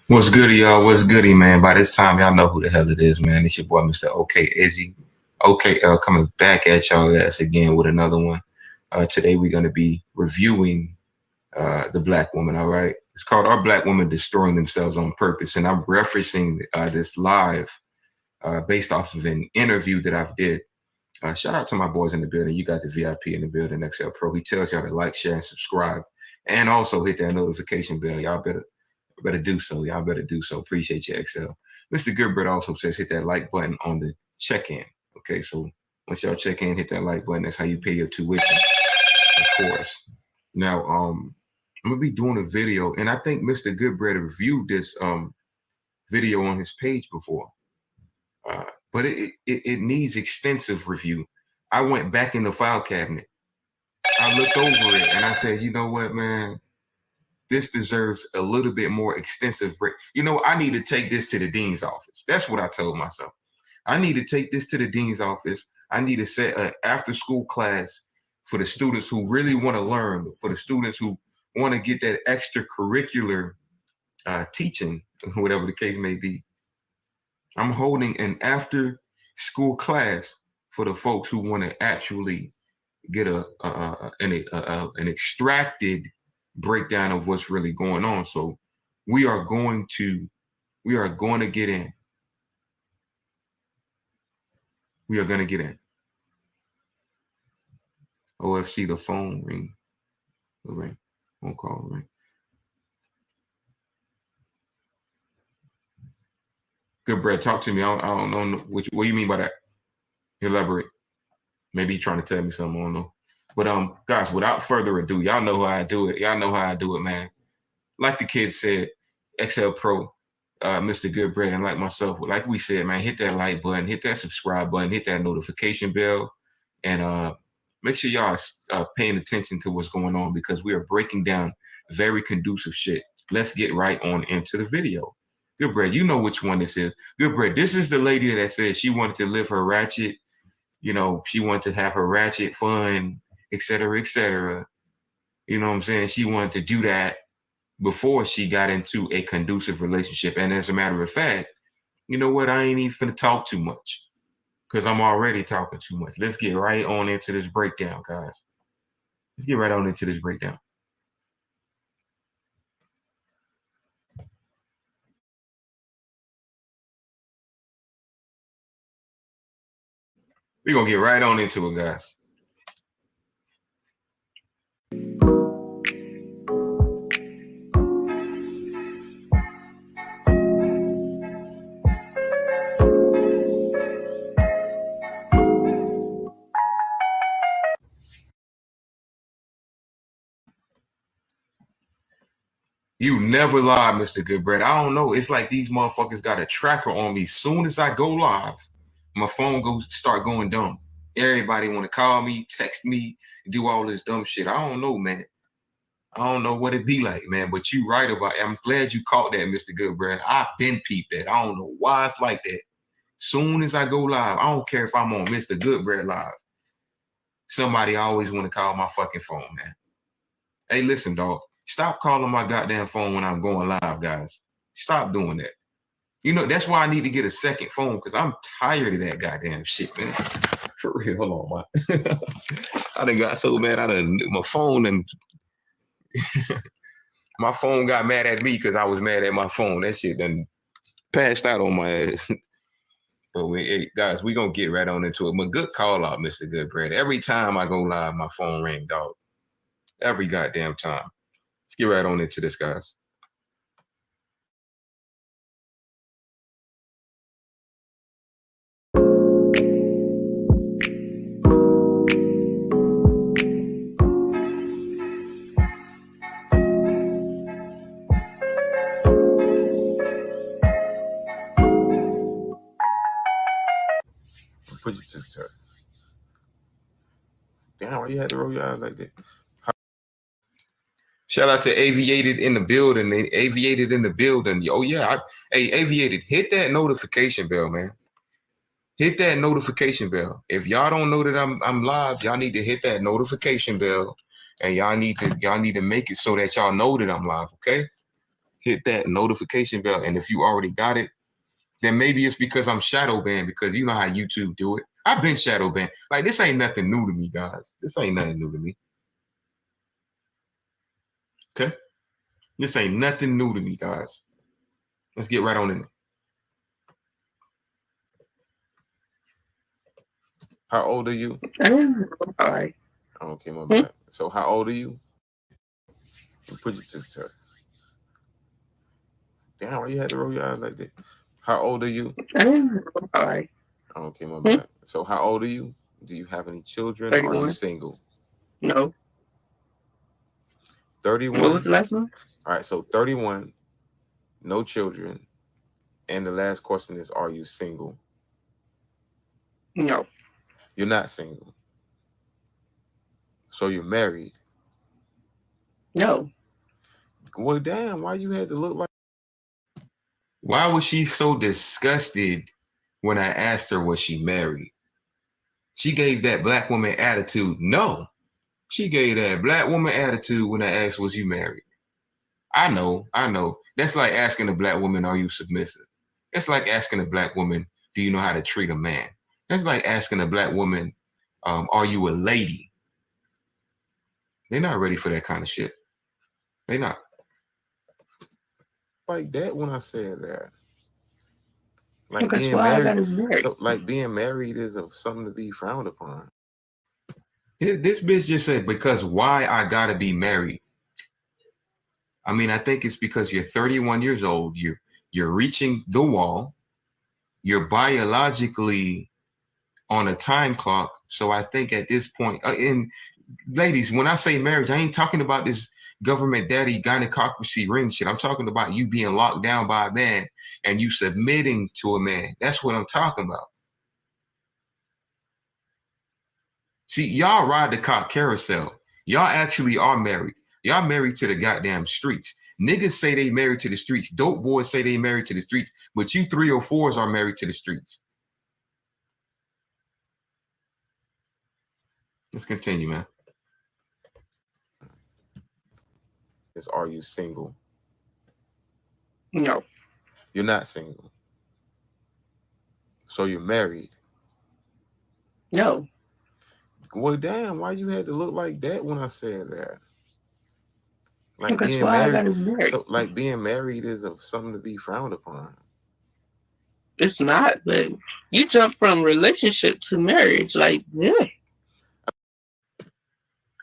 What's goody, y'all? What's goody, man? By this time, y'all know who the hell it is, man. It's your boy, Mr. OK Izzy. OKL coming back at y'all ass again with another one. Today, we're going to be reviewing The Black Woman, all right? It's called Are Black Women Destroying Themselves on Purpose? And I'm referencing this live based off of an interview that I've did. Shout out to my boys in the building. You got the VIP in the building, XL Pro. He tells y'all to like, share, and subscribe. And also hit that notification bell. Y'all better do so. Y'all better do so. Appreciate you, XL. Mr. Goodbread also says hit that like button on the check-in. Okay, so once y'all check in, hit that like button. That's how you pay your tuition, of course. Now, I'm gonna be doing a video, and I think Mr. Goodbread reviewed this video on his page before, but it needs extensive review. I went back in the file cabinet. I looked over it, and I said, you know what, man? This deserves a little bit more extensive break. You know, I need to take this to the dean's office. That's what I told myself. I need to take this to the dean's office. I need to set an after school class for the students who really want to learn, for the students who want to get that extracurricular teaching, whatever the case may be. I'm holding an after school class for the folks who want to actually get an extracted breakdown of what's really going on. So we are going to get in. We are going to get in. OFC, the phone ring. Ring. Phone call ring. Goodbread, talk to me. I don't know what you mean by that. Elaborate. Maybe you're trying to tell me something. I don't know. But guys, without further ado, y'all know how I do it. Y'all know how I do it, man. Like the kid said, XL Pro, Mr. Goodbread, and like myself, like we said, man, hit that like button, hit that subscribe button, hit that notification bell, and make sure y'all are paying attention to what's going on because we are breaking down very conducive shit. Let's get right on into the video. Goodbread, you know which one this is. Goodbread, this is the lady that said she wanted to live her ratchet, you know, she wanted to have her ratchet fun, et cetera, et cetera. You know what I'm saying? She wanted to do that before she got into a conducive relationship. And as a matter of fact, you know what? I ain't even finna talk too much because I'm already talking too much. Let's get right on into this breakdown, guys. Let's get right on into this breakdown. We're going to get right on into it, guys. You never lie, Mr. Goodbread. I don't know. It's like these motherfuckers got a tracker on me. Soon as I go live, my phone start going dumb. Everybody want to call me, text me, do all this dumb shit. I don't know, man. I don't know what it be like, man. But you right about it. I'm glad you caught that, Mr. Goodbread. I've been peeped that. I don't know why it's like that. Soon as I go live, I don't care if I'm on Mr. Goodbread live. Somebody always want to call my fucking phone, man. Hey, listen, dog. Stop calling my goddamn phone when I'm going live, guys. Stop doing that. You know, that's why I need to get a second phone because I'm tired of that goddamn shit, man. For real, hold on, man. I done got so mad. My phone and my phone got mad at me because I was mad at my phone. That shit done passed out on my ass. But hey, guys, we gonna get right on into it. But good call out, Mr. Goodbread. Every time I go live, my phone ring, dog. Every goddamn time. Let's get right on into this, guys. Put you to the top. Damn, why you had to roll your eyes like that? Shout out to Aviated in the building. Aviated in the building. Oh yeah, hey Aviated, hit that notification bell, man. Hit that notification bell. If y'all don't know that I'm live, y'all need to hit that notification bell, and y'all need to make it so that y'all know that I'm live. Okay? hit that notification bell. And if you already got it, then maybe it's because I'm shadow banned, because you know how YouTube do it. I've been shadow banned. Like, this ain't nothing new to me, guys. This ain't nothing new to me. Okay? This ain't nothing new to me, guys. Let's get right on in it. How old are you? All right. Okay, my bad. So how old are you? Put you to the test. Damn, why you had to roll your eyes like that? How old are you? All right. Okay, my bad. So how old are you? Do you have any children? 31. Are you single? No. 31. What was the last one? All right, so 31, no children. And the last question is, are you single? No. You're not single. So you're married. No. Well, damn, why you had to look like... Why was she so disgusted when I asked her, was she married? She gave that black woman attitude. No. She gave that black woman attitude when I asked, was you married? I know. That's like asking a black woman, are you submissive? It's like asking a black woman, do you know how to treat a man? That's like asking a black woman, are you a lady? They're not ready for that kind of shit. They're not. Like that when I said that. Like being married. So like being married is something to be frowned upon. This bitch just said, because why I gotta be married? I mean, I think it's because you're 31 years old. You're reaching the wall. You're biologically on a time clock. So I think at this point, and ladies, when I say marriage, I ain't talking about this government daddy gynecocracy ring shit. I'm talking about you being locked down by a man and you submitting to a man. That's what I'm talking about. See, y'all ride the cock carousel. Y'all actually are married. Y'all married to the goddamn streets. Niggas say they married to the streets. Dope boys say they married to the streets. But you 304s are married to the streets. Let's continue, man. Are you single? No. You're not single. So you're married? No. Well, damn, why you had to look like that when I said that? Like because being why married. So like being married is something to be frowned upon. It's not, but you jump from relationship to marriage, like, yeah.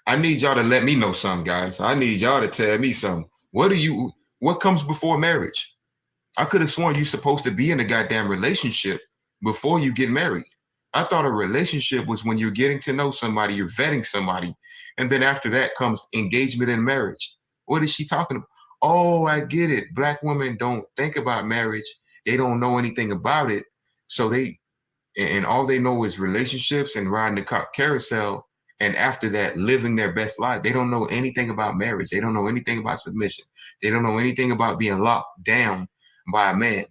I need y'all to let me know something, guys. I need y'all to tell me something. What comes before marriage? I could have sworn you're supposed to be in a goddamn relationship before you get married. I thought a relationship was when you're getting to know somebody, you're vetting somebody, and then after that comes engagement and marriage. What is she talking about? Oh, I get it. Black women don't think about marriage. They don't know anything about it. So and all they know is relationships and riding the cock carousel. And after that, living their best life. They don't know anything about marriage. They don't know anything about submission. They don't know anything about being locked down by a man.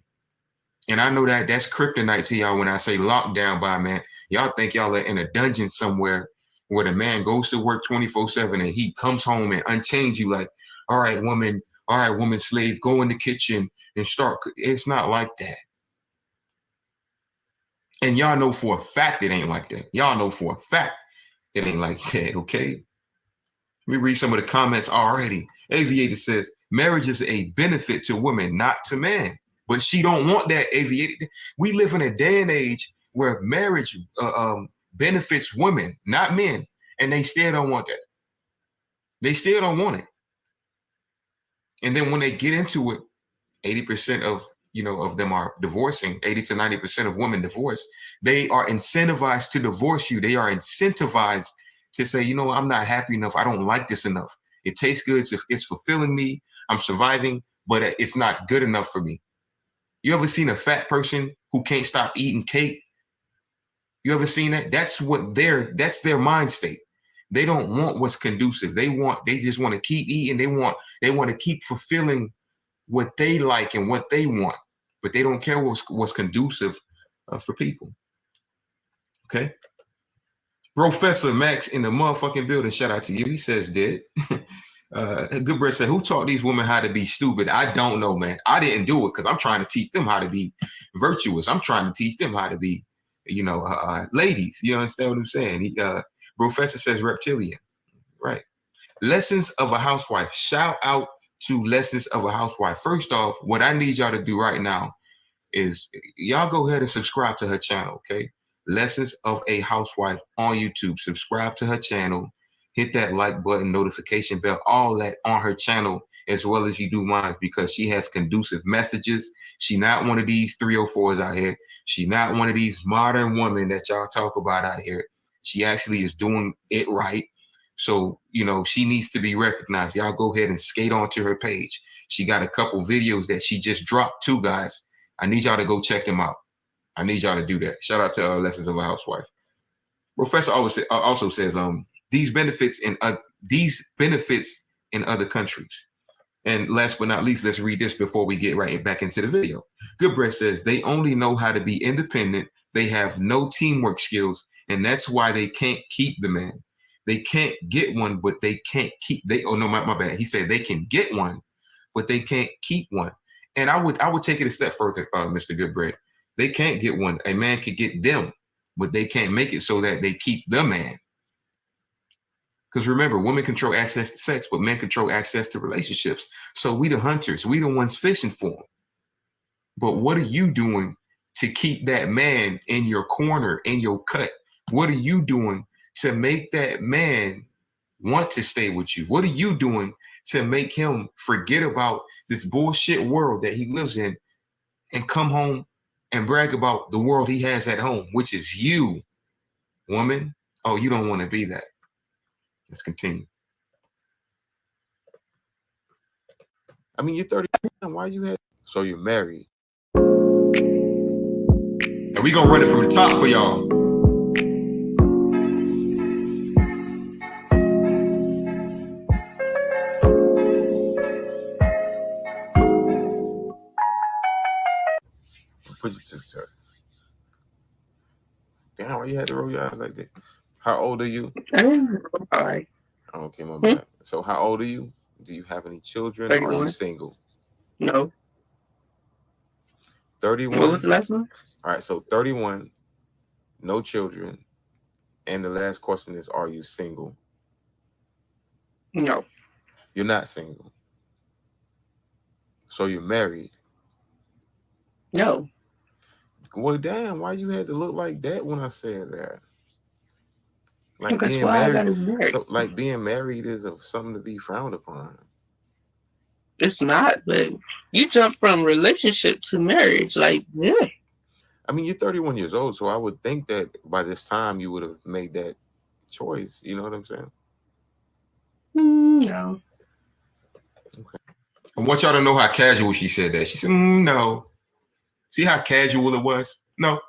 And I know that that's kryptonite to y'all when I say locked down by a man. Y'all think y'all are in a dungeon somewhere where the man goes to work 24/7 and he comes home and unchains you like, all right, woman slave, go in the kitchen and start. It's not like that. And y'all know for a fact it ain't like that. Y'all know for a fact it ain't like that, okay? Let me read some of the comments already. Aviator says, marriage is a benefit to women, not to men. But she don't want that, Aviator. We live in a day and age where marriage benefits women, not men. And they still don't want that. They still don't want it. And then when they get into it, 80% of them are divorcing. 80 to 90% of women divorce. They are incentivized to divorce you. They are incentivized to say, I'm not happy enough. I don't like this enough. It tastes good. It's fulfilling me. I'm surviving, but it's not good enough for me. You ever seen a fat person who can't stop eating cake? You ever seen that? That's their mind state. They don't want what's conducive. They just want to keep eating. They want to keep fulfilling what they like and what they want, but they don't care what's conducive for people. Okay. Professor Max in the motherfucking building. Shout out to you. He says dead. Good Brett said, who taught these women how to be stupid? I don't know, man. I didn't do it because I'm trying to teach them how to be virtuous. I'm trying to teach them how to be, ladies. You understand what I'm saying? Professor says reptilian, right? Lessons of a housewife. Shout out to Lessons of a Housewife. First off, what I need y'all to do right now is y'all go ahead and subscribe to her channel, okay? Lessons of a Housewife on YouTube. Subscribe to her channel. Hit that like button, notification bell, all that on her channel, as well as you do mine, because she has conducive messages. She not one of these 304s out here. She not one of these modern women that y'all talk about out here. She actually is doing it right. So, she needs to be recognized. Y'all go ahead and skate onto her page. She got a couple videos that she just dropped too, guys. I need y'all to go check them out. I need y'all to do that. Shout out to Lessons of a Housewife. Professor also says, these benefits in other countries. And last but not least, let's read this before we get right back into the video. Goodbread says they only know how to be independent. They have no teamwork skills, and that's why they can't keep the man. They can't get one, but they can't keep. My bad. He said they can get one, but they can't keep one. And I would take it a step further, Mr. Goodbread. They can't get one. A man could get them, but they can't make it so that they keep the man. Because remember, women control access to sex, but men control access to relationships. So we the hunters, we the ones fishing for them. But what are you doing to keep that man in your corner, in your cut? What are you doing to make that man want to stay with you? What are you doing to make him forget about this bullshit world that he lives in and come home and brag about the world he has at home, which is you, woman? Oh, you don't want to be that. Let's continue. I mean, you're 30. Why you had? So you're married. And we gonna run it from the top for y'all. Put you to the top. Damn, why you had to roll your eyes like that? How old are you? All right. Okay, my bad. So how old are you? Do you have any children? 31. Or are you single? No. 31. What was the last one? All right, so 31, no children. And the last question is, are you single? No. You're not single. So you're married? No. Well, damn, why you had to look like that when I said that? Like That's being why I got married, married. so like being married is something to be frowned upon. It's not, but you jump from relationship to marriage, like, yeah. I mean, you're 31 years old, so I would think that by this time you would have made that choice. You know what I'm saying? No. Okay. I want y'all to know how casual she said that. She said, no. See how casual it was? No.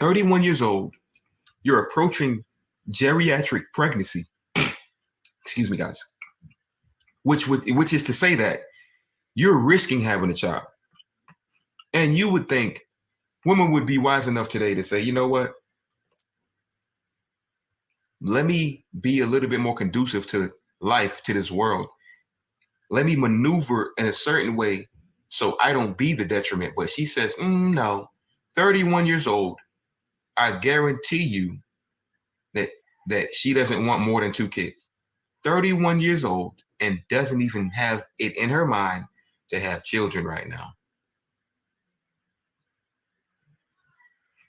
31 years old. You're approaching geriatric pregnancy. Excuse me, guys. Which is to say that you're risking having a child. And you would think women would be wise enough today to say, you know what? Let me be a little bit more conducive to life, to this world. Let me maneuver in a certain way so I don't be the detriment. But she says, no, 31 years old, I guarantee you that she doesn't want more than 2 kids. 31 years old and doesn't even have it in her mind to have children right now.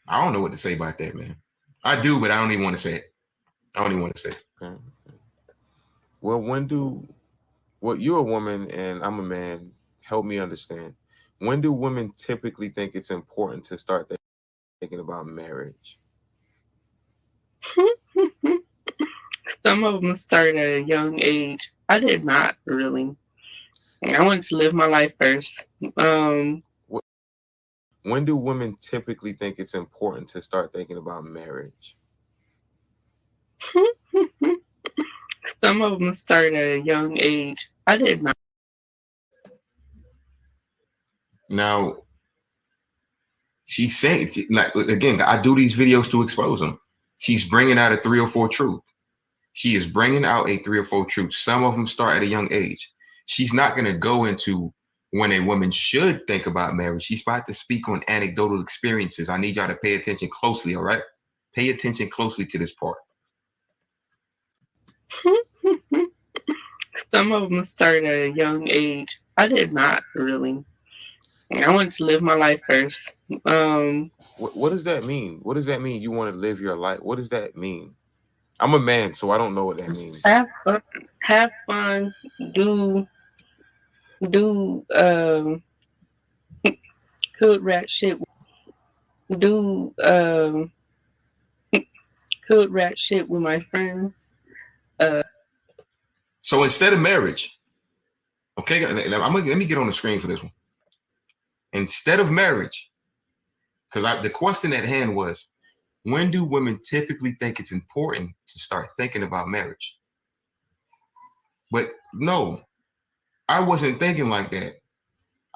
I don't know what to say about that, man. I do, but I don't even want to say it. I don't even want to say it. Okay. Well, you're a woman and I'm a man, help me understand. When do women typically think it's important to start thinking about marriage? Some of them start at a young age. I did not really. I wanted to live my life first. When do women typically think it's important to start thinking about marriage? Some of them start at a young age. I did not. Now, she's saying, like, again, I do these videos to expose them. She's bringing out a 304 truth. She is bringing out a 3 or 4 truths. Some of them start at a young age. She's not going to go into when a woman should think about marriage. She's about to speak on anecdotal experiences. I need y'all to pay attention closely, all right? Pay attention closely to this part. Some of them start at a young age. I did not really. I wanted to live my life first. What does that mean? What does that mean? You want to live your life? What does that mean? I'm a man, so I don't know what that means. Have fun. Do hood rat shit. Do hood rat shit with my friends. So instead of marriage, okay, let me get on the screen for this one. Instead of marriage, because the question at hand was, when do women typically think it's important to start thinking about marriage? But no, I wasn't thinking like that.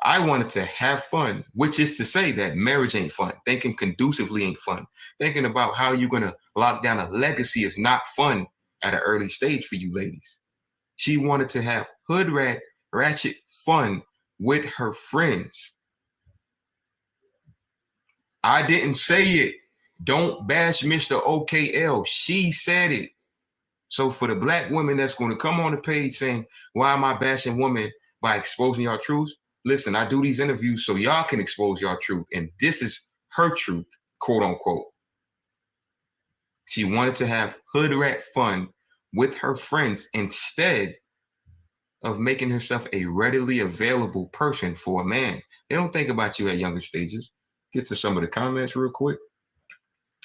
I wanted to have fun, which is to say that marriage ain't fun. Thinking conducively ain't fun. Thinking about how you're going to lock down a legacy is not fun at an early stage for you ladies. She wanted to have hood ratchet fun with her friends. I didn't say it. Don't bash Mr. OKL. She said it. So for the black women that's going to come on the page saying, why am I bashing women by exposing y'all truths? Listen, I do these interviews so y'all can expose y'all truth. And this is her truth, quote unquote. She wanted to have hood rat fun with her friends instead of making herself a readily available person for a man. They don't think about you at younger stages. Get to some of the comments real quick.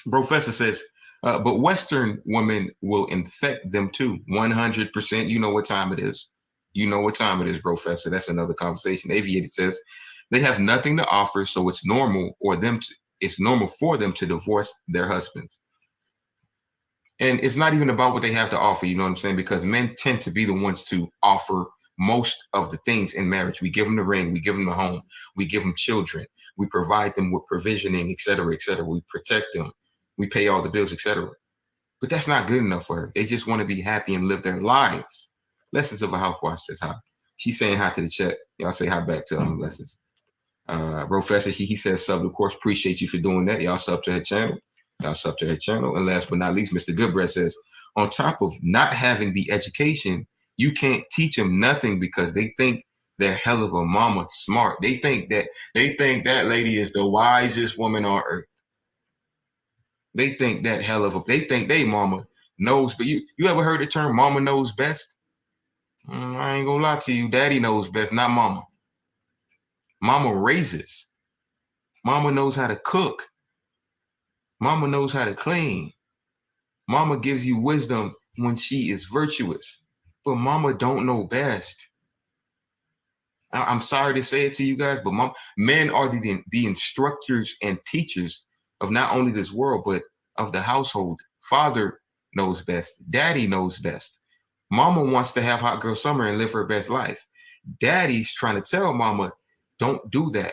Professor says, but Western women will infect them too. 100%. You know what time it is. You know what time it is, Professor. That's another conversation. Aviator says they have nothing to offer, so it's normal it's normal for them to divorce their husbands. And it's not even about what they have to offer, you know what I'm saying? Because men tend to be the ones to offer most of the things in marriage. We give them the ring, we give them the home, we give them children, we provide them with provisioning, et cetera, et cetera. We protect them, we pay all the bills, et cetera. But that's not good enough for her. They just want to be happy and live their lives. Lessons of a Housewife says hi. She's saying hi to the chat. Y'all say hi back to Lessons. Professor, he says sub, of course, appreciate you for doing that. Y'all sub to her channel. Y'all sub to her channel. And last but not least, Mr. Goodbread says, on top of not having the education, you can't teach them nothing because they think they're hell of a mama smart. They think that lady is the wisest woman on earth. They think they think they mama knows, but you ever heard the term mama knows best? I ain't gonna lie to you, daddy knows best, not mama. Mama raises. Mama knows how to cook. Mama knows how to clean. Mama gives you wisdom when she is virtuous, but mama don't know best. I'm sorry to say it to you guys, but men are the instructors and teachers of not only this world, but of the household. Father knows best. Daddy knows best. Mama wants to have hot girl summer and live her best life. Daddy's trying to tell mama, don't do that.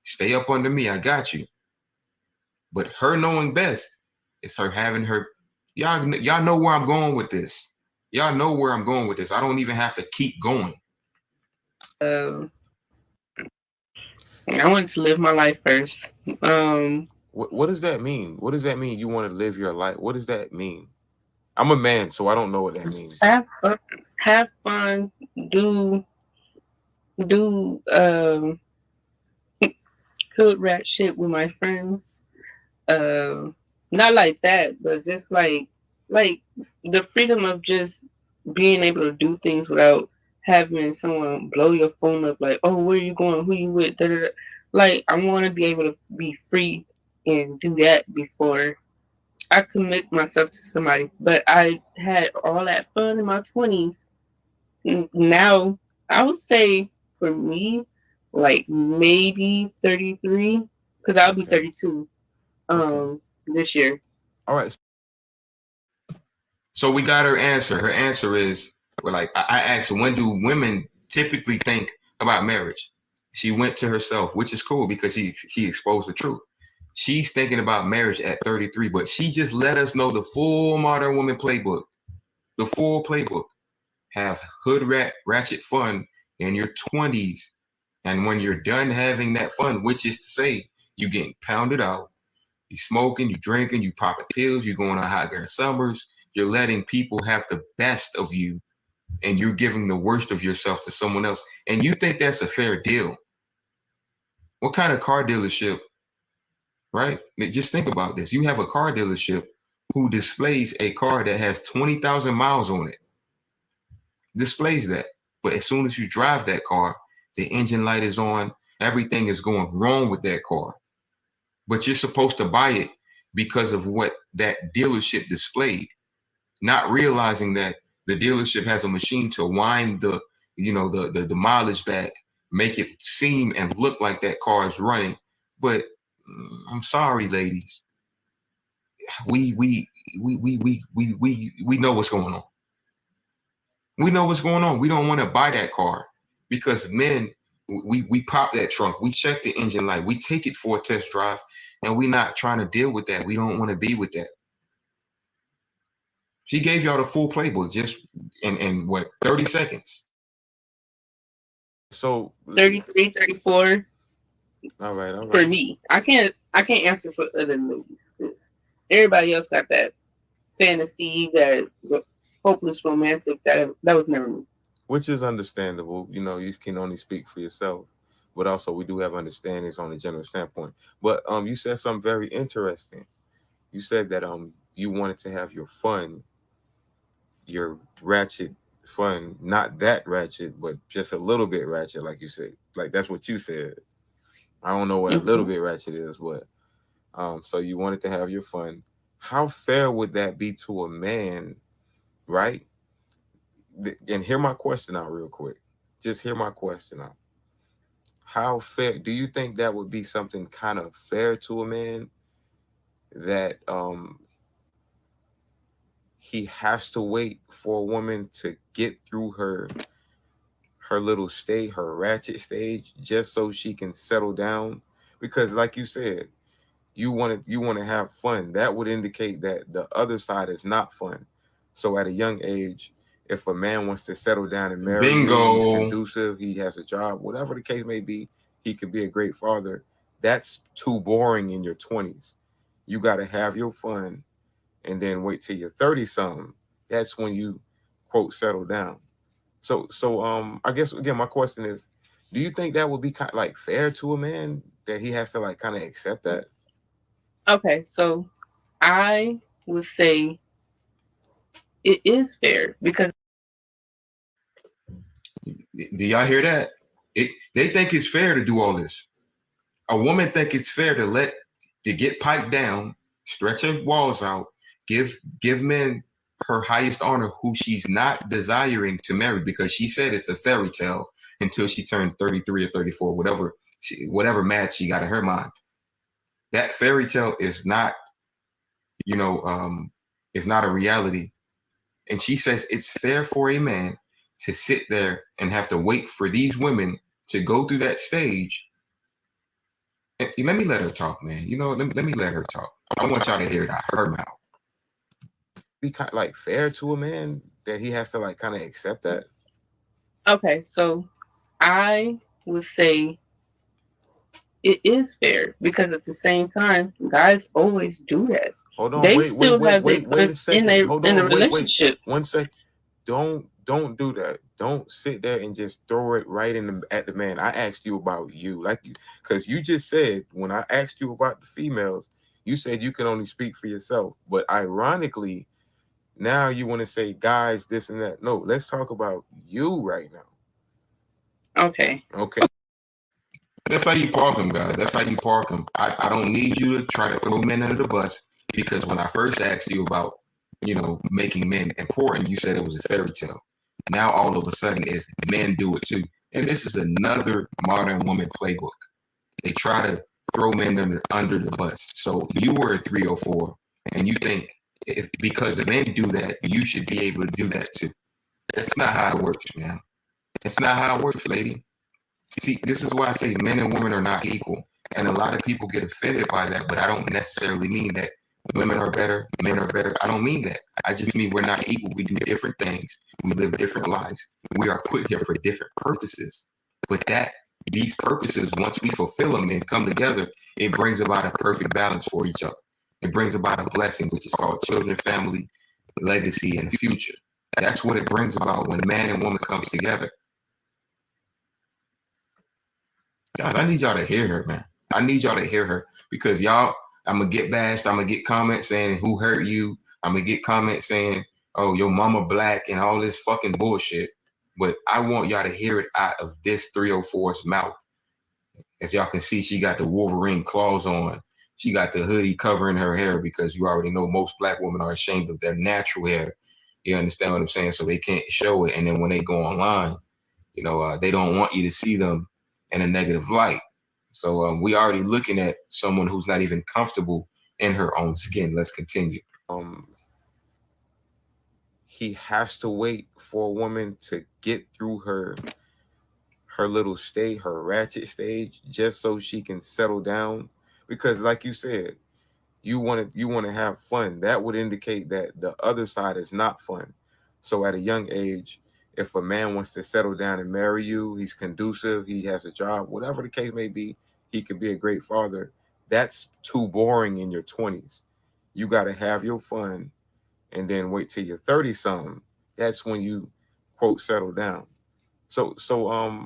Stay up under me. I got you. But her knowing best is her having her. Y'all know where I'm going with this. Y'all know where I'm going with this. I don't even have to keep going. I wanted to live my life first. What does that mean? What does that mean? You want to live your life? What does that mean? I'm a man, so I don't know what that means. Have fun. Do hood rat shit with my friends. Not like that, but just like the freedom of just being able to do things without having someone blow your phone up like, oh, where are you going? Who you with? Da, da, da. Like, I want to be able to be free and do that before I commit myself to somebody. But I had all that fun in my 20s. Now, I would say for me, like maybe 33, because I'll be 32 this year. All right. So we got her answer. Her answer is, like, I asked her, when do women typically think about marriage? She went to herself, which is cool because she exposed the truth. She's thinking about marriage at 33, but she just let us know the full Modern Woman playbook. the full playbook. Have hood ratchet fun in your 20s. And when you're done having that fun, which is to say, you getting pounded out, you smoking, you drinking, you popping pills, you going on hot girl summers, you're letting people have the best of you, and you're giving the worst of yourself to someone else. And you think that's a fair deal. What kind of car dealership, right? Just think about this. You have a car dealership who displays a car that has 20,000 miles on it. Displays that. But as soon as you drive that car, the engine light is on, everything is going wrong with that car. But you're supposed to buy it because of what that dealership displayed, not realizing that the dealership has a machine to wind the mileage back, make it seem and look like that car is running. But I'm sorry, ladies. We know what's going on. We know what's going on. We don't want to buy that car because men, we pop that trunk. We check the engine light. We take it for a test drive, and we're not trying to deal with that. We don't want to be with that. She gave y'all the full playbook just in what, 30 seconds? So 33, 34. All right. For me, I can't answer for other ladies because everybody else got that fantasy, that hopeless romantic. That was never me. Which is understandable. You can only speak for yourself, but also we do have understandings on a general standpoint. But you said something very interesting. You said that you wanted to have your fun, your ratchet fun, not that ratchet, but just a little bit ratchet, like you said. Like that's what you said. I don't know what a little bit ratchet is, but so you wanted to have your fun. How fair would that be to a man, right? And hear my question out real quick. Just hear my question out. How fair do you think that would be something kind of fair to a man that he has to wait for a woman to get through her little stage, her ratchet stage, just so she can settle down? Because like you said, you want to have fun. That would indicate that the other side is not fun. So at a young age, if a man wants to settle down and marry you, he's conducive, he has a job, whatever the case may be, he could be a great father. That's too boring in your 20s. You got to have your fun and then wait till you're 30-something. That's when you, quote, settle down. So I guess, again, my question is, do you think that would be kind of like fair to a man that he has to like kind of accept that? Okay, so I would say it is fair because. Do y'all hear that? They think it's fair to do all this. A woman think it's fair to get piped down, stretch her walls out, give men her highest honor who she's not desiring to marry because she said it's a fairy tale until she turned 33 or 34, whatever math she got in her mind. That fairy tale is not, is not a reality. And she says it's fair for a man to sit there and have to wait for these women to go through that stage. And let me let her talk, man. Let me let her talk. I want y'all to hear it out her mouth. Be kind of like fair to a man that he has to like kind of accept that? Okay, so I would say it is fair because at the same time, guys always do that. Hold on, they wait, still wait, have wait, their trust in a relationship. Wait. 1 sec. Don't do that. Don't sit there and just throw it right at the man. I asked you about you, because you just said when I asked you about the females, you said you can only speak for yourself. But ironically, now you want to say guys, this and that. No, let's talk about you right now. Okay. That's how you park them, guys. That's how you park them. I don't need you to try to throw men under the bus because when I first asked you about, making men important, you said it was a fairy tale. Now all of a sudden it's men do it too. And this is another modern woman playbook. They try to throw men under the bus. So you were a 304 and you think because the men do that, you should be able to do that too. That's not how it works, man. That's not how it works, lady. See, this is why I say men and women are not equal. And a lot of people get offended by that, but I don't necessarily mean that women are better, men are better. I don't mean that. I just mean we're not equal. We do different things. We live different lives. We are put here for different purposes. But these purposes, once we fulfill them and come together, it brings about a perfect balance for each other. It brings about a blessing, which is called children, family, legacy, and future. That's what it brings about when man and woman comes together. Guys, I need y'all to hear her, man. I need y'all to hear her because y'all, I'm going to get bashed. I'm going to get comments saying who hurt you. I'm going to get comments saying, oh, your mama black and all this fucking bullshit. But I want y'all to hear it out of this 304's mouth. As y'all can see, she got the Wolverine claws on. She got the hoodie covering her hair because you already know most black women are ashamed of their natural hair. You understand what I'm saying? So they can't show it. And then when they go online, you know, they don't want you to see them in a negative light. So we already looking at someone who's not even comfortable in her own skin. Let's continue. He has to wait for a woman to get through her little stage, her ratchet stage, just so she can settle down. Because like you said, you want to have fun. That would indicate that the other side is not fun. So at a young age, if a man wants to settle down and marry you, he's conducive, he has a job, whatever the case may be, he could be a great father. That's too boring in your 20s. You got to have your fun and then wait till you're 30-something. That's when you, quote, settle down. So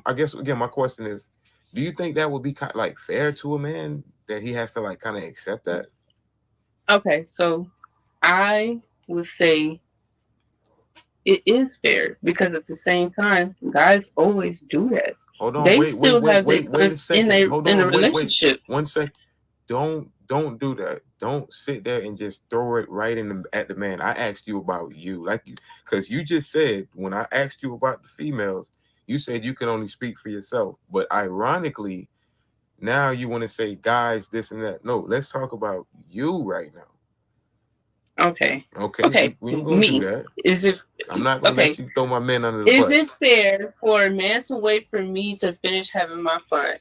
I guess, again, my question is, do you think that would be kind of like fair to a man that he has to like kind of accept that? Okay, so I would say it is fair because at the same time, guys always do that. Hold on, they wait still have their a second. in a relationship. 1 second. Don't do that. Don't sit there and just throw it right at the man. I asked you about you, because you just said when I asked you about the females, you said you can only speak for yourself. But ironically, now you want to say guys, this and that. No, let's talk about you right now. Okay. We ain't gonna do that. Is it? I'm not gonna let you throw my men under the bus. Is it fair for a man to wait for me to finish having my fun?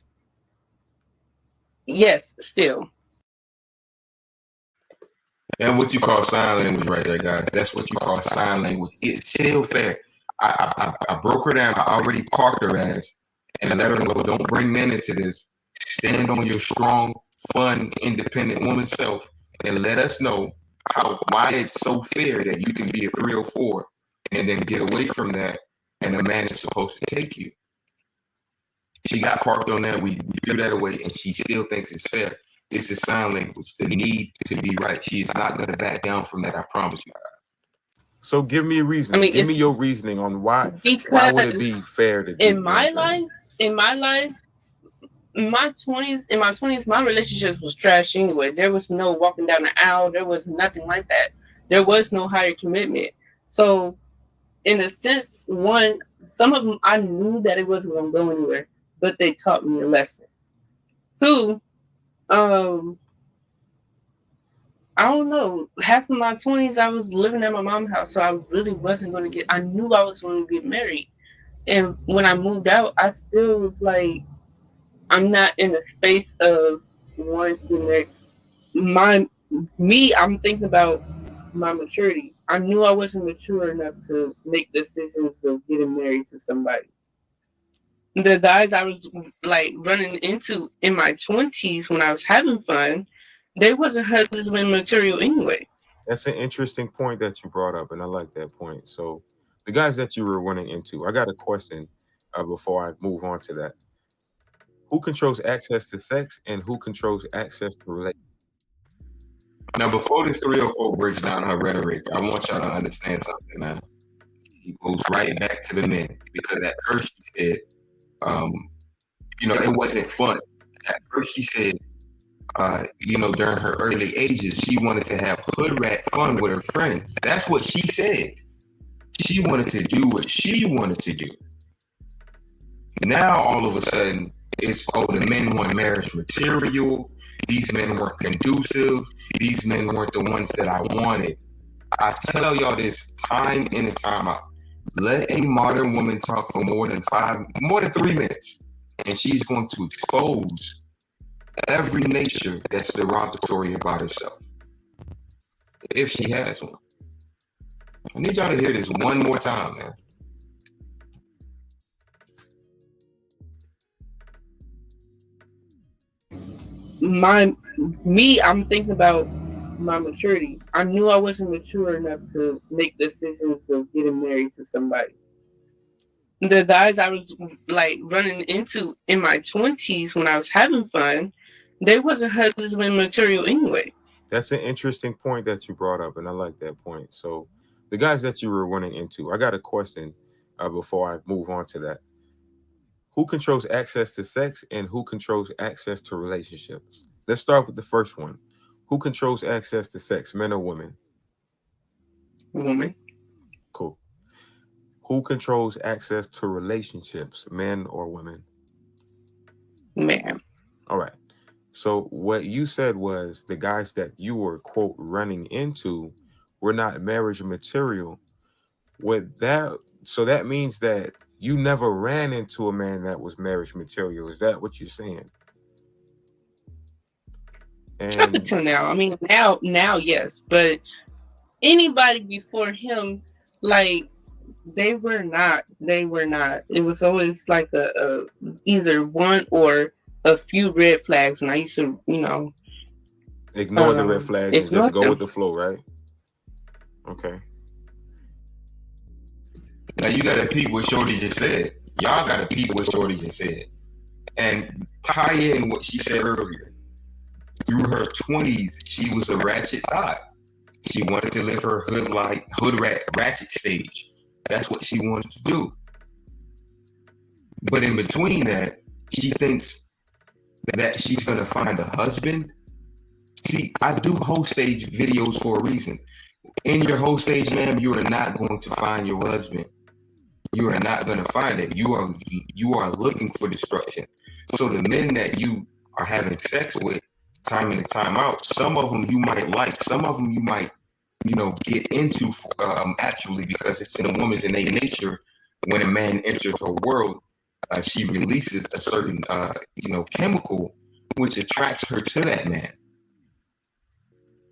Yes, still. And what you call sign language right there, guys. That's what you call sign language. It's still fair. I broke her down. I already parked her ass and let her know, don't bring men into this. Stand on your strong, fun, independent woman self and let us know why it's so fair that you can be a 304 and then get away from that and a man is supposed to take you. She got parked on that. We threw that away and she still thinks it's fair. This is sign language. The need to be right. She is not going to back down from that. I promise you guys. So give me a reason. Give me your reasoning on why would it be fair to do in my life, in my 20s, my relationships was trash anyway. There was no walking down the aisle. There was nothing like that. There was no higher commitment. So in a sense, some of them I knew that it wasn't going to go anywhere, but they taught me a lesson. Two, I don't know. Half of my 20s, I was living at my mom's house, so I really wasn't going to I knew I was going to get married. And when I moved out, I still was like, I'm not in the space of wanting to get married. I'm thinking about my maturity. I knew I wasn't mature enough to make decisions of getting married to somebody. The guys I was like running into in my 20s when I was having fun, they wasn't husband material anyway. That's an interesting point that you brought up, and I like that point. So the guys that you were running into, I got a question before I move on to that. Who controls access to sex and who controls access to relationships? Now, before this 304 breaks down her rhetoric, I want y'all to understand something, man. He goes right back to the men because at first she said, it wasn't fun. At first she said, during her early ages, she wanted to have hood rat fun with her friends. That's what she said. She wanted to do what she wanted to do. Now, all of a sudden, it's, the men want marriage material. These men weren't conducive. These men weren't the ones that I wanted. I tell y'all this time in and time out. Let a modern woman talk for more than 3 minutes, and she's going to expose every nature that's derogatory about herself. if she has one. I need y'all to hear this one more time, man. I'm thinking about my maturity. I knew I wasn't mature enough to make decisions of getting married to somebody. The guys I was like running into in my 20s when I was having fun, they wasn't husband material anyway. That's an interesting point that you brought up, and I like that point. So, the guys that you were running into, I got a question before I move on to that. Who controls access to sex and who controls access to relationships? Let's start with the first one. Who controls access to sex, men or women? Woman. Cool. Who controls access to relationships, men or women? Man. All right. So what you said was the guys that you were, quote, running into were not marriage material. So that means that you never ran into a man that was marriage material. Is that what you're saying? Up until now. I mean, now, yes. But anybody before him, like, they were not. It was always like a either one or a few red flags. And I used to, ignore the red flags and just go with the flow, right? Okay. Now you got to peep what Shorty just said. Y'all got to peep what Shorty just said. And tie in what she said earlier. Through her 20s, she was a ratchet thought. She wanted to live her ratchet stage. That's what she wanted to do. But in between that, she thinks that she's going to find a husband. See, I do whole stage videos for a reason. In your whole stage, ma'am, you are not going to find your husband. You are not going to find it. You are looking for destruction. So the men that you are having sex with, time in and time out, some of them you might like, some of them you might, get into actually, because it's in a woman's innate nature. When a man enters her world, she releases a certain, chemical which attracts her to that man.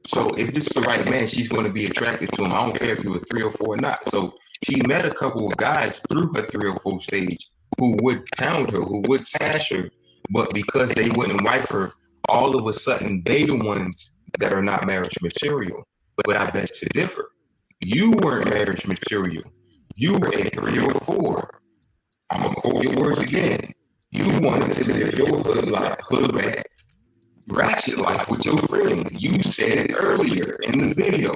So if it's the right man, she's going to be attracted to him. I don't care if you were 3 or 4 or not. So she met a couple of guys through her 3 or 4 stage who would pound her, who would smash her, but because they wouldn't wife her, all of a sudden they the ones that are not marriage material. But I bet you differ. You weren't marriage material. You were a 3 or 4. I'm gonna quote your words again. You wanted to live your hood rat, ratchet life with your friends. You said it earlier in the video.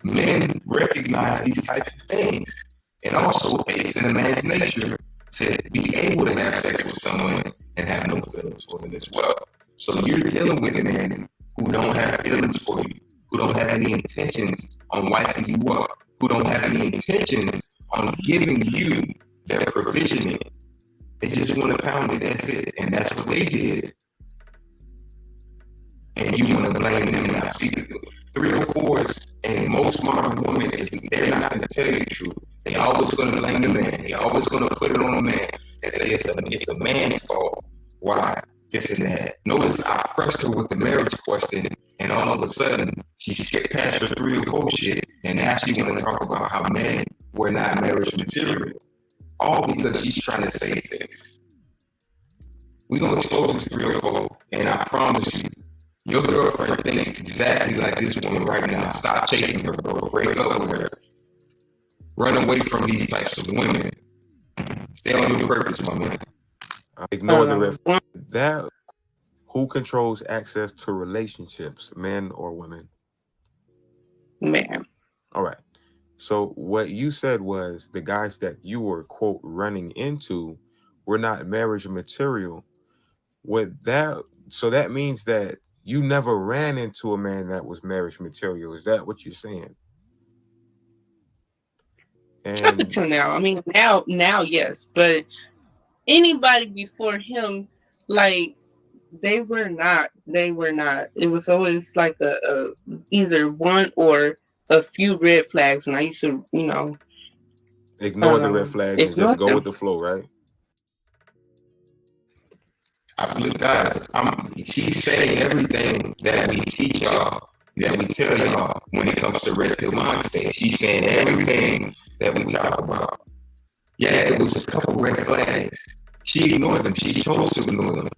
Men recognize these types of things, and also it's in a man's nature to be able to have sex with someone and have no feelings for them as well. So you're dealing with men who don't have feelings for you, who don't have any intentions on wiping you up, who don't have any intentions on giving you their provisioning. They just want to pound it, that's it. And that's what they did. And you want to blame them now. See, 3 or 4s and most modern women, they're not going to tell you the truth. They always going to blame the man. They always going to put it on the man and say it's a man's fault. Why? This and that. Notice I pressed her with the marriage question, and all of a sudden she skipped past her 3 or 4 shit, and now she want to talk about how men were not marriage material. All because she's trying to save face. We're going to expose this 3 or 4, and I promise you, your girlfriend thinks exactly like this woman right now. Stop chasing her, bro. Break up with her. Run away from these types of women. Stay on your purpose, my man. Ignore the red. That who controls access to relationships, men or women? Man. All right. So what you said was the guys that you were, quote, running into were not marriage material. So that means that you never ran into a man that was marriage material. Is that what you're saying? Up until now. I mean, now, yes. But anybody before him, like, they were not. It was always like a either one or a few red flags. And I used to, ignore the red flags and just go with the flow, right? I believe, guys, she's saying everything that we teach y'all that we tell y'all when it comes to red pill mind state. She's saying everything that we talk about. Yeah, it was a couple red flags. She ignored them. She chose to ignore them.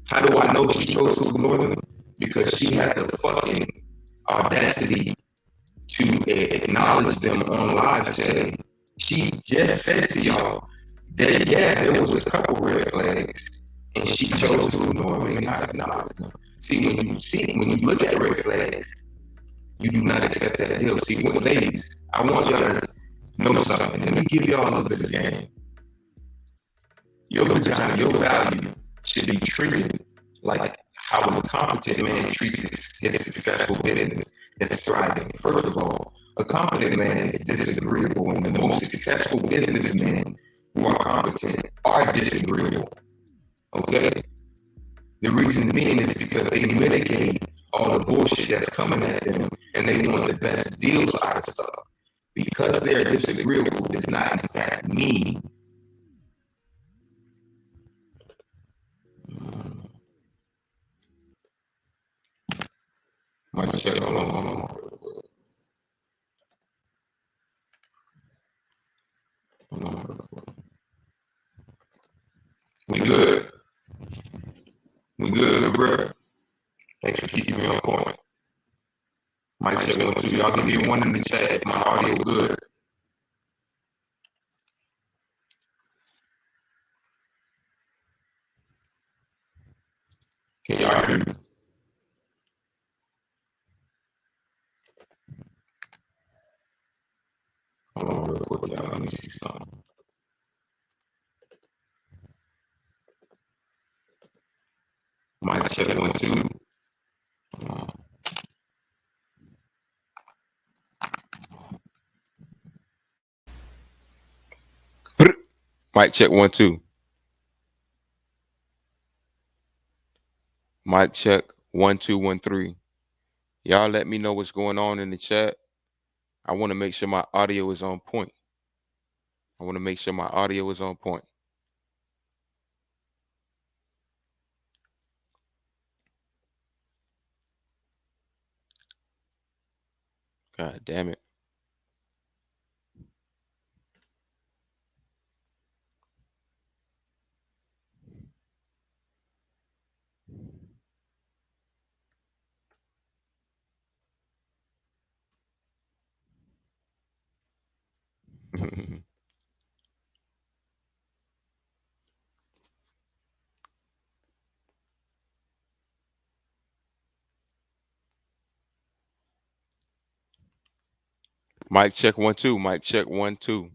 How do I know she chose to ignore them? Because she had the fucking audacity to acknowledge them on live today. She just said to y'all that, yeah, there was a couple red flags, and she chose to ignore them and not acknowledge them. See, when you look at red flags, you do not accept that deal. See, ladies, I want y'all to know something. Let me give y'all a little bit of game. Your vagina, your value should be treated like how a competent man treats his successful business that's thriving. First of all, a competent man is disagreeable, and the most successful businessmen who are competent are disagreeable. Okay? The reason being is because they mitigate all the bullshit that's coming at them, and they want the best deals out of stuff. Because they're disagreeable does not, in fact, mean Mike, check. Hold on. We good. We good, bro. Thanks for keeping me on point. Mike, check 1 2. Y'all give me one in the chat if my audio good. Can y'all hear me? Hold on real quick, y'all. Let me see something. Mike, check 1 2. Mic check 1 2. Mic check 1 2 1 3. Y'all let me know what's going on in the chat. I want to make sure my audio is on point. God damn it. Mic check 1 2. Mic check 1 2.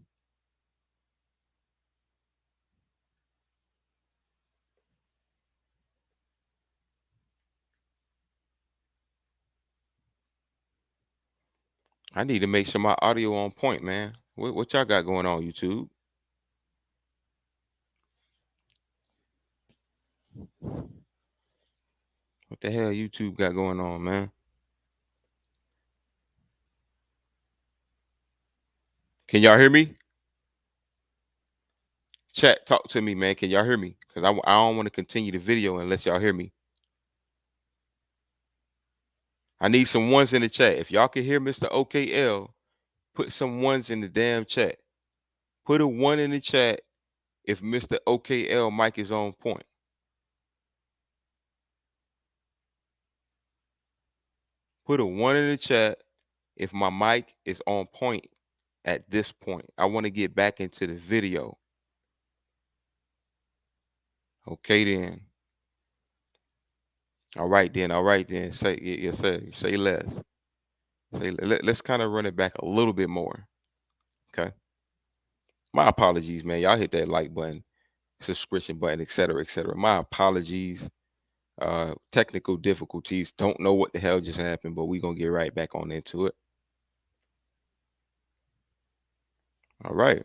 I need to make sure my audio on point, man. What y'all got going on, YouTube? What the hell YouTube got going on, man? Can y'all hear me? Chat, talk to me, man. Can y'all hear me? Because I don't want to continue the video unless y'all hear me. I need some ones in the chat. If y'all can hear Mr. OKL, put some ones in the damn chat. Put a 1 in the chat if Mr. OKL mic is on point. Put a 1 in the chat if my mic is on point at this point. I want to get back into the video. Okay then. All right then. Say yes, sir. Say less. Let's kind of run it back a little bit more. Okay. My apologies, man. Y'all hit that like button, subscription button, etc., etc. My apologies. Technical difficulties. Don't know what the hell just happened, but we're gonna get right back on into it. All right.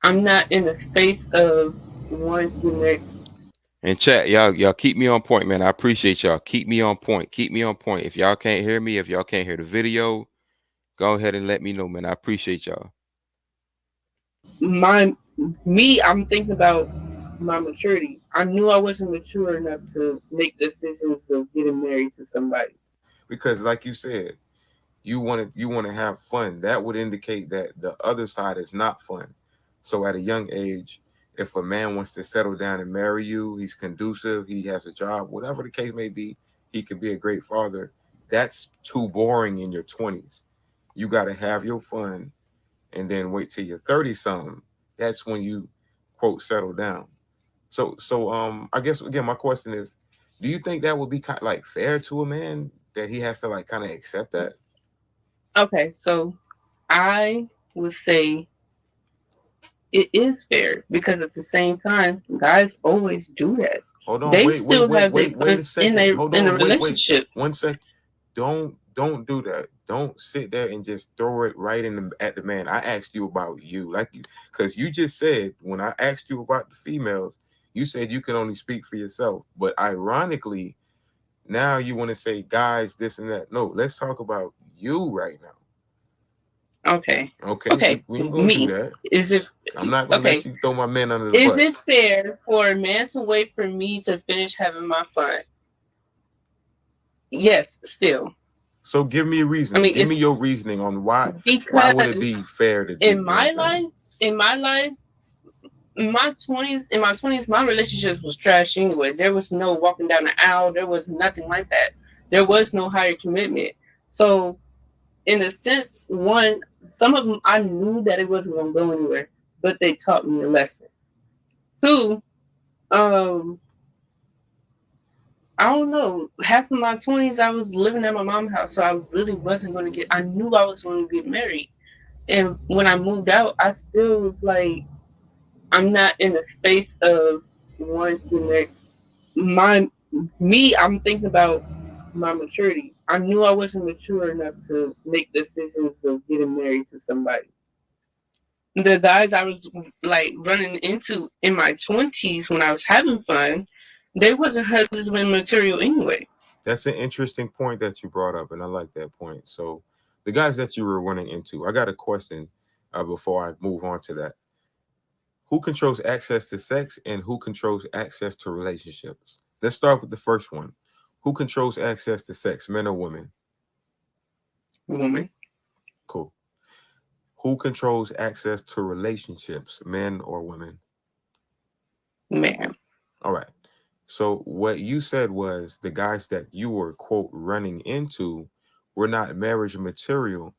I'm not in the space of ones getting ready. And chat, y'all keep me on point, man. I appreciate y'all. Keep me on point. If y'all can't hear me, if y'all can't hear the video, go ahead and let me know, man. I appreciate y'all. I'm thinking about my maturity. I knew I wasn't mature enough to make decisions of getting married to somebody. Because, like you said, you want to have fun. That would indicate that the other side is not fun. So at a young age, if a man wants to settle down and marry you, he's conducive, he has a job, whatever the case may be, he could be a great father. That's too boring in your 20s. You got to have your fun and then wait till you're 30 something. That's when you quote settle down. So I guess again my question is, do you think that would be kind of like fair to a man that he has to like kind of accept that? Okay, so I would say it is fair because at the same time, guys always do that. Hold on, They wait, wait, still wait, have their wait, wait a butts in second. Hold a on, wait. relationship. 1 sec. Don't do that. Don't sit there and just throw it right in at the man. I asked you about you, like you, because you just said when I asked you about the females, you said you can only speak for yourself. But ironically, now you want to say guys, this and that. No, let's talk about you right now. Okay. Okay, Okay. we ain't gonna do Me. that. Is it I'm not gonna let okay? you throw my men under the Is bus. it fair for a man to wait for me to finish having my fun? Yes, still. So give me a I reasoning. mean, Give it's me your reasoning on why would it be because fair to do? You know what I'm saying? in my life, in my twenties, my relationships was trash anyway. There was no walking down the aisle. There was nothing like that. There was no higher commitment. So, in a sense, one, some of them I knew that it wasn't going to go anywhere, but they taught me a lesson. Two, um, I don't know. Half of my 20s, I was living at my mom's house, so I really wasn't going to get. I knew I was going to get married, and when I moved out, I still was like, I'm not in the space of wanting to get married. I'm thinking about my maturity. I knew I wasn't mature enough to make decisions of getting married to somebody. The guys I was like running into in my 20s when I was having fun, they wasn't husband material anyway. That's an interesting point that you brought up, and I like that point. So, the guys that you were running into, I got a question before I move on to that. Who controls access to sex and who controls access to relationships? Let's start with the first one. Who controls access to sex, men or women? Woman, Cool. Who controls access to relationships, men or women? man. All right. So what you said was the guys that you were quote running into were not marriage material.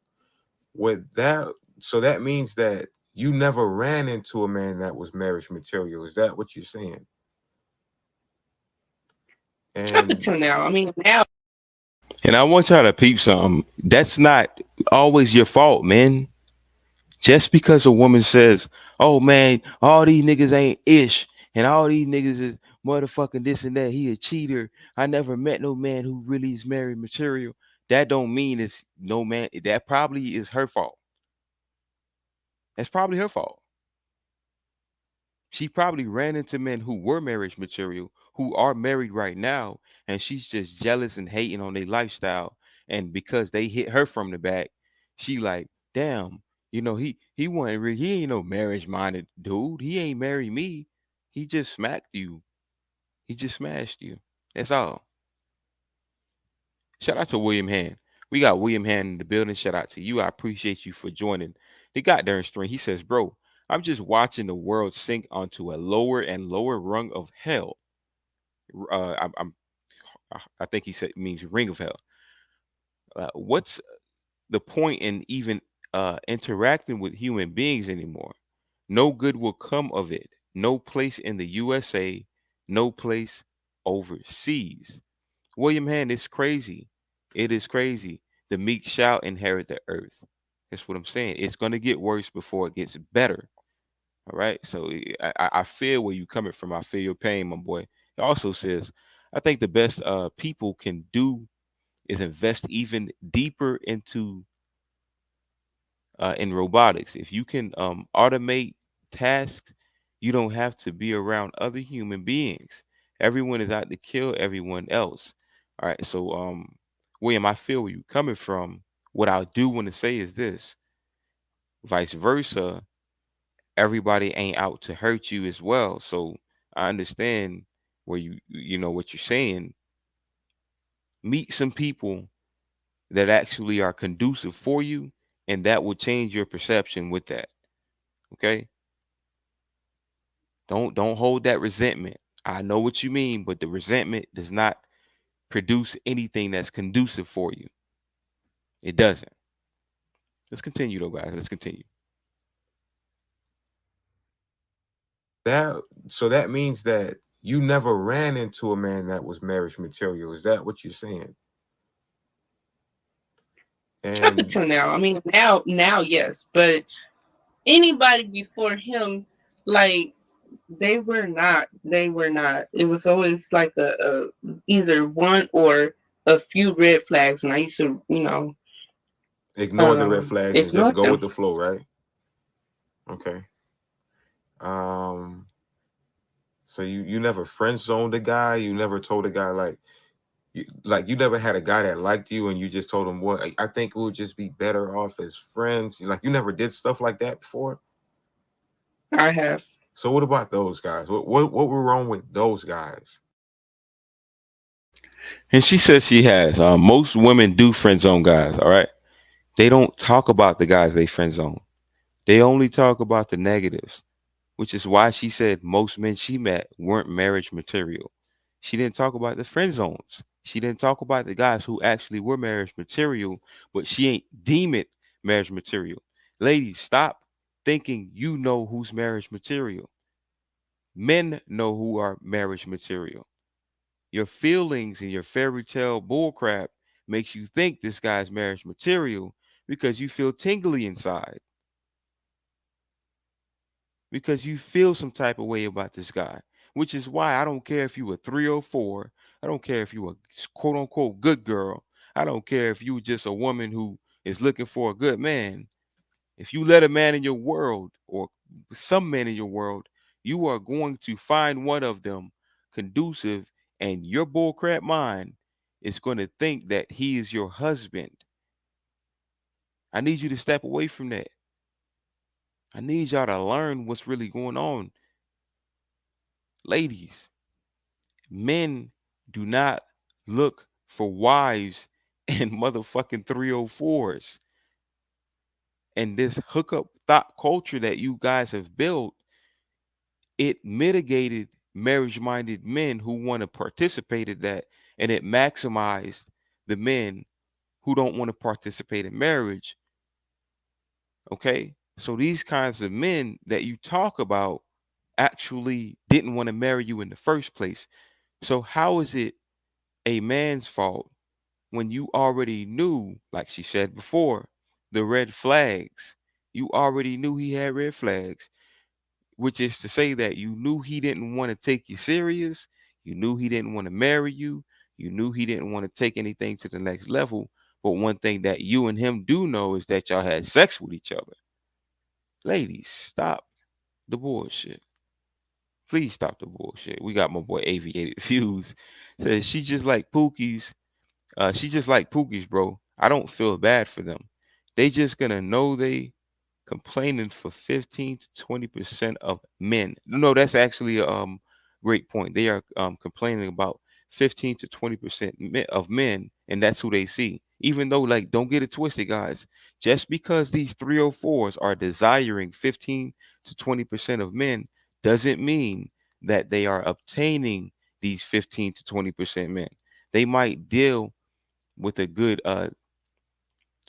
With that, so that means that you never ran into a man that was marriage material. Is that what you're saying? Up And until now, I mean, now And I want y'all to peep something. That's not always your fault, man. Just because a woman says, "Oh man, all these niggas ain't ish, and all these niggas is motherfucking this and that. He a cheater. I never met no man who really is married material." That don't mean it's no man. That probably is her fault. That's probably her fault. She probably ran into men who were marriage material, who are married right now, and she's just jealous and hating on their lifestyle. And because they hit her from the back, she like, damn, he wasn't really, he ain't no marriage minded dude. He ain't married me. He just smacked you. He just smashed you. That's all. Shout out to William Hand. We got William Hand in the building. Shout out to you. I appreciate you for joining the goddamn stream. He says, bro, I'm just watching the world sink onto a lower and lower rung of hell. I think he said means ring of hell. What's the point in even interacting with human beings anymore? No good will come of it. No place in the USA, no place overseas. William Hand, it's crazy. It is crazy. The meek shall inherit the earth. That's what I'm saying. It's going to get worse before it gets better. All right. So I feel where you coming from. I feel your pain, my boy. It also says, I think the best people can do is invest even deeper into in robotics. If you can automate tasks, you don't have to be around other human beings. Everyone is out to kill everyone else. All right. So William, I feel where you coming from. What I do want to say is this: vice versa, everybody ain't out to hurt you as well. So I understand where you know what you're saying. Meet some people that actually are conducive for you, and that will change your perception with that. Okay? Don't hold that resentment. I know what you mean, but the resentment does not produce anything that's conducive for you. It doesn't. Let's continue though, guys. Let's continue. That so that means that you never ran into a man that was marriage material. Is that what you're saying? Up And until now, I mean, now, yes, but anybody before him, like they were not. They were not. It was always like a either one or a few red flags, and I used to, ignore the red flags and just ignore go with them. the flow, right? Okay. Um. So you never friend zoned a guy. You never told a guy you never had a guy that liked you and you just told him what I think we'll just be better off as friends. Like you never did stuff like that before. I have. So what about those guys? What were wrong with those guys? And she says she has. Most women do friend zone guys. All right. They don't talk about the guys they friend zone. They only talk about the negatives, which is why she said most men she met weren't marriage material. She didn't talk about the friend zones. She didn't talk about the guys who actually were marriage material, but she ain't deem it marriage material. Ladies, stop thinking you know who's marriage material. Men know who are marriage material. Your feelings and your fairy tale bullcrap makes you think this guy's marriage material because you feel tingly inside, because you feel some type of way about this guy, which is why I don't care if you were 304. I don't care if you were quote unquote good girl. I don't care if you were just a woman who is looking for a good man. If you let a man in your world or some men in your world, you are going to find one of them conducive, and your bullcrap mind is going to think that he is your husband. I need you to step away from that. I need y'all to learn what's really going on. Ladies, men do not look for wives and motherfucking 304s. And this hookup thought culture that you guys have built, it mitigated marriage minded men who want to participate in that, and it maximized the men who don't want to participate in marriage. Okay. So these kinds of men that you talk about actually didn't want to marry you in the first place. So how is it a man's fault when you already knew, like she said before, the red flags? You already knew he had red flags, which is to say that you knew he didn't want to take you serious. You knew he didn't want to marry you. You knew he didn't want to take anything to the next level. But one thing that you and him do know is that y'all had sex with each other. Ladies, stop the bullshit. Please stop the bullshit. We got my boy Aviated Fuse. Says she just like Pookie's. She just like Pookie's, bro. I don't feel bad for them. They just gonna know they complaining for 15 to 20% of men. No, that's actually a great point. They are complaining about 15 to 20% of men, and that's who they see. Even though, like, don't get it twisted, guys. Just because these 304s are desiring 15 to 20% of men doesn't mean that they are obtaining these 15 to 20% men. They might deal with a good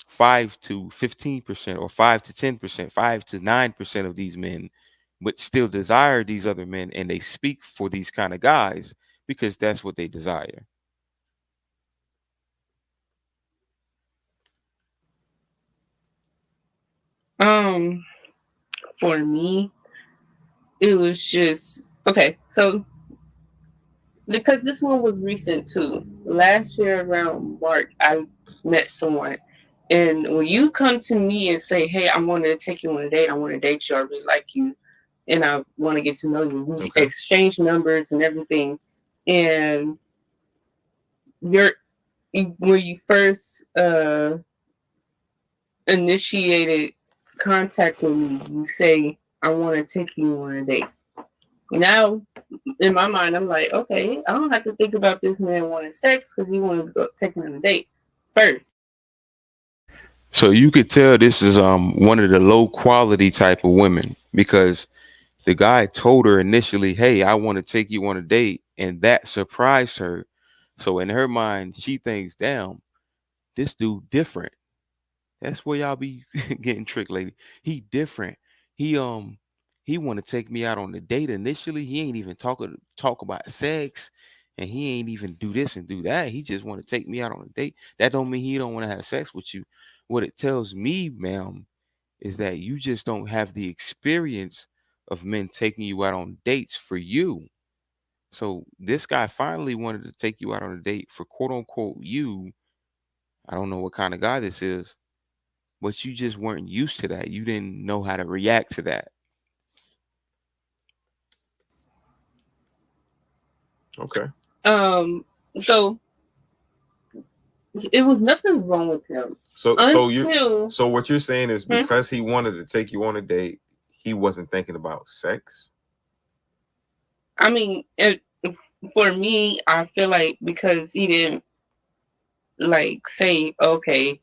5 to 15% or 5 to 10%, 5 to 9% of these men, but still desire these other men, and they speak for these kind of guys because that's what they desire. Um, for me, it was just okay. So because this one was recent too. Last year around March, I met someone, and when you come to me and say, "Hey, I want to take you on a date. I want to date you. I really like you, and I want to get to know you." We Okay. exchange numbers and everything, and you're when you first initiated contact with me, you say, "I want to take you on a date." Now, in my mind, I'm like, okay, I don't have to think about this man wanting sex because he wanted to go take me on a date first. So you could tell this is one of the low quality type of women because the guy told her initially, "Hey, I want to take you on a date," and that surprised her. So in her mind, she thinks, "Damn, this dude different." That's where y'all be getting tricked, lady. He different. He he want to take me out on a date initially. He ain't even talk about sex, and he ain't even do this and do that. He just want to take me out on a date. That don't mean he don't want to have sex with you. What it tells me, ma'am, is that you just don't have the experience of men taking you out on dates for you. So this guy finally wanted to take you out on a date for quote unquote you. I don't know what kind of guy this is, but you just weren't used to that. You didn't know how to react to that. Okay. So it was nothing wrong with him So what you're saying is Hmm? because he wanted to take you on a date, he wasn't thinking about sex. I mean, for me, I feel like because he didn't like say, okay,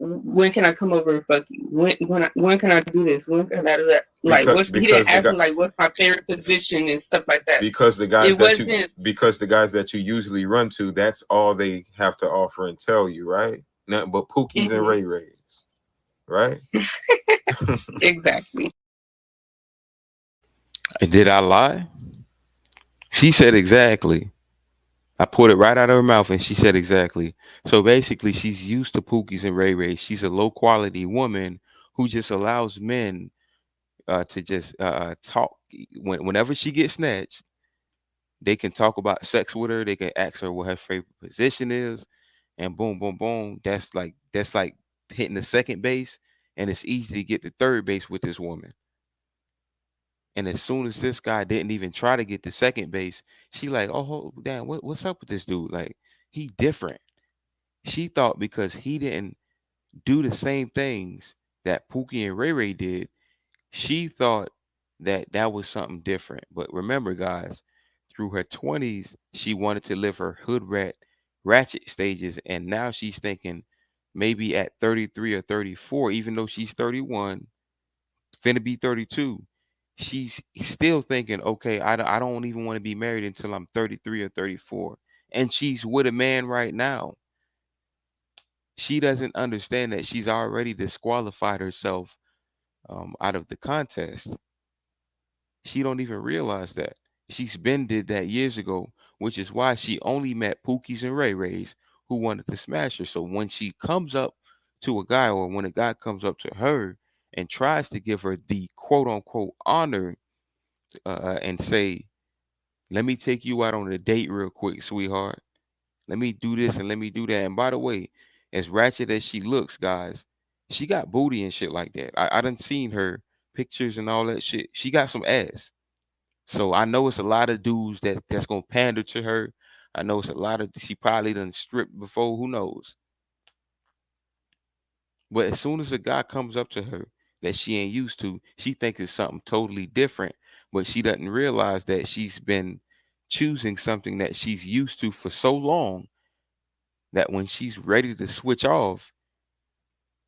when can I come over and fuck you? When can I do this? When can I do that? Like, he didn't ask me like what's my favorite position and stuff like that. Because the guys the guys that you usually run to, that's all they have to offer and tell you, right? Nothing but Pookies and Ray Rays, right? Exactly. And did I lie? She said exactly. I pulled it right out of her mouth and she said exactly. So basically, she's used to Pookies and Ray Ray. She's a low quality woman who just allows men to just talk. Whenever she gets snatched, they can talk about sex with her. They can ask her what her favorite position is, and boom, boom, boom. That's like hitting the second base, and it's easy to get to third base with this woman. And as soon as this guy didn't even try to get to second base, she like, oh damn, what's up with this dude? Like he different. She thought because he didn't do the same things that Pookie and Ray Ray did, she thought that that was something different. But remember, guys, through her 20s, she wanted to live her hood ratchet stages, and now she's thinking maybe at 33 or 34, even though she's 31, finna be 32. She's still thinking, okay, I don't even want to be married until I'm 33 or 34. And she's with a man right now. She doesn't understand that she's already disqualified herself out of the contest. She don't even realize that. She's been did that years ago, which is why she only met Pookies and Ray Rays who wanted to smash her. So when she comes up to a guy or when a guy comes up to her and tries to give her the quote unquote honor and say, let me take you out on a date real quick, sweetheart. Let me do this and let me do that. And by the way, as ratchet as she looks, guys, she got booty and shit like that. I done seen her pictures and all that shit. She got some ass. So I know it's a lot of dudes that's gonna pander to her. I know it's a lot of she probably done stripped before, who knows. But as soon as a guy comes up to her that she ain't used to, she thinks it's something totally different. But she doesn't realize that she's been choosing something that she's used to for so long that when she's ready to switch off,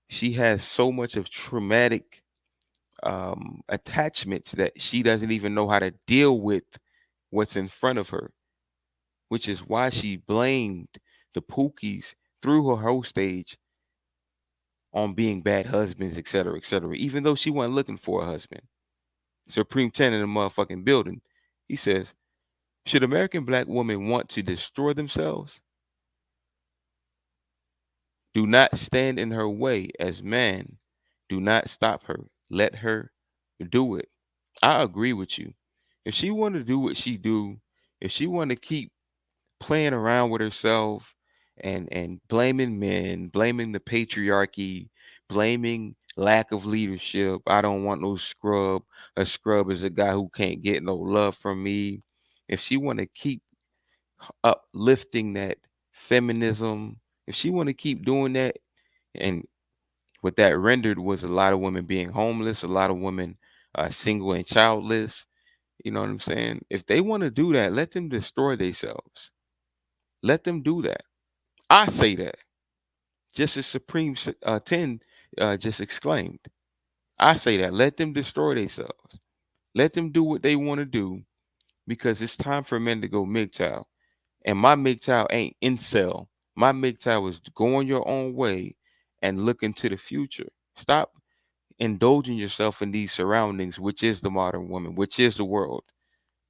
she has so much of traumatic attachments that she doesn't even know how to deal with what's in front of her, which is why she blamed the Pookies through her whole stage on being bad husbands, et cetera, even though she wasn't looking for a husband. Supreme Ten in the motherfucking building. He says, should American black women want to destroy themselves? Do not stand in her way as man. Do not stop her. Let her do it. I agree with you. If she want to do what she do, if she want to keep playing around with herself and blaming men, blaming the patriarchy, blaming lack of leadership. I don't want no scrub. A scrub is a guy who can't get no love from me. If she want to keep uplifting that feminism, if she want to keep doing that, and what that rendered was a lot of women being homeless, a lot of women single and childless. You know what I'm saying? If they want to do that, let them destroy themselves. Let them do that. I say that. Just as Supreme 10 just exclaimed. I say that. Let them destroy themselves. Let them do what they want to do because it's time for men to go MGTOW. And my MGTOW ain't incel. My MGTOW is going your own way and look into the future. Stop indulging yourself in these surroundings, which is the modern woman, which is the world.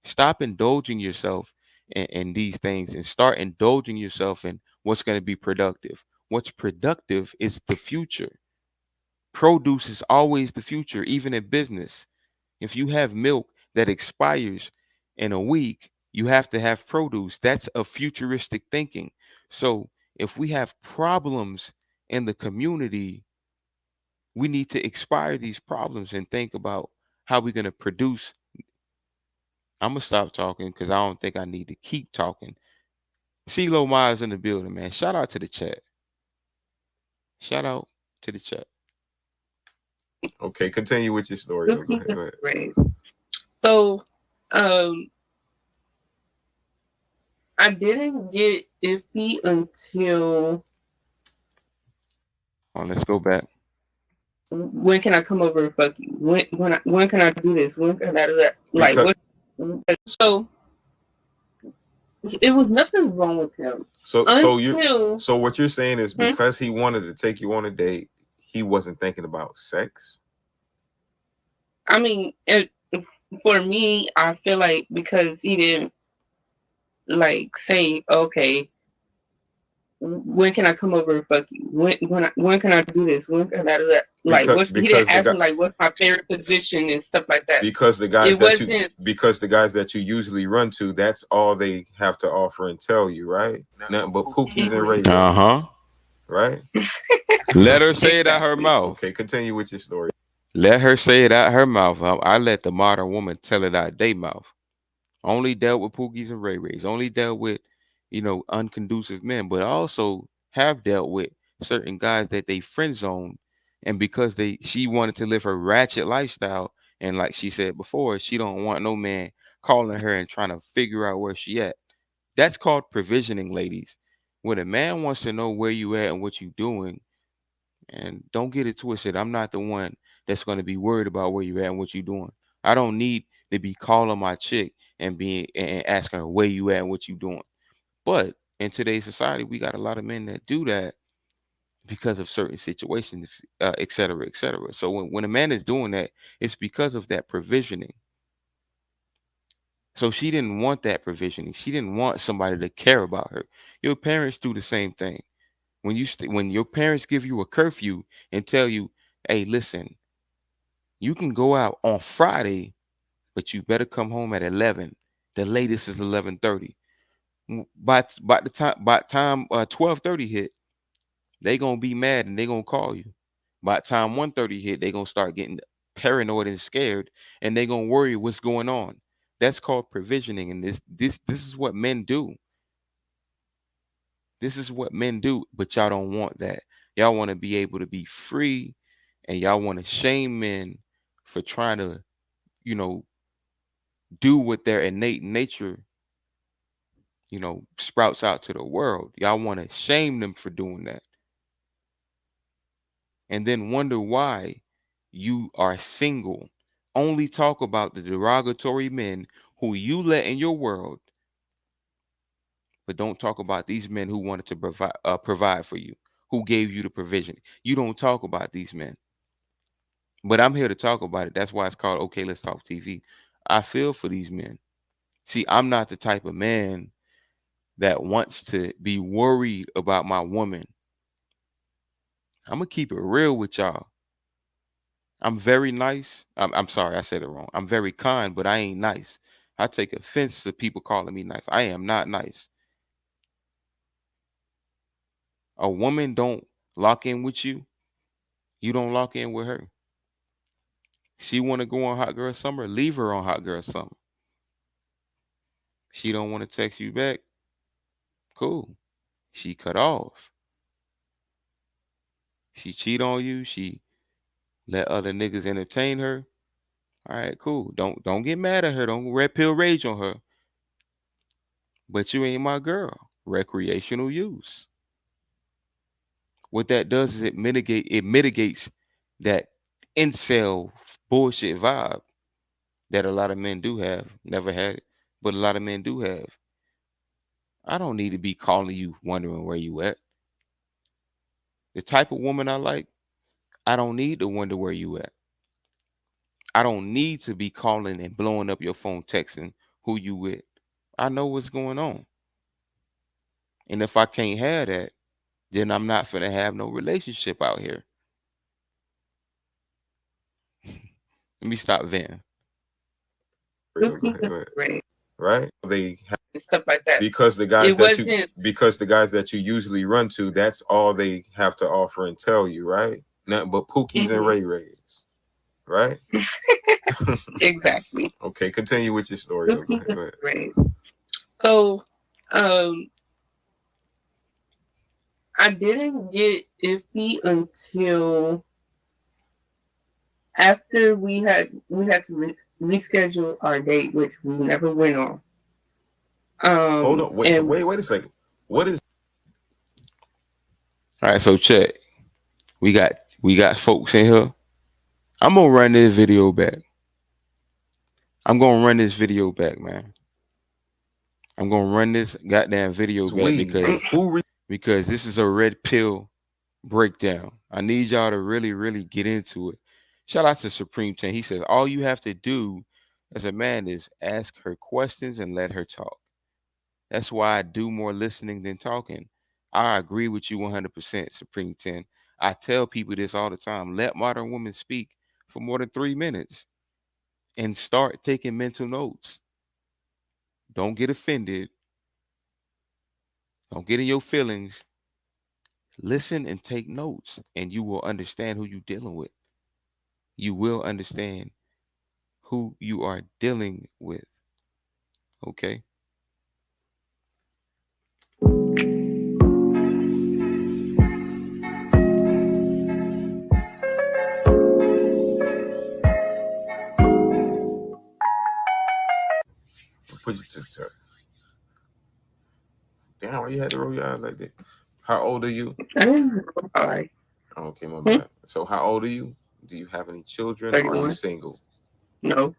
Stop indulging yourself in these things and start indulging yourself in what's going to be productive. What's productive is the future. Produce is always the future, even in business. If you have milk that expires in a week, you have to have produce. That's a futuristic thinking. So if we have problems in the community, we need to expire these problems and think about how we're going to produce. I'm gonna stop talking because I don't think I need to keep talking. CeeLo Miles in the building, man. Shout out to the chat. Shout out to the chat. Okay, continue with your story. Good Though. Go ahead. people, Go ahead. right? So, I didn't get iffy until Let's go back. when can I come over and fuck you? When can I do this? When can I do that? Like Because- what? So it was nothing wrong with him. So what you're saying is Hmm? because he wanted to take you on a date, he wasn't thinking about sex. I mean, for me, I feel like because he didn't like say, okay, when can I come over and fuck you? When can I do this? When can I do that? Like, he didn't ask me like what's my favorite position and stuff like that. Because the guys the guys that you usually run to, that's all they have to offer and tell you, right? Nothing but Pookies and Ray. Right? Let her say it out her mouth. Okay, continue with your story. Let her say it out her mouth. I let the modern woman tell it out their mouth. Only dealt with Pookies and Ray Rays. Only dealt with, unconducive men, but also have dealt with certain guys that they friend zoned, and because she wanted to live her ratchet lifestyle, and like she said before, she don't want no man calling her and trying to figure out where she at. That's called provisioning, ladies. When a man wants to know where you at and what you doing, and don't get it twisted, I'm not the one that's going to be worried about where you at and what you doing. I don't need to be calling my chick and asking her where you at and what you doing. But in today's society, we got a lot of men that do that because of certain situations, et cetera, et cetera. So when a man is doing that, it's because of that provisioning. So she didn't want that provisioning. She didn't want somebody to care about her. Your parents do the same thing. When your parents give you a curfew and tell you, "Hey, listen, you can go out on Friday, but you better come home at 11. The latest is 11:30." By the time 12:30 hit, they gonna be mad and they gonna call you. By the time 1:30 hit, they gonna start getting paranoid and scared, and they gonna worry what's going on. That's called provisioning, and this is what men do. This is what men do, but y'all don't want that. Y'all want to be able to be free, and y'all want to shame men for trying to, you know, do what their innate nature, sprouts out to the world. Y'all want to shame them for doing that. And then wonder why you are single. Only talk about the derogatory men who you let in your world, but don't talk about these men who wanted to provide for you, who gave you the provision. You don't talk about these men. But I'm here to talk about it. That's why it's called Okay, Let's Talk TV. I feel for these men. See, I'm not the type of man that wants to be worried about my woman. I'm going to keep it real with y'all. I'm very nice. I'm sorry, I said it wrong. I'm very kind, but I ain't nice. I take offense to people calling me nice. I am not nice. A woman don't lock in with you. You don't lock in with her. She want to go on Hot Girl Summer. Leave her on Hot Girl Summer. She don't want to text you back. Cool. She cut off. She cheat on you. She let other niggas entertain her. All right, cool. Don't get mad at her. Don't red pill rage on her. But you ain't my girl. Recreational use. What that does is it mitigates that incel bullshit vibe that a lot of men do have. Never had it, but a lot of men do have. I don't need to be calling you wondering where you at. The type of woman I like, I don't need to wonder where you at. I don't need to be calling and blowing up your phone texting who you with. I know what's going on. And if I can't have that, then I'm not finna have no relationship out here. Let me stop venting. Go ahead, go ahead. Right. Right? They And stuff like that. because the guys It wasn't. because the guys that you usually run to, that's all they have to offer and tell you, right? Nothing but Pookies and Ray Rays, right? Exactly. Okay, continue with your story. Go ahead, go ahead. Right. So, I didn't get iffy until after we had to reschedule our date, which we never went on. Hold on, wait a second. What is? All right, so check. We got folks in here. I'm gonna run this video back. I'm gonna run this video back, man. I'm gonna run this goddamn video back because this is a red pill breakdown. I need y'all to really, really get into it. Shout out to Supreme 10. He says all you have to do as a man is ask her questions and let her talk. That's why I do more listening than talking. I agree with you 100%, Supreme 10. I tell people this all the time. Let modern women speak for more than 3 minutes and start taking mental notes. Don't get offended. Don't get in your feelings. Listen and take notes, and you will understand who you're dealing with. You will understand who you are dealing with. Okay? Put you to the turn. Damn, why you had to roll your eyes like that? How old are you? I didn't know. All right. Okay, my bad. So how old are you? Do you have any children? 31. Are you single? No.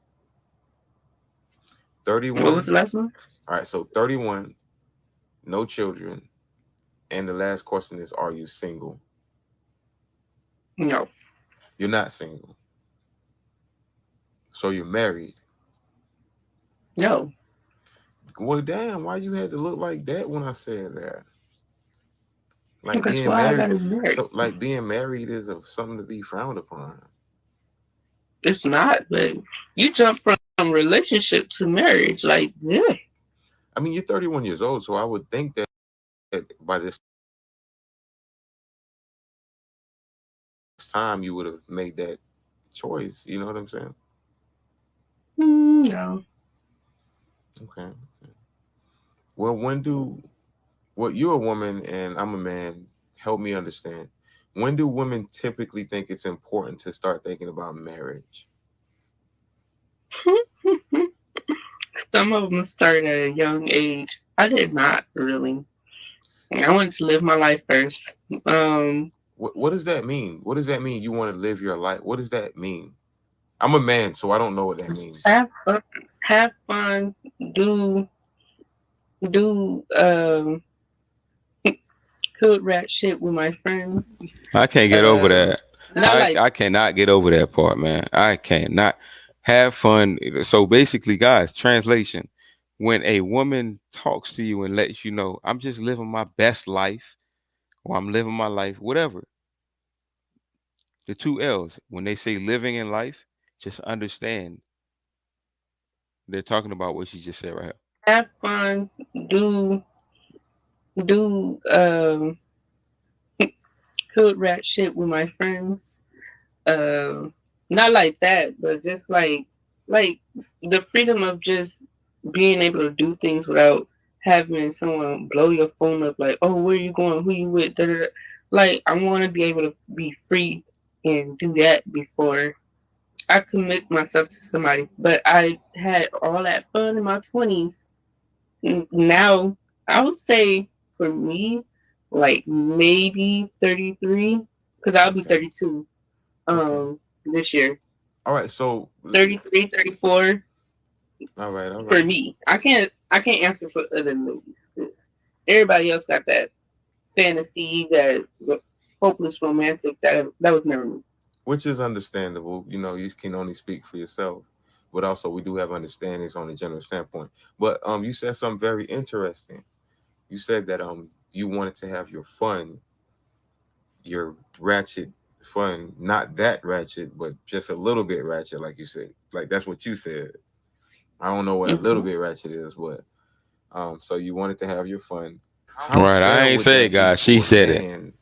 31. What was the last one? All right, so 31, no children. And the last question is, are you single? No. You're not single. So you're married. No. Well, damn, why you had to look like that when I said that? Like That's being why I married, got married. so like being married is something to be frowned upon. It's not, but you jump from relationship to marriage, like yeah. I mean, you're 31 years old, so I would think that by this time you would have made that choice. You know what I'm saying? No. Okay. Well, you're a woman and I'm a man. Help me understand. When do women typically think it's important to start thinking about marriage? Some of them start at a young age. I did not really. I wanted to live my life first. What does that mean? What does that mean? You want to live your life? What does that mean? I'm a man, so I don't know what that means. Have fun. Do hood rat shit with my friends. I can't get over that. Not I cannot get over that part, man. I cannot have fun. So basically, guys, translation: when a woman talks to you and lets you know, I'm just living my best life, or I'm living my life, whatever. The two L's. When they say living in life, just understand they're talking about what she just said right here. have fun. Do hood rat shit with my friends. Not like that, but just like the freedom of just being able to do things without having someone blow your phone up like, oh, where you going, who you with, da, da, da. Like I want to be able to be free and do that before I commit myself to somebody. But I had all that fun in my 20s. Now, I would say for me, like maybe 33, because I'll be Okay. 32 Okay. this year. All right. So 33, 34 all right. All for right. me. I can't answer for other ladies because everybody else got that fantasy, that hopeless romantic. That was never me. Which is understandable. You know, you can only speak for yourself, but also we do have understandings on a general standpoint. But you said something very interesting. You said that you wanted to have your ratchet fun, not that ratchet, but just a little bit ratchet, like you said. Like that's what you said. I don't know what a little Hmm. bit ratchet is, but so you wanted to have your fun. How Right. I fair ain't would say it, that be guys. She to a said it. man,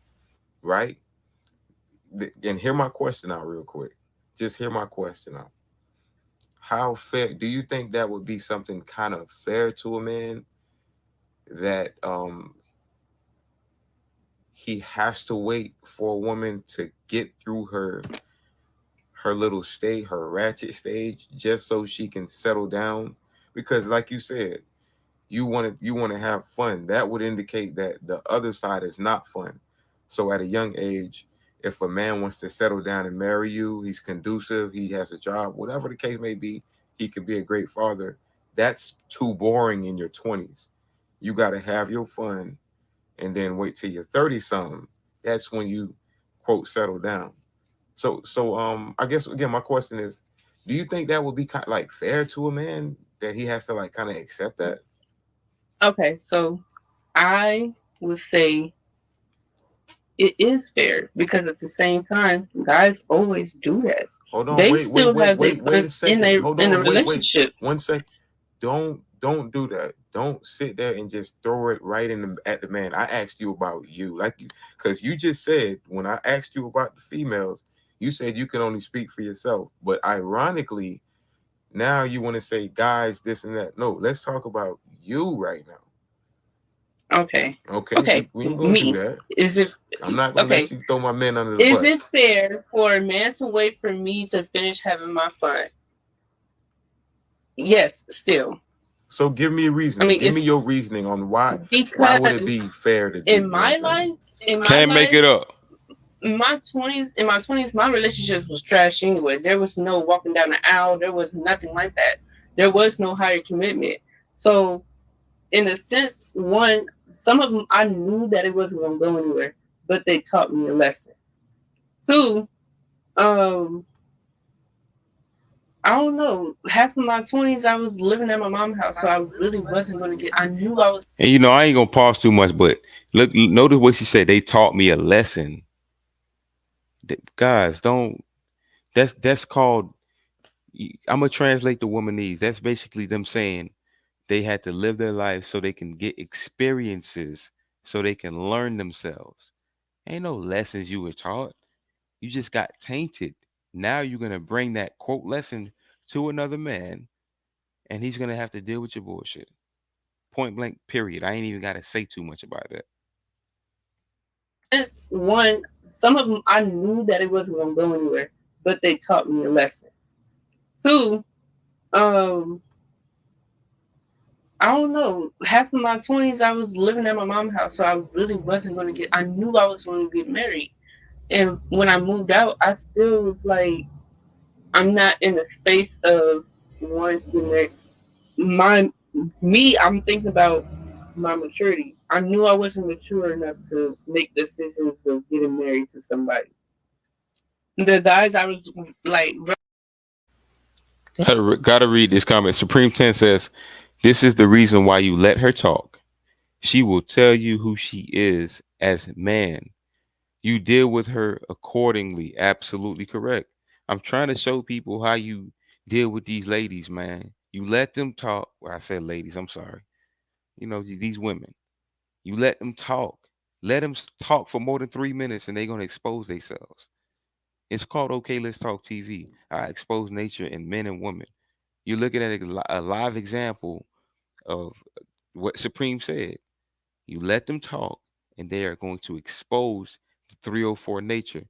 right? And hear my question out real quick. Just hear my question out. How fair do you think that would be something kind of fair to a man that he has to wait for a woman to get through her little stage, her ratchet stage, just so she can settle down? Because like you said, you want to have fun. That would indicate that the other side is not fun. So at a young age, if a man wants to settle down and marry you, he's conducive, he has a job, whatever the case may be, he could be a great father. That's too boring in your 20s. You got to have your fun and then wait till you're 30 something. That's when you quote settle down. So I guess again my question is, do you think that would be kind of like fair to a man that he has to like kind of accept that? Okay, so I would say it is fair because at the same time, guys always do that. Hold on, They wait, wait, still wait, have their wait, wait a guns in second. Hold a on, wait. relationship. 1 sec. Don't do that. Don't sit there and just throw it right in at the man. I asked you about you, like you, because you just said when I asked you about the females, you said you can only speak for yourself. But ironically, now you want to say guys, this and that. No, let's talk about you right now. Okay, Okay, okay, we ain't gonna do me. that. Is it I'm not gonna let okay? you throw my men under the Is it bus. fair for a man to wait for me to finish having my fun? Yes, still. So give me a I reasoning. mean, Give me if your reasoning on why would it be because fair to do? in You know my what I'm saying? life, in my Can't make life, it up. in my twenties, my relationships was trash anyway. There was no walking down the aisle. There was nothing like that. There was no higher commitment. So, in a sense, one, some of them I knew that it wasn't going to go anywhere, but they taught me a lesson. Two, um, I don't know. Half of my 20s, I was living at my mom's house, so I really wasn't going to get. I knew I was. And I ain't gonna pause too much, but look, notice what she said. They taught me a lesson. Guys, don't. That's called. I'm gonna translate the womanese. That's basically them saying they had to live their life so they can get experiences, so they can learn themselves. Ain't no lessons you were taught. You just got tainted. Now you're gonna bring that quote lesson to another man, and he's gonna have to deal with your bullshit. Point blank. Period. I ain't even gotta say too much about that. This one, some of them I knew that it wasn't going to go anywhere, but they taught me a lesson. Two, um, I don't know. Half of my 20s, I was living at my mom's house, so I really wasn't going to get. I knew I was going to get married, and when I moved out, I still was like, I'm not in the space of wanting to get married. My I'm thinking about my maturity. I knew I wasn't mature enough to make decisions of getting married to somebody. The guys I was like, Gotta read this comment. Supreme Ten says, "This is the reason why you let her talk. She will tell you who she is as man. You deal with her accordingly. Absolutely correct. I'm trying to show people how you deal with these ladies, man. You let them talk. Well, I said ladies. I'm sorry. These women. You let them talk. Let them talk for more than 3 minutes, and they're gonna expose themselves. It's called Okay, Let's Talk TV. I expose nature in men and women. You're looking at a live example of what Supreme said. You let them talk, and they are going to expose the 304 nature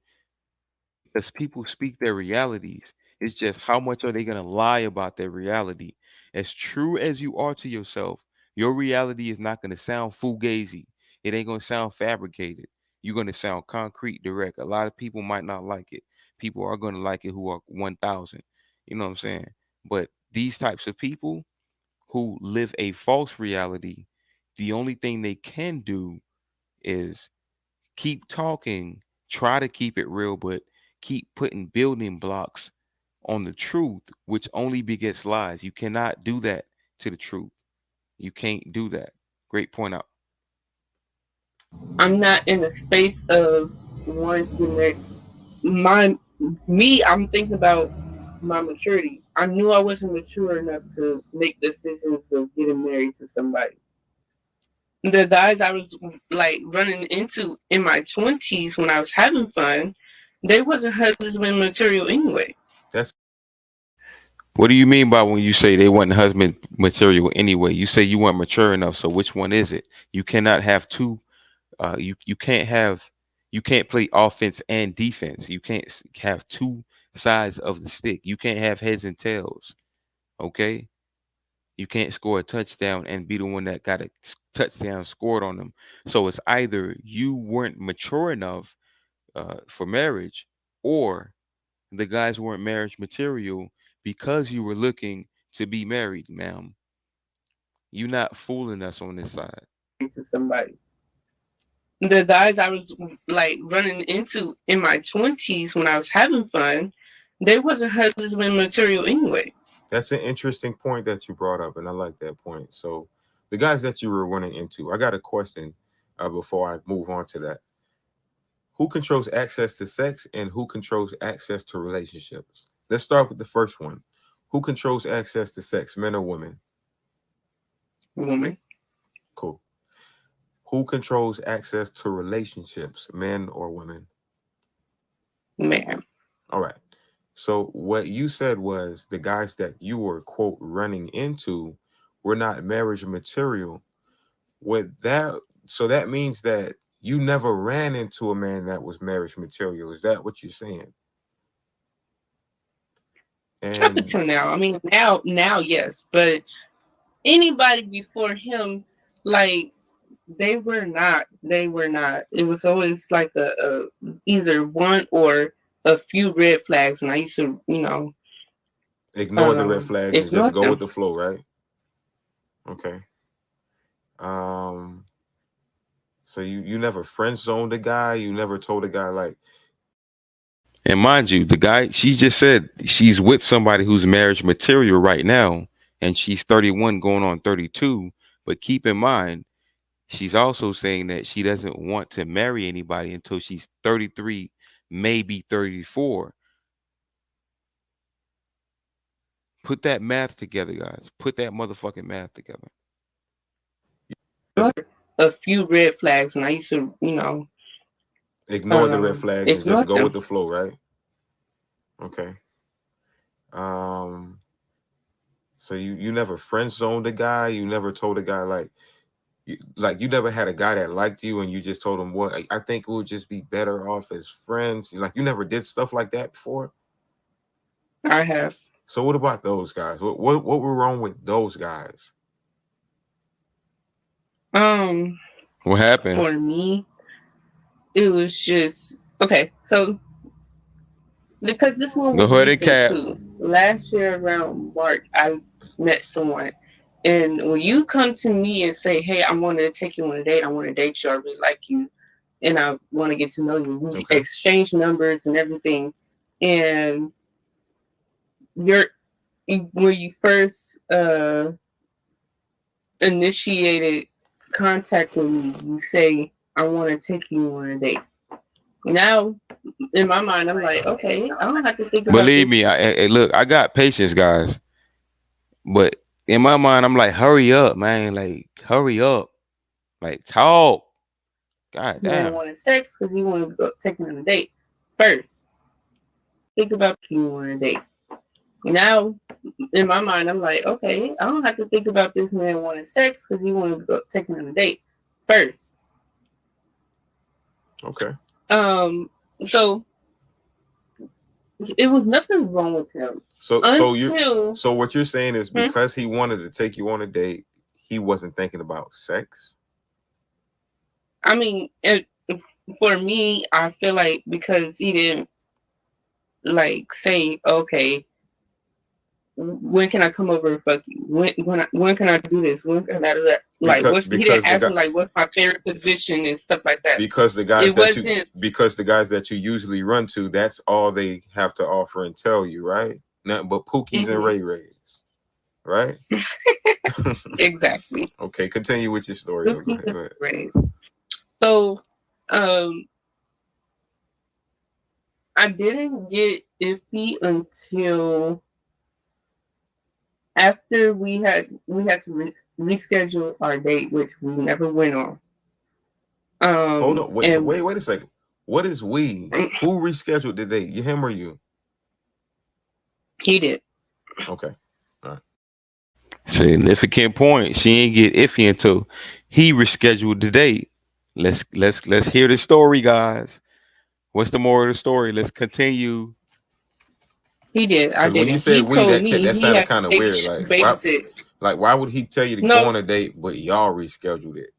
because people speak their realities. It's just how much are they gonna lie about their reality? As true as you are to yourself, your reality is not gonna sound fugazi. It ain't gonna sound fabricated. You're gonna sound concrete, direct. A lot of people might not like it. People are gonna like it who are 1,000. You know what I'm saying? But these types of people who live a false reality, the only thing they can do is keep talking, try to keep it real, but keep putting building blocks on the truth, which only begets lies. You cannot do that to the truth. You can't do that. Great point out. I'm not in a space of wanting to get married. My me, I'm thinking about my maturity. I knew I wasn't mature enough to make decisions of getting married to somebody. The guys I was like running into in my 20s when I was having fun, they wasn't husband material anyway. That's What do you mean by when you say they wasn't husband material anyway? You say you weren't mature enough. So which one is it? You cannot have two. You can't have. You can't play offense and defense. You can't have two sides of the stick. You can't have heads and tails. Okay. You can't score a touchdown and be the one that got a touchdown scored on them. So it's either you weren't mature enough for marriage, or the guys weren't marriage material because you were looking to be married, ma'am. You're not fooling us on this side. To somebody. The guys I was like running into in my 20s when I was having fun, they wasn't husband material anyway. That's an interesting point that you brought up, and I like that point. So, the guys that you were running into, I got a question before I move on to that. Who controls access to sex and who controls access to relationships? Let's start with the first one. Who controls access to sex, men or women? Woman. Cool. Who controls access to relationships, men or women? Man. All right. So what you said was the guys that you were quote running into were not marriage material. With that, so that means that you never ran into a man that was marriage material. Is that what you're saying? Up And until now, I mean, now, yes, but anybody before him, like they were not. They were not. It was always like a either one or a few red flags, and I used to, ignore the red flags and ignore just go them. with the flow, right? Okay. So you never friend zoned a guy. You never told a guy like, And mind you, the guy, she just said she's with somebody who's marriage material right now, and she's 31 going on 32. But keep in mind, she's also saying that she doesn't want to marry anybody until she's 33, maybe 34. Put that math together, guys. Put that motherfucking math together. A few red flags, and I used to, ignore the red flags and ignore just go them. with the flow, right? Okay. So you never friend zoned a guy. You never told a guy like you never had a guy that liked you and you just told him what I think we would just be better off as friends. Like you never did stuff like that before. I have. So what about those guys? What were wrong with those guys? What happened? For me, it was just okay. So because this one Go was ahead and recent cap. too. Last year around March, I met someone, and when you come to me and say, "Hey, I want to take you on a date. I want to date you. I really like you, and I want to get to know you." We Okay. exchange numbers and everything, and when you first initiated contact with me, you say, "I want to take you on a date." Now, in my mind, I'm like, okay, I don't have to think about Believe this. me, look, I got patience, guys. But in my mind, I'm like, hurry up, man. Like, hurry up. Like, talk. God Man damn. wanted sex because he wanted to go take me on a date. First, think about you on a date. Now, in my mind, I'm like, okay, I don't have to think about this man wanting sex because he wanted to go take me on a date. First. Okay. So it was nothing wrong with him So until. so what you're saying is because he wanted to take you on a date, he wasn't thinking about sex. I mean, for me, I feel like because he didn't like say, okay, when can I come over and fuck you? When can I do this? When can I do that? Like, he didn't ask me like, what's my favorite position and stuff like that. Because the guys because the guys that you usually run to, that's all they have to offer and tell you, right? Nothing but Pookies and Ray Rays, right? Exactly. Okay, continue with your story. Go ahead. Right. So, I didn't get iffy until after we had to reschedule our date, which we never went on. Hold on, wait a second. What is we? Who rescheduled the date? Him or you? He did. Okay. All right. Significant point. She ain't get iffy until he rescheduled the date. Let's hear the story, guys. What's the moral of the story? Let's continue. He did. I didn't. When you said he we, told me that sounded kind of weird. Like why would he tell you to go on a date, but y'all rescheduled it?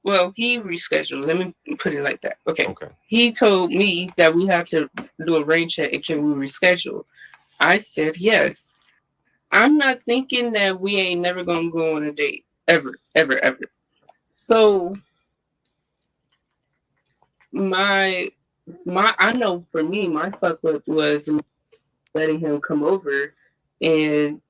Well, he rescheduled. Let me put it like that. Okay. He told me that we have to do a rain check and can we reschedule. I said yes. I'm not thinking that we ain't never gonna go on a date ever. So I know for me, my fuck up was letting him come over, and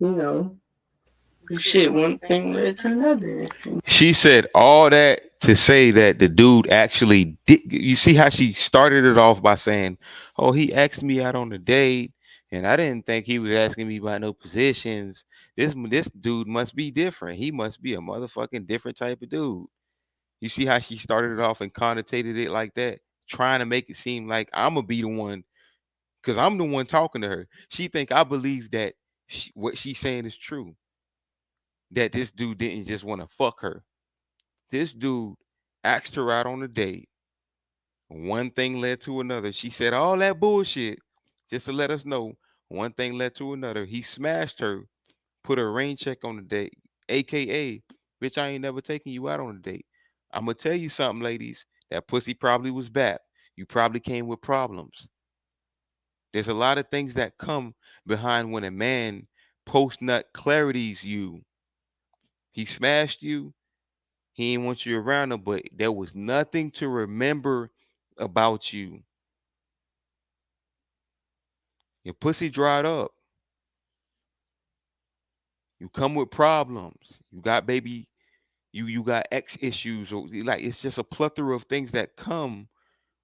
shit, one thing led to another. She said all that to say that the dude actually did. You see how she started it off by saying, "Oh, he asked me out on a date, and I didn't think he was asking me about no positions. This dude must be different. He must be a motherfucking different type of dude." You see how she started it off and connotated it like that, trying to make it seem like I'm gonna be the one, because I'm the one talking to her. She think I believe that what she's saying is true. That this dude didn't just want to fuck her. This dude asked her out on a date. One thing led to another. She said all that bullshit just to let us know. One thing led to another. He smashed her, put a rain check on the date, aka, bitch, I ain't never taking you out on a date. I'm gonna tell you something, ladies. That pussy probably was bad. You probably came with problems. There's a lot of things that come behind when a man post nut clarities you. He smashed you. He didn't want you around him, but there was nothing to remember about you. Your pussy dried up. You come with problems. You got baby, you got X issues, or like it's just a plethora of things that come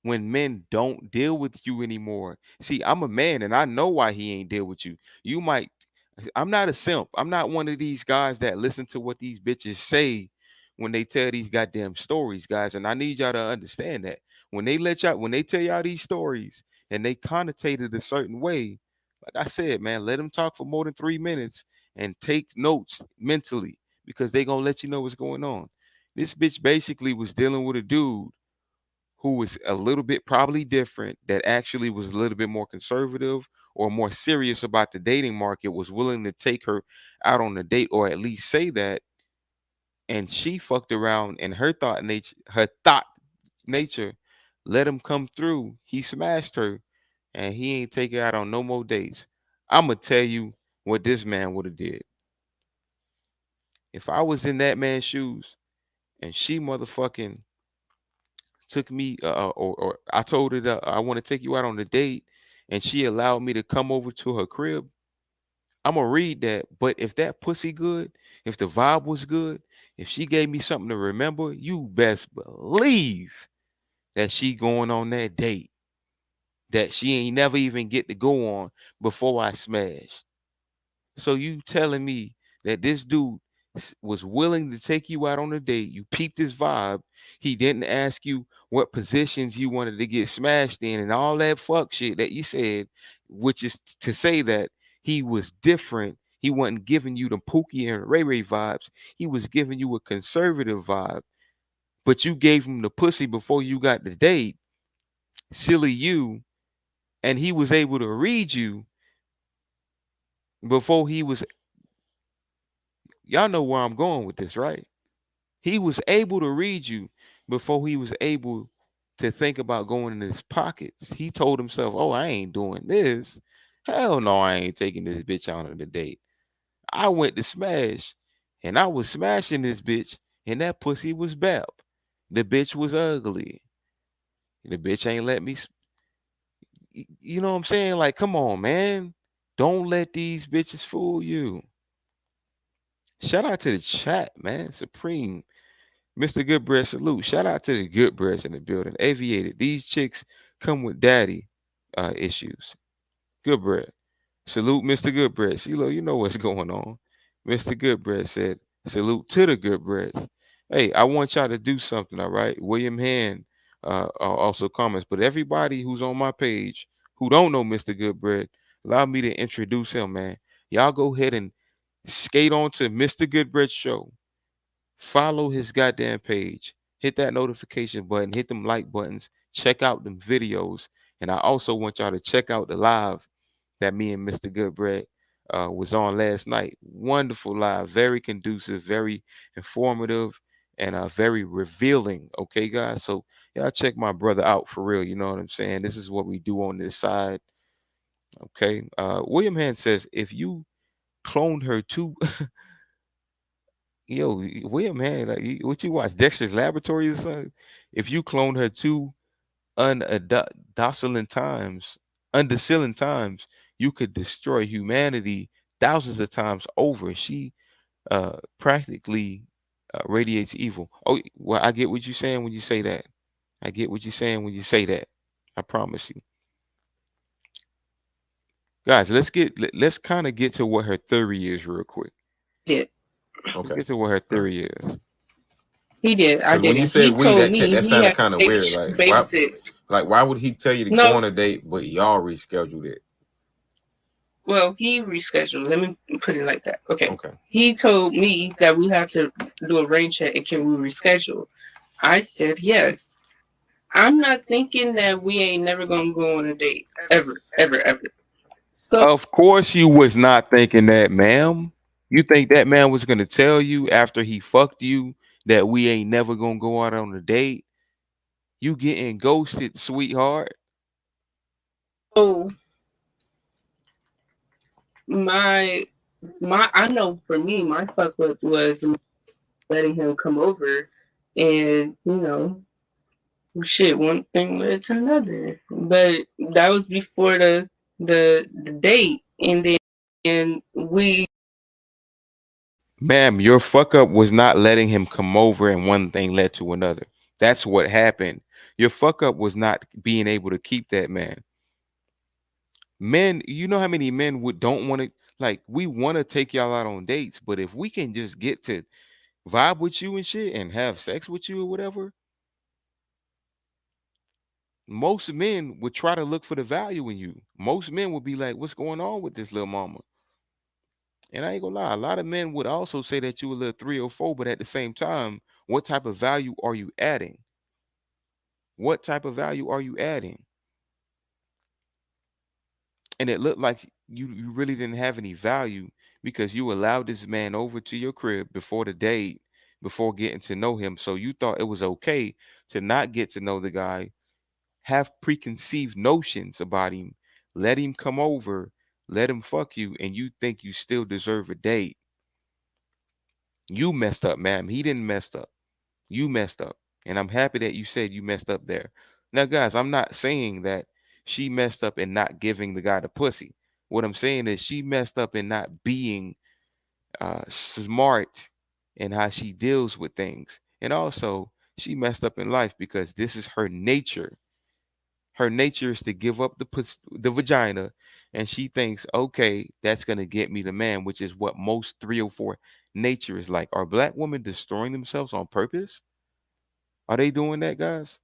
when men don't deal with you anymore. See, I'm a man and I know why he ain't deal with you. You might I'm not a simp. I'm not one of these guys that listen to what these bitches say when they tell these goddamn stories, guys. And I need y'all to understand that. When they tell y'all these stories and they connotate it a certain way, like I said, man, let them talk for more than 3 minutes and take notes mentally because they gonna let you know what's going on. This bitch basically was dealing with a dude who was a little bit probably different, that actually was a little bit more conservative or more serious about the dating market, was willing to take her out on a date or at least say that. And she fucked around and her thought nature let him come through. He smashed her and he ain't take her out on no more dates. I'ma tell you what this man would have did. If I was in that man's shoes and she motherfucking took me or I told her that I want to take you out on a date and she allowed me to come over to her crib, I'm gonna read that. But if that pussy good, if the vibe was good, if she gave me something to remember, you best believe that she going on that date that she ain't never even get to go on before I smashed. So you telling me that this dude was willing to take you out on a date, you peeped his vibe, he didn't ask you what positions you wanted to get smashed in and all that fuck shit that you said, which is to say that he was different. He wasn't giving you the Pookie and Ray Ray vibes. He was giving you a conservative vibe. But you gave him the pussy before you got the date. Silly you. and he was able to read you before he was. Y'all know where I'm going with this, right? He was able to read you before he was able to think about going in his pockets. He told himself, "Oh, I ain't doing this. Hell no, I ain't taking this bitch out on a date. I went to smash, and I was smashing this bitch, and that pussy was bap. The bitch was ugly. The bitch ain't let me. You know what I'm saying? Like, come on, man. Don't let these bitches fool you." Shout out to the chat, man. Supreme. Mr. Goodbread, salute. Shout out to the Goodbreads in the building. Aviated. These chicks come with daddy issues. Goodbread. Salute, Mr. Goodbread. CeeLo, you know what's going on. Mr. Goodbread said, salute to the Goodbreads. Hey, I want y'all to do something, all right? William Hand also comments, but everybody who's on my page who don't know Mr. Goodbread, allow me to introduce him, man. Y'all go ahead and skate on to Mr. Goodbread Show. Follow his goddamn page. Hit that notification button. Hit them like buttons. Check out them videos. And I also want y'all to check out the live that me and Mr. Goodbread was on last night. Wonderful live. Very conducive. Very informative. And very revealing. Okay, guys? So y'all check my brother out for real. You know what I'm saying? This is what we do on this side. Okay. William Hand says, if you cloned her too yo, William man, like what you watch, Dexter's Laboratory or something? If you clone her to undocilin times, undocilin times, you could destroy humanity thousands of times over. She practically radiates evil. Oh, well, I get what you're saying when you say that. I get what you're saying when you say that. I promise you, guys. Let's kind of get to what her theory is real quick. Yeah. Let's Okay. get to what her theory is. He did. I Because when you didn't. said He we, told me that he sounded had kind of to weird. babysit. Why would he tell you to No. go on a date, but y'all rescheduled it? Well, he rescheduled. Let me put it like that. Okay. Okay. He told me that we have to do a rain check and can we reschedule? I said yes. I'm not thinking that we ain't never gonna go on a date. Ever. So Of course you was not thinking that, ma'am. You think that man was gonna tell you after he fucked you that we ain't never gonna go out on a date? You getting ghosted, sweetheart. my I know for me, my fuck up was letting him come over and, shit, one thing led to another. But that was before the date, and then we. Ma'am, your fuck up was not letting him come over and one thing led to another. That's what happened. Your fuck up was not being able to keep that man. Men, you know how many men would don't want to, like, we want to take y'all out on dates, but if we can just get to vibe with you and shit and have sex with you or whatever, most men would try to look for the value in you. Most men would be like, what's going on with this little mama? And I ain't gonna lie, a lot of men would also say that you a little 304, but at the same time, what type of value are you adding? What type of value are you adding? And it looked like you really didn't have any value because you allowed this man over to your crib before the date, before getting to know him. So you thought it was okay to not get to know the guy, have preconceived notions about him, let him come over, let him fuck you, and you think you still deserve a date. You messed up, ma'am. He didn't mess up. You messed up. And I'm happy that you said you messed up there. Now, guys, I'm not saying that she messed up in not giving the guy the pussy. What I'm saying is she messed up in not being smart in how she deals with things. And also, she messed up in life because this is her nature. Her nature is to give up the vagina, and she thinks, okay, that's gonna get me the man, which is what most 304 nature is like. Are black women destroying themselves on purpose? Are they doing that, guys?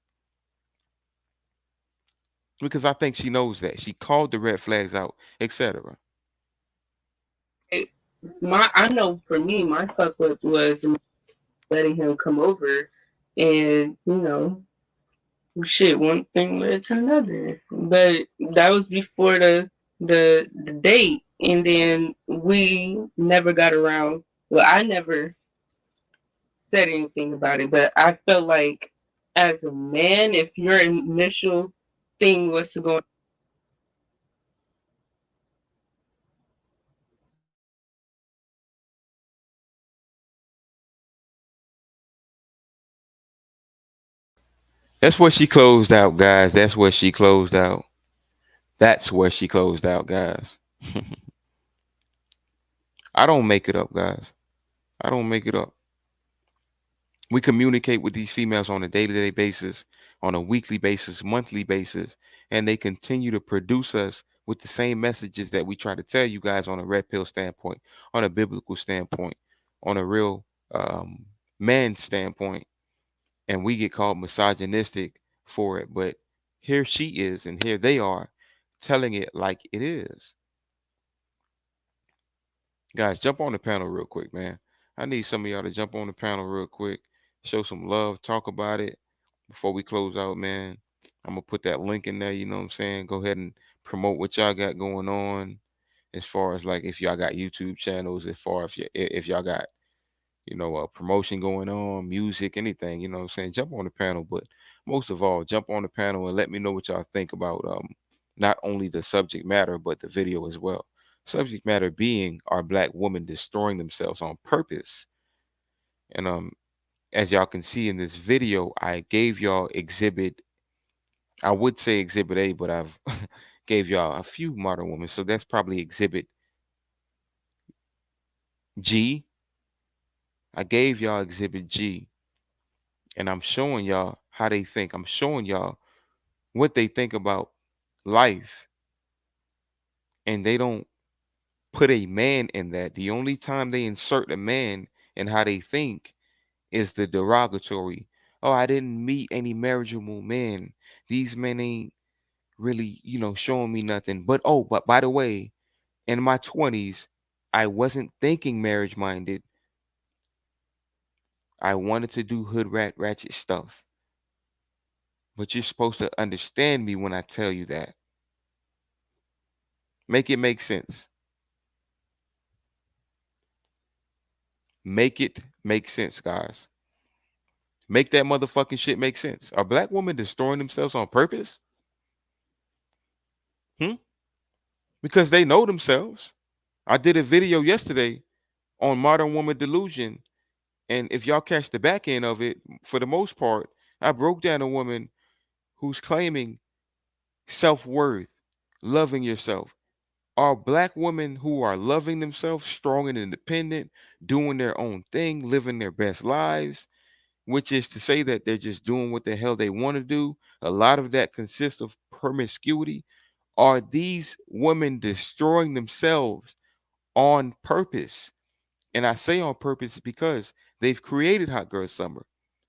Because I think she knows that. She called the red flags out, etc. I know for me, my fuck up was letting him come over, and shit, one thing led to another. but that was before the date, and then we never got around. Well, I never said anything about it, but I felt like as a man, if your initial thing was to go. That's where she closed out, guys. That's where she closed out. That's where she closed out, guys. I don't make it up, guys. I don't make it up. We communicate with these females on a day-to-day basis, on a weekly basis, monthly basis, and they continue to produce us with the same messages that we try to tell you guys on a red pill standpoint, on a biblical standpoint, on a real man standpoint, and we get called misogynistic for it. But here she is, and here they are telling it like it is. Guys, jump on the panel real quick, man. I need some of y'all to jump on the panel real quick, show some love, talk about it before we close out, man. I'm gonna put that link in there, you know what I'm saying? Go ahead and promote what y'all got going on as far as like if y'all got YouTube channels, as far as if y'all got, promotion going on, music, anything, you know what I'm saying? Jump on the panel, but most of all, jump on the panel and let me know what y'all think about not only the subject matter but the video as well. Subject matter being our black women destroying themselves on purpose. And as y'all can see in this video, I gave y'all exhibit, I would say exhibit A, but I've gave y'all a few modern women. So that's probably exhibit G. I gave y'all exhibit G, and I'm showing y'all how they think. I'm showing y'all what they think about life, and they don't put a man in that. The only time they insert a man in how they think is the derogatory. Oh, I didn't meet any marriageable men. These men ain't really, showing me nothing. But by the way, in my 20s, I wasn't thinking marriage minded. I wanted to do hood ratchet stuff. But you're supposed to understand me when I tell you that. Make it make sense. Make it make sense, guys. Make that motherfucking shit make sense. Are black women destroying themselves on purpose? Hmm? Because they know themselves. I did a video yesterday on modern woman delusion. And if y'all catch the back end of it, for the most part, I broke down a woman who's claiming self worth, loving yourself. Are black women who are loving themselves, strong and independent, doing their own thing, living their best lives, which is to say that they're just doing what the hell they want to do. A lot of that consists of promiscuity. Are these women destroying themselves on purpose? And I say on purpose because they've created Hot Girl Summer.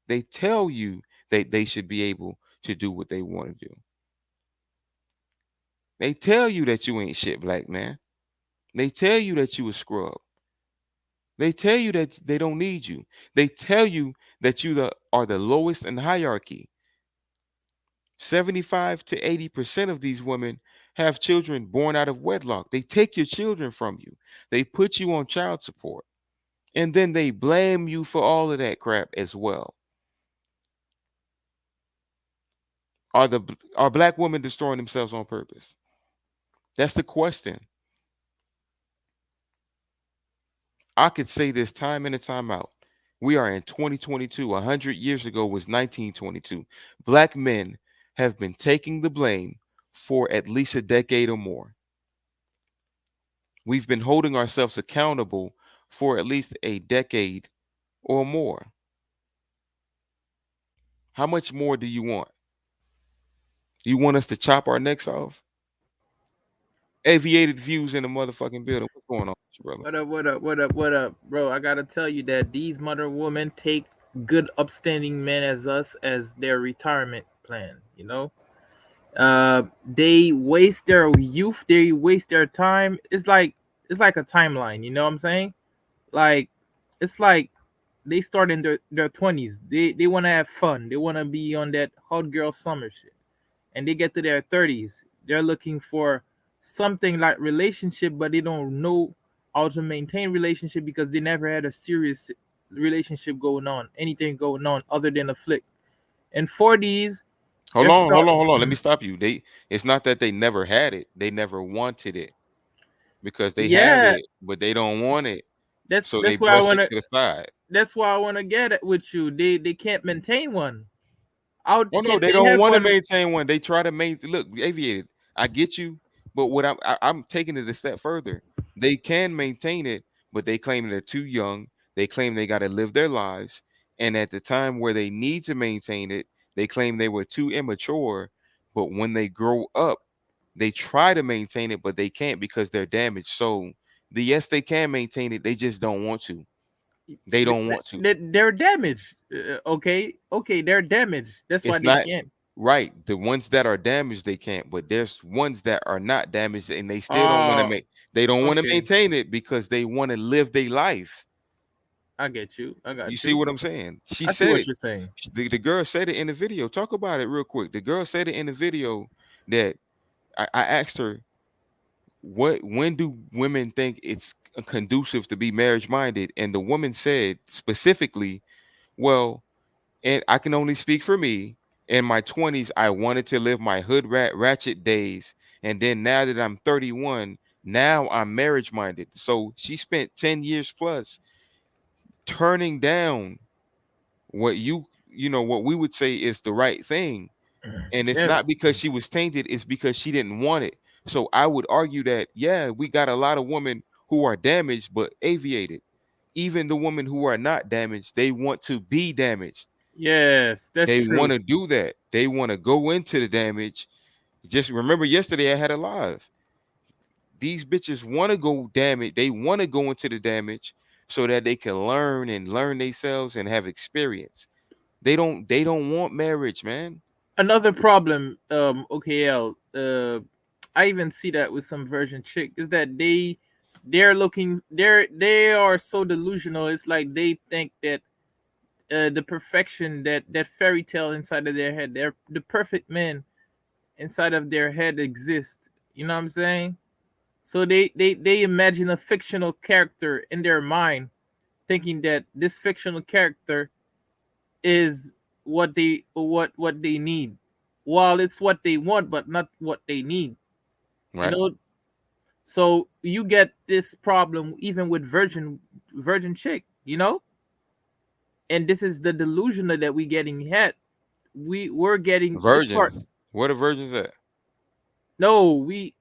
They tell you that they should be able to do what they want to do. They tell you that you ain't shit, black man. They tell you that you a scrub. They tell you that they don't need you. They tell you that are the lowest in hierarchy. 75 to 80% of these women have children born out of wedlock. They take your children from you. They put you on child support. And then they blame you for all of that crap as well. Are black women destroying themselves on purpose? That's the question. I could say this time in and time out. We are in 2022. 100 years ago was 1922. Black men have been taking the blame for at least a decade or more. We've been holding ourselves accountable for at least a decade or more. How much more do you want? You want us to chop our necks off? Aviated views in the motherfucking building. What's going on, brother? What up, what up, what up, what up, bro? I gotta tell you that these modern women take good, upstanding men as us as their retirement plan. They waste their youth, they waste their time. It's like a timeline. You know what I'm saying? Like it's like they start in their 20s. They want to have fun. They want to be on that hot girl summer shit. and they get to their 30s, they're looking for something like relationship, but they don't know how to maintain relationship because they never had a serious relationship going on, anything going on other than a flick. In 40s, Hold they're on, start. hold on, hold on. Let me Mhm. stop you. It's not that they never had it. They never wanted it because they have Yeah, it, but they don't want it. So they that's where I brush want it to. to the side. That's why I want to get it with you. They can't maintain one. How Oh no, can they they don't have want to one? maintain one. They try to maintain. Look, aviated. I get you, but what I'm taking it a step further. They can maintain it, but they claim they're too young. They claim they got to live their lives, and at the time where they need to maintain it, they claim they were too immature. But when they grow up, they try to maintain it, but they can't because they're damaged. So yes, they can maintain it. They just don't want to. They don't want to. They're damaged. Okay, they're damaged. That's why It's they not can't. right. The ones that are damaged, they can't. But there's ones that are not damaged, and they still don't want to Oh, make. They don't want to okay. maintain it because they want to live their life. I get you. I You got see you. what I'm saying? She I see said what it. you're saying. The girl said it in the video. Talk about it real quick. The girl said it in the video that I asked her, "What? When do women think it's conducive to be marriage minded?" And the woman said specifically, "Well, and I can only speak for me. In my 20s, I wanted to live my hood ratchet days. And then now that I'm 31, now I'm marriage minded." So she spent 10 years plus turning down what what we would say is the right thing. And it's not Yes. because she was tainted, it's because she didn't want it. So I would argue that, yeah, we got a lot of women who are damaged, but aviated. Even the women who are not damaged, they want to be damaged. Yes, that's They want true. to do that. They want to go into the damage. Just remember yesterday I had a live. These bitches want to go damage. They want to go into the damage so that they can learn themselves and have experience. They don't want marriage, man. Another problem, OKL, I even see that with some virgin chick is that they are so delusional. It's like they think that the perfection, that fairy tale inside of their head, they're the perfect man inside of their head exists. You know what I'm saying? So they imagine a fictional character in their mind, thinking that this fictional character is what they need, while it's what they want but not what they need. You Right? know, so you get this problem even with virgin chick. And this is the delusional that we getting hit. We're getting it's hard. Virgins. What are virgins at? No, we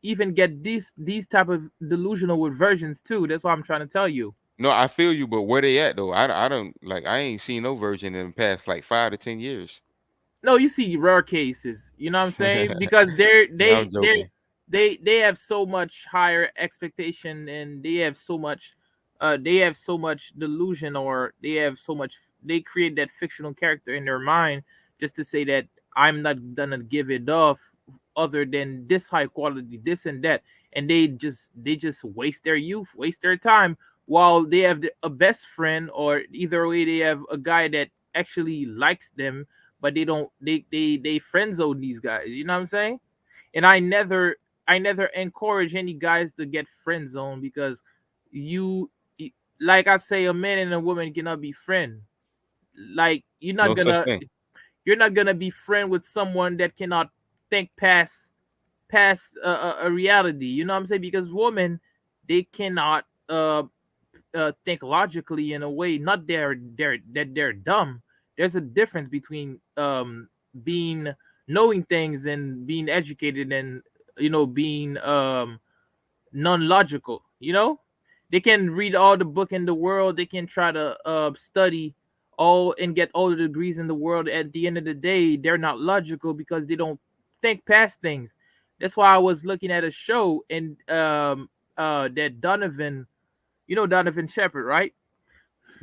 even get these type of delusional with versions too. That's what I'm trying to tell you. No, I feel you, but where they at though? I don't like. I ain't seen no virgin in the past like 5 to 10 years. No, you see rare cases. You know what I'm saying? Because No, I'm joking. they have so much higher expectation, and they have so much delusion, or they create that fictional character in their mind just to say that I'm not gonna give it off other than this high quality, this and that. And they just waste their youth, waste their time, while they have a best friend, or either way they have a guy that actually likes them, but they don't they friend zone these guys. You know what I'm saying? And I never encourage any guys to get friend zone, because you like I say, a man and a woman cannot be friend. Like No such thing. you're not gonna be friend with someone that cannot think past a reality. You know what I'm saying? Because women, they cannot think logically in a way. Not they're dumb. There's a difference between being knowing things and being educated, and being non-logical. They can read all the book in the world. They can try to study all and get all the degrees in the world. At the end of the day, they're not logical because they don't think past things. That's why I was looking at a show, and that Donovan, Donovan Shepherd, right?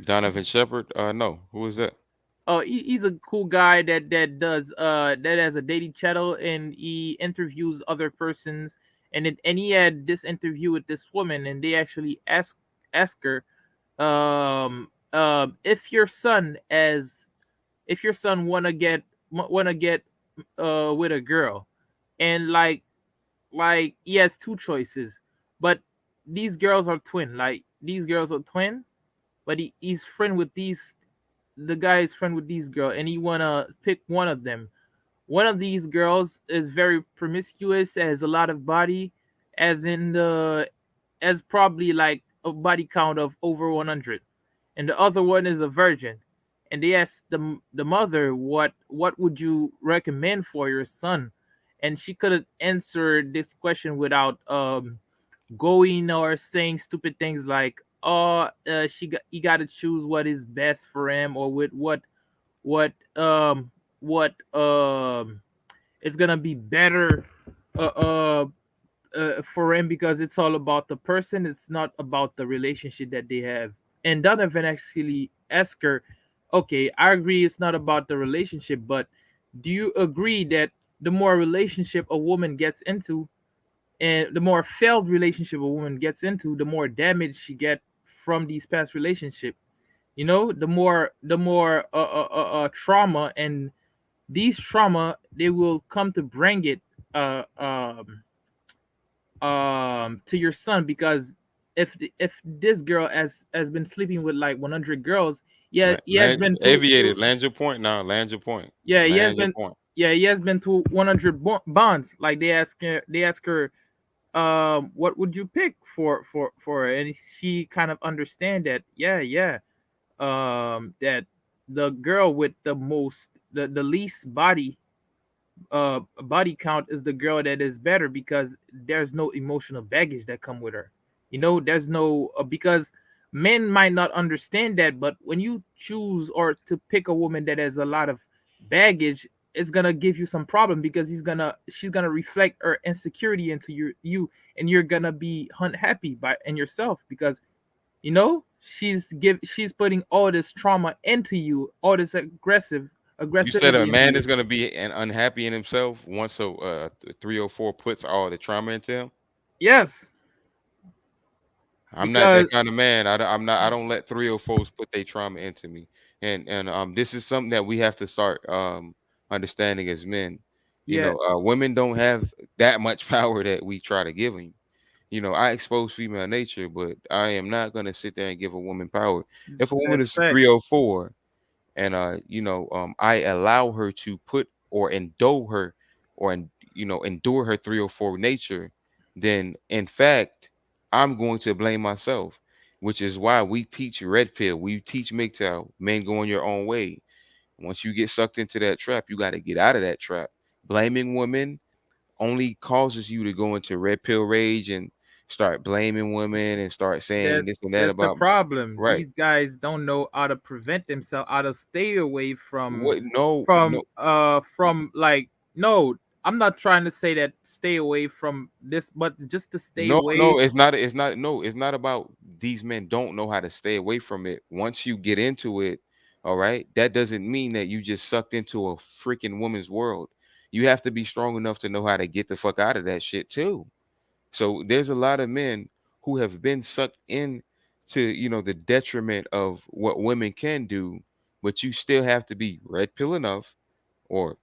Donovan Shepherd? No. Who is that? Oh, he's a cool guy that has a dating channel, and he interviews other persons. And he had this interview with this woman, and they actually ask her, if your son wanna get with a girl, and like he has two choices, but these girls are twin. Like these girls are twin, but he's friend with these. The guy is friend with these girl, and he wanna pick one of them. One of these girls is very promiscuous, has a lot of body, as in the as probably like a body count of over 100, and the other one is a virgin. And they asked the mother, what would you recommend for your son? And she couldn't answer this question without going or saying stupid things like, oh, he got to choose what is best for him, or with what what is gonna be better uh, uh for him, because it's all about the person, it's not about the relationship that they have. And Donovan actually asked her, okay, I agree it's not about the relationship, but do you agree that the more relationship a woman gets into, and the more failed relationship a woman gets into, the more damage she get from these past relationship? You know, the more trauma, and these trauma, they will come to bring it uh um to your son, because if this girl has been sleeping with like 100 girls, yeah, he has been Aviator, land your point now. Land your point. yeah, he has Land your been point. yeah, he has been to 100 bonds. Like they ask her, what would you pick for her? And she kind of understand that, yeah, that the girl with the least body count is the girl that is better, because there's no emotional baggage that come with her. You know, there's no because men might not understand that, but when you choose or to pick a woman that has a lot of baggage, it's gonna give you some problem, because she's gonna reflect her insecurity into you, and you're gonna be unhappy by in yourself, because she's putting all this trauma into you, all this You said aggressivity a into man you. is gonna be unhappy in himself once a 304 puts all the trauma into him. Yes, I'm not that because kind of man. I'm not. I don't let 304s put their trauma into me. And this is something that we have to start understanding as men. yeah, Women don't have that much power that we try to give them. I expose female nature, but I am not gonna sit there and give a woman power. If a woman that's is facts. 304, and I allow her to put or endow her, or endure her 304 nature, then in fact I'm going to blame myself, which is why we teach red pill, we teach MGTOW, men going your own way. Once you get sucked into that trap, you got to get out of that trap. Blaming women only causes you to go into red pill rage and start blaming women and start saying That's this and that that's the about. problem. Right. These guys don't know how to prevent themselves, how to stay away from What? No, no. like, no, I'm not trying to say that stay away from this, but just to stay No, away. no, it's not. It's not. No, it's not about these men don't know how to stay away from it. Once you get into it, all right, that doesn't mean that you just sucked into a freaking woman's world. You have to be strong enough to know how to get the fuck out of that shit too. So there's a lot of men who have been sucked in to, the detriment of what women can do, but you still have to be red pill enough, or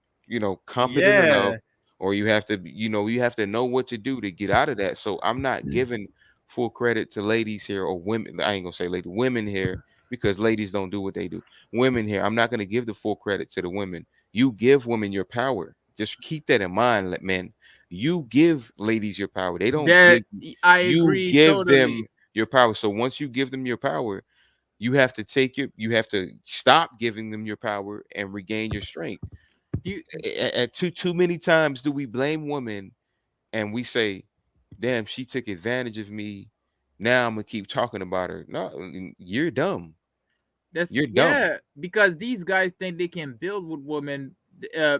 competent enough, Yeah, or you have to know what to do to get out of that. So I'm not giving full credit to ladies here, or women. I ain't gonna say lady, women here, because ladies don't do what they do. Women here, I'm not gonna give the full credit to the women. You give women your power. Just keep that in mind, men. You give ladies your power. They don't that give you. I You agree give totally. them your power. So once you give them your power, you have to you have to stop giving them your power and regain your strength. Do you, Too many times do we blame women, and we say, "Damn, she took advantage of me. Now I'm gonna keep talking about her." No, you're dumb. that's You're dumb. yeah, because these guys think they can build with women. Uh,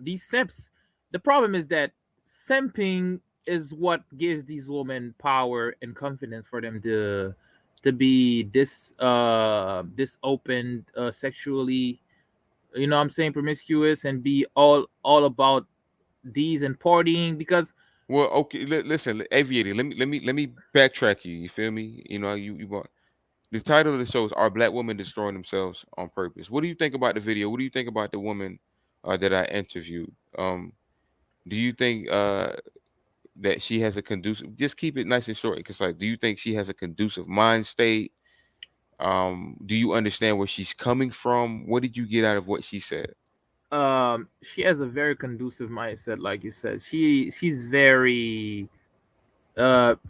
these simps. The problem is that simping is what gives these women power and confidence for them to be this open sexually. You know what I'm saying, promiscuous, and be all about these and partying, because Well, okay. Listen, Aviator. Let me backtrack you. You feel me? You want the title of the show is "Are Black Women Destroying Themselves on Purpose?" What do you think about the video? What do you think about the woman that I interviewed. Do you think that she has a conducive? Just keep it nice and short and concise. Do you think she has a conducive mind state? Do you understand where she's coming from? What did you get out of what she said? She has a very conducive mindset, like you said. She's very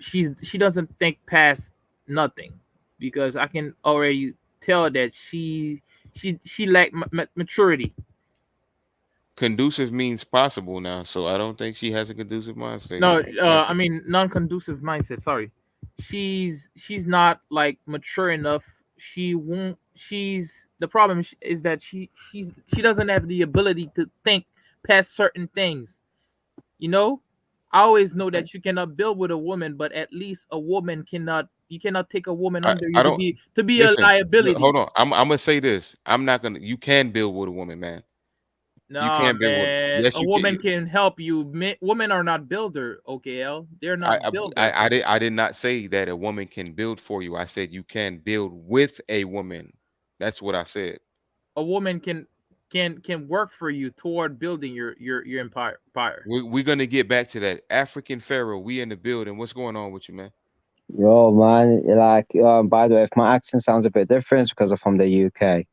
she doesn't think past nothing, because I can already tell that she lack maturity. Conducive means possible now, so I don't think she has a conducive mind state. No, I Possible. mean non-conducive mindset. Sorry, she's not like mature enough. She won't. She's the problem is that she doesn't have the ability to think past certain things. You know, I always know that you cannot build with a woman, but at least a woman cannot. You cannot take a woman under you I don't to be a listen. liability. Hold on. I'm gonna say this. I'm not gonna. You can build with a woman, man. You Nah, can build with. man. Yes, A you woman can. can help you. Women are not builder, OKL. They're not builder. I did not say that a woman can build for you. I said you can build with a woman. That's what I said. A woman can work for you toward building your empire. We're gonna get back to that. African Pharaoh, we in the building. What's going on with you, man? Yo, man, like, by the way, if my accent sounds a bit different, it's because I'm from the UK.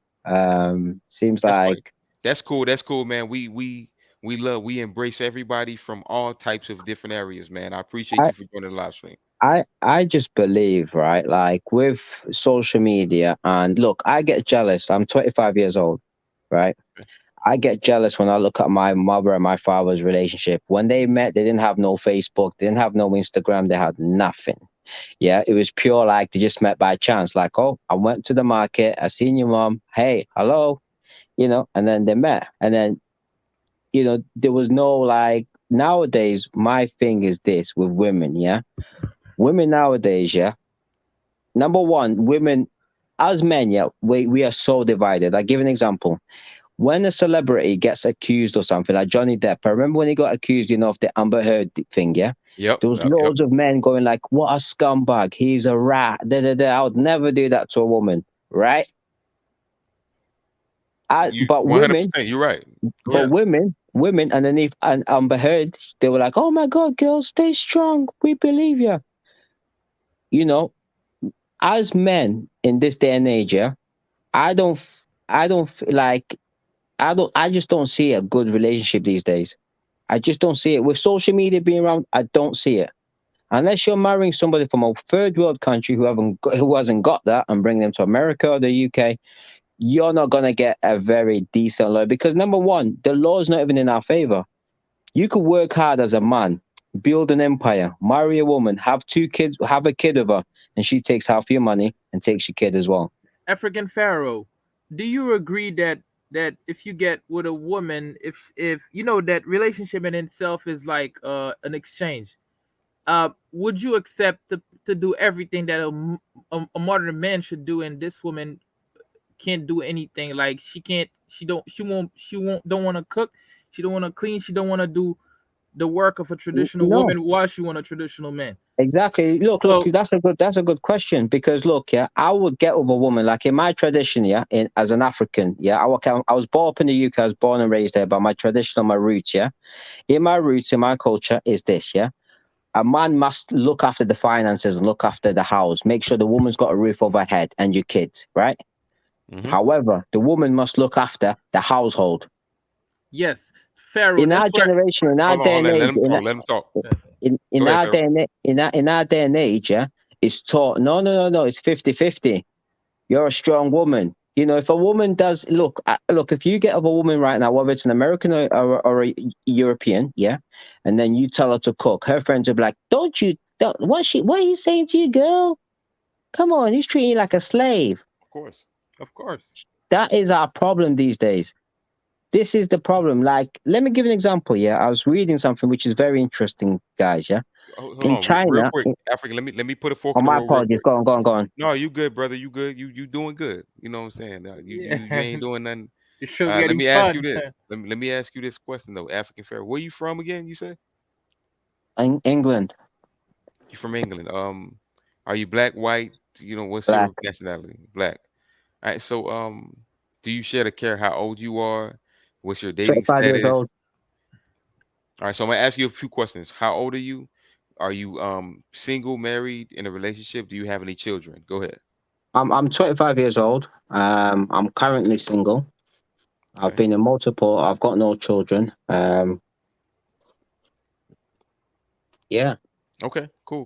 Seems That's fine. like That's cool. That's cool, man. We embrace everybody from all types of different areas, man. I appreciate I, you for joining the live stream. I just believe, right? Like with social media, and look, I get jealous. I'm 25 years old, right? I get jealous when I look at my mother and my father's relationship. When they met, they didn't have no Facebook, they didn't have no Instagram, they had nothing. Yeah, it was pure like they just met by chance. Like, oh, I went to the market, I seen your mom. Hey, hello, and then they met. And then, there was no like nowadays, my thing is this with women, yeah. Women nowadays, yeah. Number one, women as men, yeah, we are so divided. I give an example. When a celebrity gets accused or something, like Johnny Depp, I remember when he got accused, of the Amber Heard thing, yeah? Yep. There was Yep. loads of men going like, what a scumbag. He's a rat. Da, da, da. I would never do that to a woman, right? You But women, 100%. You're right. Go but ahead. women underneath and Amber Heard, they were like, oh my God, girls, stay strong. We believe you. You know, as men in this day and age, yeah, I don't, I don't like, I just don't see a good relationship these days. I just don't see it. With social media being around, I don't see it. Unless you're marrying somebody from a third world country who hasn't got that and bring them to America or the UK, you're not gonna get a very decent law because number one, the law is not even in our favor. You could work hard as a man, build an empire, marry a woman, have two kids, have a kid with her, and she takes half your money and takes your kid as well. African Pharaoh, do you agree that if you get with a woman, if you know that relationship in itself is like an exchange, would you accept to do everything that a modern man should do, and this woman can't do anything? Like she can't, she won't don't want to cook, she don't want to clean, she don't want to do the work of a traditional No, woman while she want a traditional man. exactly. Look, So that's a good question because look, yeah, I would get with a woman like in my tradition, yeah, as an African, yeah, I was brought up in the UK, I was born and raised there, but my tradition, my roots, yeah, in my roots, in my culture is this, yeah. A man must look after the finances and look after the house, make sure the woman's got a roof over her head and your kids, right? Hmm. However, the woman must look after the household. yes, Pharaoh, In that's our where generation, in our Hold day on. and Let age, him talk. Let him talk. in Go ahead, our Pharaoh. day and in our day and age, yeah, it's taught. No, no, no, no. It's 50-50. You're a strong woman. If a woman does look, if you get of a woman right now, whether it's an American or a European, yeah, and then you tell her to cook, her friends will be like, what are you saying to you, girl? Come on, he's treating you like a slave. Of course. of course. That is our problem these days. This is the problem. Like, let me give an example. Yeah, I was reading something which is very interesting, guys. Yeah, Hold in on, real China. quick, African. Let me put a fork Oh, in the my road real apologies. quick. Go on, go on, go on. No, you good, brother. You good. You doing good. You know what I'm saying? You Yeah. ain't doing nothing. The show's Let getting me ask you fun. this. Let me ask you this question though, African Pharaoh. Where you from again? You said In England, you from England. Are you black, white? What's black. your nationality? Black. All right. So do you share the care how old you are? What's your dating 25 years status? old. All right, so I'm gonna ask you a few questions. How old are you? Are you single, married, in a relationship? Do you have any children? Go ahead. I'm 25 years old. I'm currently single. I've Okay. been in multiple. I've got no children. Yeah. Okay. Cool.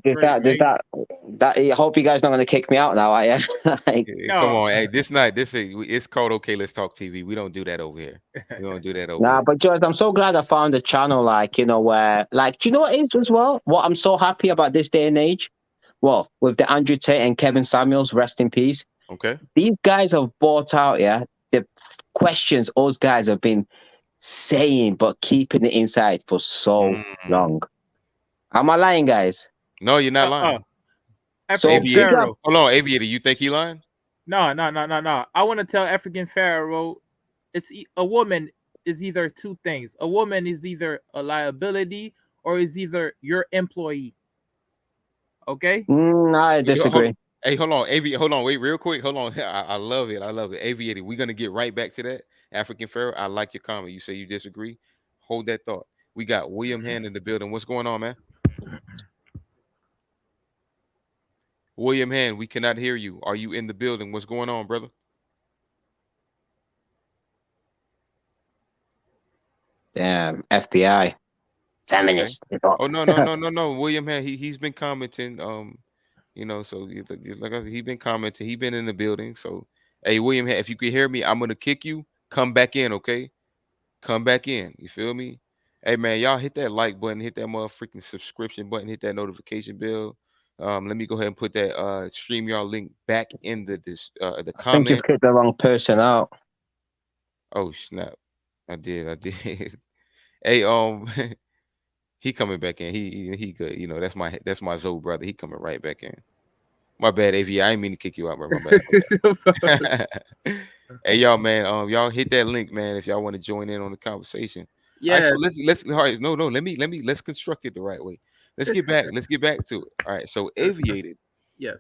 Does Great, that man. I hope you guys not gonna kick me out now, are you? Like, Come No. on, hey, it's called Okay, Let's Talk TV. We don't do that over here. We don't do that over nah, here. but George, I'm so glad I found a channel like, where like, do you know what it is as well? What I'm so happy about this day and age? Well, with the Andrew Tate and Kevin Samuels, rest in peace. Okay. These guys have bought out, yeah, the questions those guys have been saying but keeping it inside for so Mm. long. Am I lying, guys? No, you're not lying. So African big Aviator. up. Pharaoh. Hold on, Aviator. You think he lying? No. I want to tell African Pharaoh, a woman is either two things. A woman is either a liability or is either your employee. Okay. I disagree. Hey, hold on, Aviator. Hold on, wait, real quick. Hold on. I love it. Aviator. We're gonna get right back to that. African Pharaoh. I like your comment. You say you disagree. Hold that thought. We got William Hand in the building. What's going on, man? William Hand, we cannot hear you. Are you in the building? What's going on, brother? Damn, FBI. Feminist. Oh no. William Hand, he's been commenting. So like I said, he's been commenting. He's been in the building. So, hey, William Hand, if you can hear me, I'm gonna kick you. Come back in, okay? Come back in. You feel me? Hey man, y'all hit that like button, hit that motherfucking subscription button, hit that notification bell. Let me go ahead and put that StreamYard link back in the I think comment. you've kicked the wrong person out. Oh snap! I did. Hey, he coming back in. He good. That's my Zoe brother. He coming right back in. My bad, AV. I ain't mean to kick you out, bro. My bad. Hey, y'all, man. Y'all hit that link, man, if y'all want to join in on the conversation. Yes. All right, so let's all right. No. Let's construct it the right way. Let's get back to it. All right. So aviated. Yes.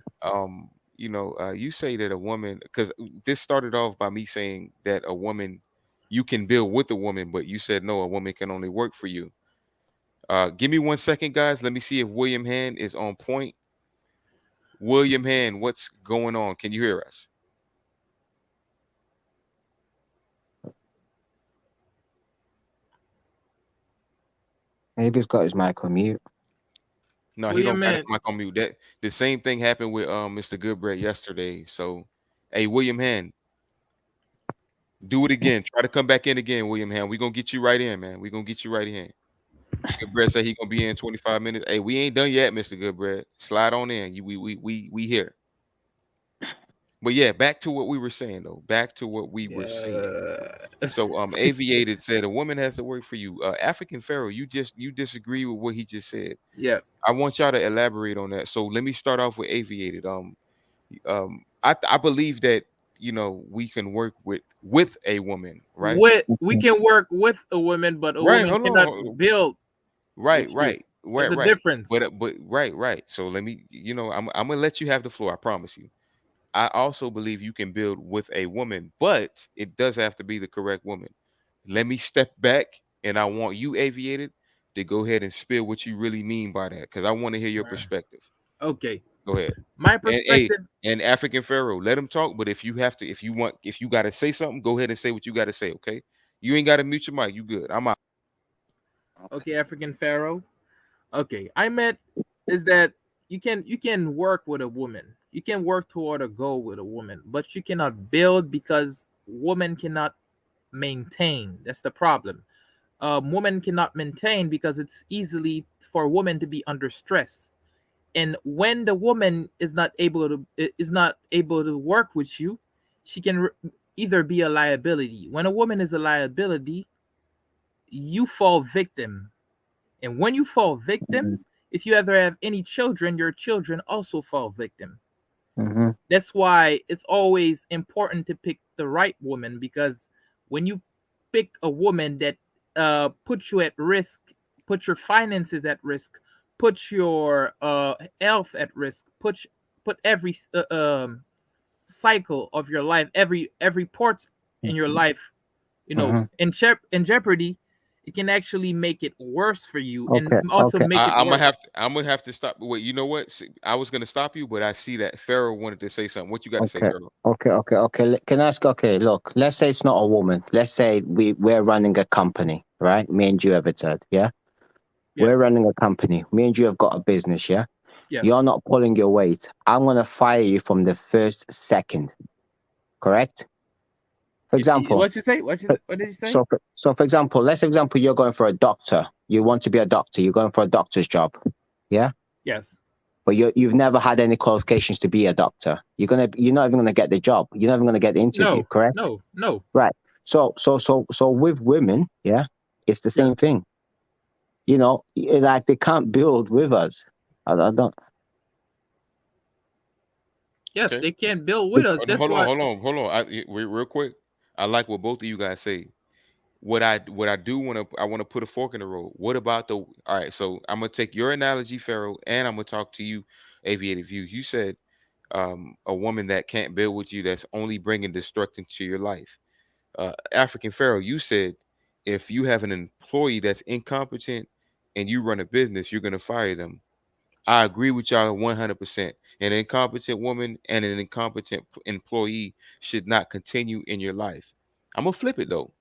You say that a woman, because this started off by me saying that a woman, you can build with a woman, but you said no, a woman can only work for you. Give me 1 second, guys. Let me see if William Hand is on point. William Hand, what's going on? Can you hear us? Maybe he's got his mic on mute. No, he don't got his mic on mute. That the same thing happened with Mr. Goodbread yesterday. So, hey, William Hand, do it again. Try to come back in again, William Hand. We're gonna get you right in, man. We're gonna get you right in. Goodbread said he gonna be in 25 minutes. Hey, we ain't done yet, Mr. Goodbread. Slide on in. We here. But yeah, back to what we were saying though. So Aviated said a woman has to work for you. African Pharaoh, you disagree with what he just said. Yeah. I want y'all to elaborate on that. So let me start off with Aviated. I believe that we can work with a woman, right? We can work with a woman, but a woman cannot build. Right. There's a difference. But right. So let me, I'm gonna let you have the floor. I promise you. I also believe you can build with a woman, but it does have to be the correct woman. Let me step back, and I want you, Aviated, to go ahead and spill what you really mean by that, because I want to hear your perspective. Okay. Go ahead. My perspective. And African Pharaoh, let him talk. But if you got to say something, go ahead and say what you got to say. Okay. You ain't got to mute your mic. You good. I'm out. Okay, African Pharaoh. Okay, I meant is that you can work with a woman. You can work toward a goal with a woman, but you cannot build because woman cannot maintain. That's the problem. Woman cannot maintain because it's easily for a woman to be under stress. And when the woman is not able to work with you, she can either be a liability. When a woman is a liability, you fall victim. And when you fall victim, if you ever have any children, your children also fall victim. Mm-hmm. That's why it's always important to pick the right woman, because when you pick a woman that puts you at risk, put your finances at risk, put your health at risk, put every cycle of your life, every part in your life you know, Mhm. in jeopardy, it can actually make it worse for you, and Okay, also okay. make it I'm worse. gonna have to stop. Wait, you know what? See, I was gonna stop you, but I see that Pharaoh wanted to say something. What you got to say, Okay, Pharaoh? okay. Can I ask? Okay, look. Let's say it's not a woman. Let's say we're running a company, right? Me and you, Everton. Yeah, Yeah. we're running a company. Me and you have got a business. Yeah, Yes. you're not pulling your weight. I'm gonna fire you from the first second. Correct? For example, What you say? What did you say? so for example, let's example you're going for a doctor. You want to be a doctor. You're going for a doctor's job. Yeah. Yes. But you've never had any qualifications to be a doctor. You're not even gonna get the job. You're not even gonna get the interview. No. Correct? No. Right. So with women, yeah, it's the Yeah. same thing. You know, like they can't build with us. I don't. Yes, Okay. they can't build with us. That's Hold why. on, hold on. Real quick. I like what both of you guys say. What I do want to, I want to put a fork in the road. What about the? All right, so I'm gonna take your analogy, Pharaoh, and I'm gonna talk to you, Aviated Views. You said a woman that can't build with you, that's only bringing destruction to your life. African Pharaoh, you said if you have an employee that's incompetent and you run a business, you're gonna fire them. I agree with y'all 100%. An incompetent woman and an incompetent employee should not continue in your life. I'm gonna flip it though.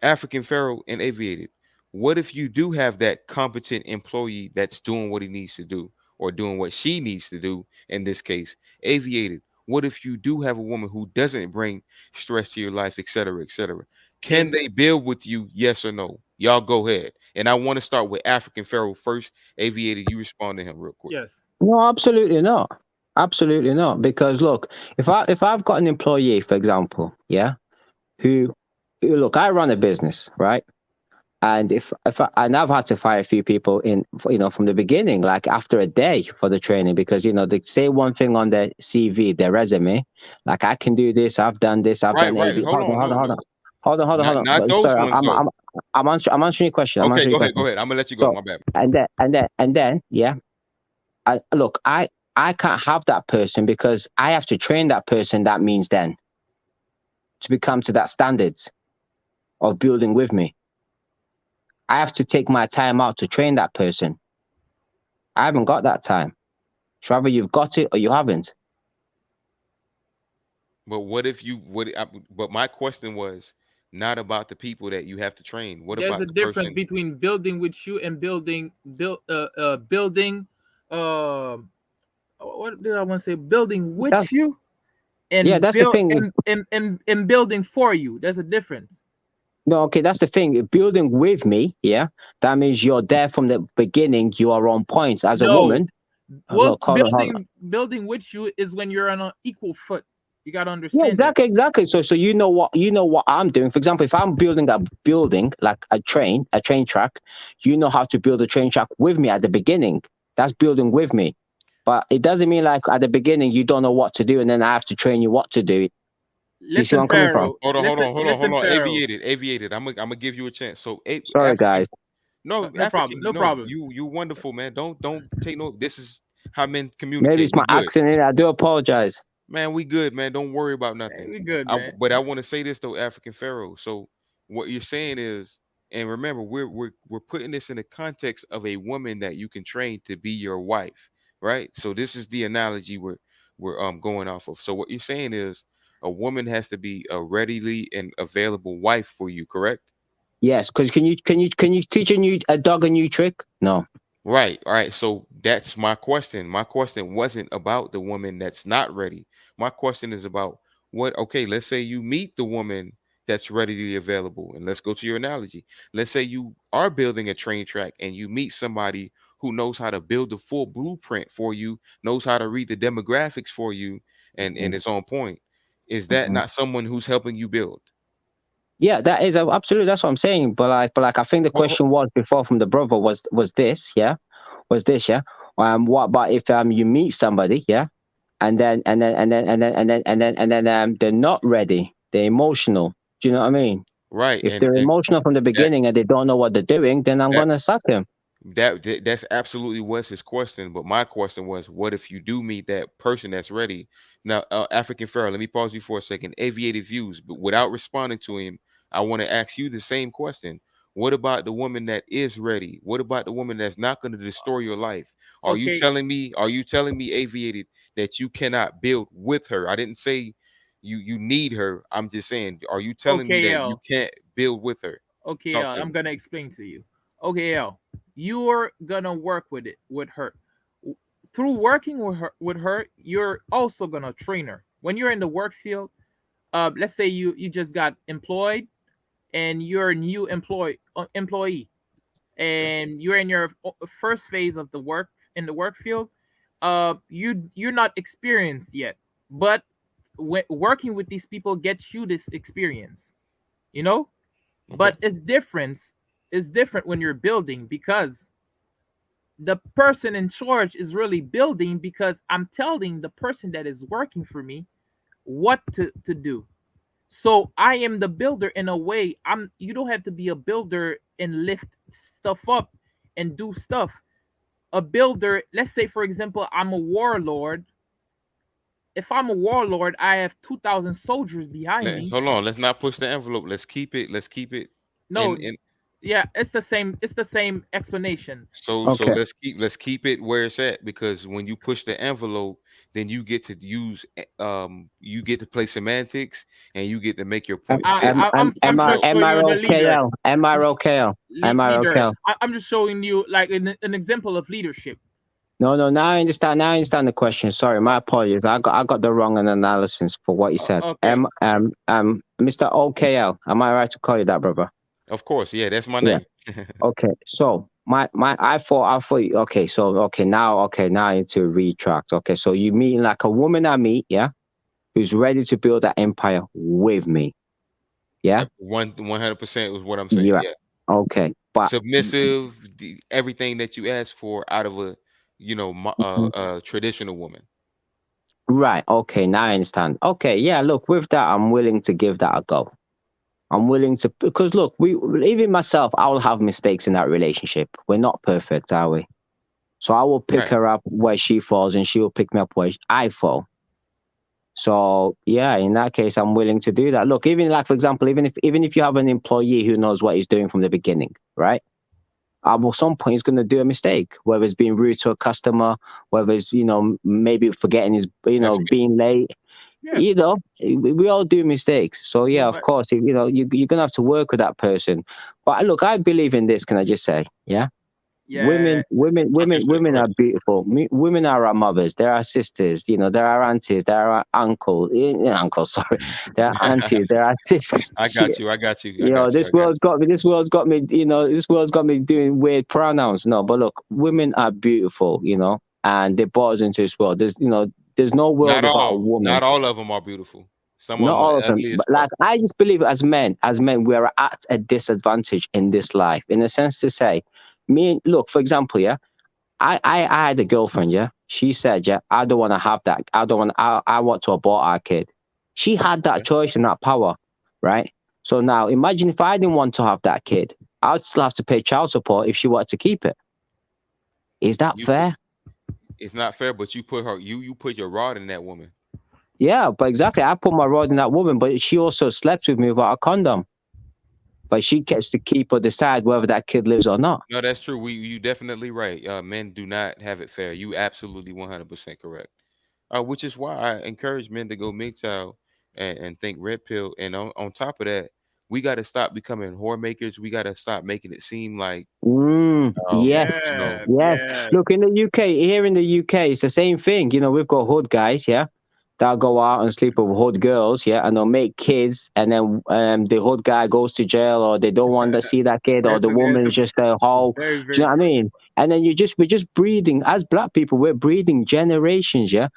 African Pharaoh and Aviated. What if you do have that competent employee that's doing what he needs to do or doing what she needs to do in this case? Aviated. What if you do have a woman who doesn't bring stress to your life, etc., etc.? Can And they build with you? Yes or no? Y'all go ahead. And I want to start with African Pharaoh first. Aviated, you respond to him real quick. yes. No, absolutely not. Absolutely not. Because look, if I've got an employee, for example, yeah, who look, I run a business, right? And and I've had to fire a few people in, from the beginning, like after a day for the training, because they say one thing on their CV, their resume, like I can do this, I've done this, I've Right, done right. AB. Hold on, no, no. Hold on. Not those Sorry, ones though. I'm answering your question. I'm Okay, answering go your ahead, question. go ahead. I'm gonna let you go. So My bad. and then, yeah. Look, I can't have that person because I have to train that person. That means then to become to that standards of building with me. I have to take my time out to train that person. I haven't got that time. So either you've got it or you haven't. But what if you but my question was not about the people that you have to train. What There's about a the difference person? between building with you and building. What did I want to say? Building with That, you yeah, and that's the thing. and building for you. There's a difference. No, okay, that's the thing. Building with me, yeah, that means you're there from the beginning. You are on point as a No, woman. well, Look, hold on. building with you is when you're on an equal foot. You gotta Yeah, understand that. exactly. So you know what I'm doing. For example, if I'm building a building like a train track, you know how to build a train track with me at the beginning. That's building with me. But it doesn't mean like at the beginning you don't know what to do and then I have to train you what to do. You see where Listen, I'm coming from? Pharaoh. Hold Listen, on. Pharaoh. Aviated. I'm gonna give you a chance. So Sorry African, guys. no, No problem. African, No no, problem. you wonderful man. Don't take no. This is how men Maybe communicate. it's We my good, accent in it. I do apologize. man. We good, man. Don't worry about Hey, nothing. we good, man. But I want to say this though, African Pharaoh. So what you're saying is, and remember, we're putting this in the context of a woman that you can train to be your wife, right? So this is the analogy we're going off of. So what you're saying is, a woman has to be a readily and available wife for you, correct? Yes, because can you teach a dog a new trick? No. Right. All right. So that's my question. My question wasn't about the woman that's not ready. My question is about what, okay, let's say you meet the woman that's readily available. And let's go to your analogy. Let's say you are building a train track and you meet somebody who knows how to build the full blueprint for you, knows how to read the demographics for you, and is on point. Is that Mhm. not someone who's helping you build? Yeah, that is absolutely that's what I'm saying. But like I think the Ho- ho- question was before from the brother was this, yeah? Was this, yeah? What about if you meet somebody, yeah? And then they're not ready. They're emotional. Do you know what I mean? Right. If they're And emotional from the that beginning and they don't know what they're doing, then I'm that gonna sack them. that's absolutely was his question, but my question was, what if you do meet that person that's ready? Now, African Pharaoh, let me pause you for a second. Aviated Views, but without responding to him, I want to ask you the same question. What about the woman that is ready? What about the woman that's not going to destroy your life? Are you Okay, telling me? Are you telling me, Aviated, that you cannot build with her? I didn't say you need her. I'm just saying, are you telling me okay, that you L. can't build with her? Okay, Talk L. to I'm me. gonna explain to you. Okay, L. You're gonna work with her. Through working with her, you're also gonna train her. When you're in the work field, let's say you just got employed and you're a new employee, Okay. and you're in your first phase of the work in the work field. You're not experienced yet, but working with these people gets you this experience, you know. Okay. But it's different when you're building, because the person in charge is really building, because I'm telling the person that is working for me what to do. So I am the builder in a way. You don't have to be a builder and lift stuff up and do stuff. A builder, let's say for example, I'm a warlord. If I'm a warlord, I have 2,000 soldiers behind me. Hold on. Let's not push the envelope. Let's keep it. Let's keep it No, in. yeah, it's the same explanation. So Okay. let's keep it where it's at, because when you push the envelope, then you get to use you get to play semantics, and you get to make your M point I, clear. I I'm I'm just So showing you the leader. MROKL, MROKL, Leader. MROKL. I'm just showing you like an example of leadership. No, no. Now I understand. Now I understand the question. Sorry, my apologies. I got the wrong analysis for what you said. Okay. Mr. OKL. Am I right to call you that, brother? of course, yeah, that's my Yeah. name. Okay. So I thought. Okay. So now I need to retract. Okay. So you mean like a woman I meet, yeah, who's ready to build that empire with me, yeah? 100% was what I'm saying. Yeah. Yeah, Okay. But submissive, everything that you ask for out of a traditional woman. right. Okay. Now I understand. Okay. Yeah. Look, with that, I'm willing to give that a go. I'm willing to, because look, even myself, I will have mistakes in that relationship. We're not perfect, are we? So I will pick Right. her up where she falls, and she will pick me up where I fall. So yeah, in that case, I'm willing to do that. Look, even like for example, even if you have an employee who knows what he's doing from the beginning, right? At some point he's going to do a mistake, whether it's being rude to a customer, whether it's maybe forgetting his That's me. being late. Yeah. We all do mistakes. So yeah, of But course, you're gonna have to work with that person. But look, I believe in this. Can I just say, yeah, yeah, women Go are ahead. beautiful. Women are our mothers. They're our sisters. They're our aunties. They're our uncles. Sorry, they're aunties. They're our sisters. I got you. I got you. I got you. This I got world's got me. This world's got me. This world's got me doing weird pronouns. No, but look, women are beautiful. And they brought us into this world. There's no you. world without a woman. Not all of them are beautiful. Some of Not them are all of them, ugly as but fuck. like I just believe as men, we are at a disadvantage in this life, in a sense to say, look, for example, yeah, I had a girlfriend, yeah. She said, yeah, I don't want to have that. I want to abort our kid. She had that Okay. choice and that power, right? So now imagine if I didn't want to have that kid, I would still have to pay child support if she wanted to keep it. Is that You put, fair? it's not fair, but you put her you put your rod in that woman. Yeah, but exactly. I put my rod in that woman, but she also slept with me without a condom. But she gets to keep or decide whether that kid lives or not. No, that's true. You definitely right. Men do not have it fair. You absolutely 100% correct. Which is why I encourage men to go MGTOW and think red pill. And on top of that, we got to stop becoming whore makers. We got to stop making it seem like Yes, you know, yeah, yes. yes. Look, in the UK, here in the UK, it's the same thing. We've got hood guys, yeah, that go out and sleep with hood girls, yeah, and they'll make kids, and then the hood guy goes to jail, or they don't want to see that kid, or There's the a there's woman a is just a hoe. very Do you very know what I true. mean? And then we're just breeding, as black people, we're breeding generations, yeah,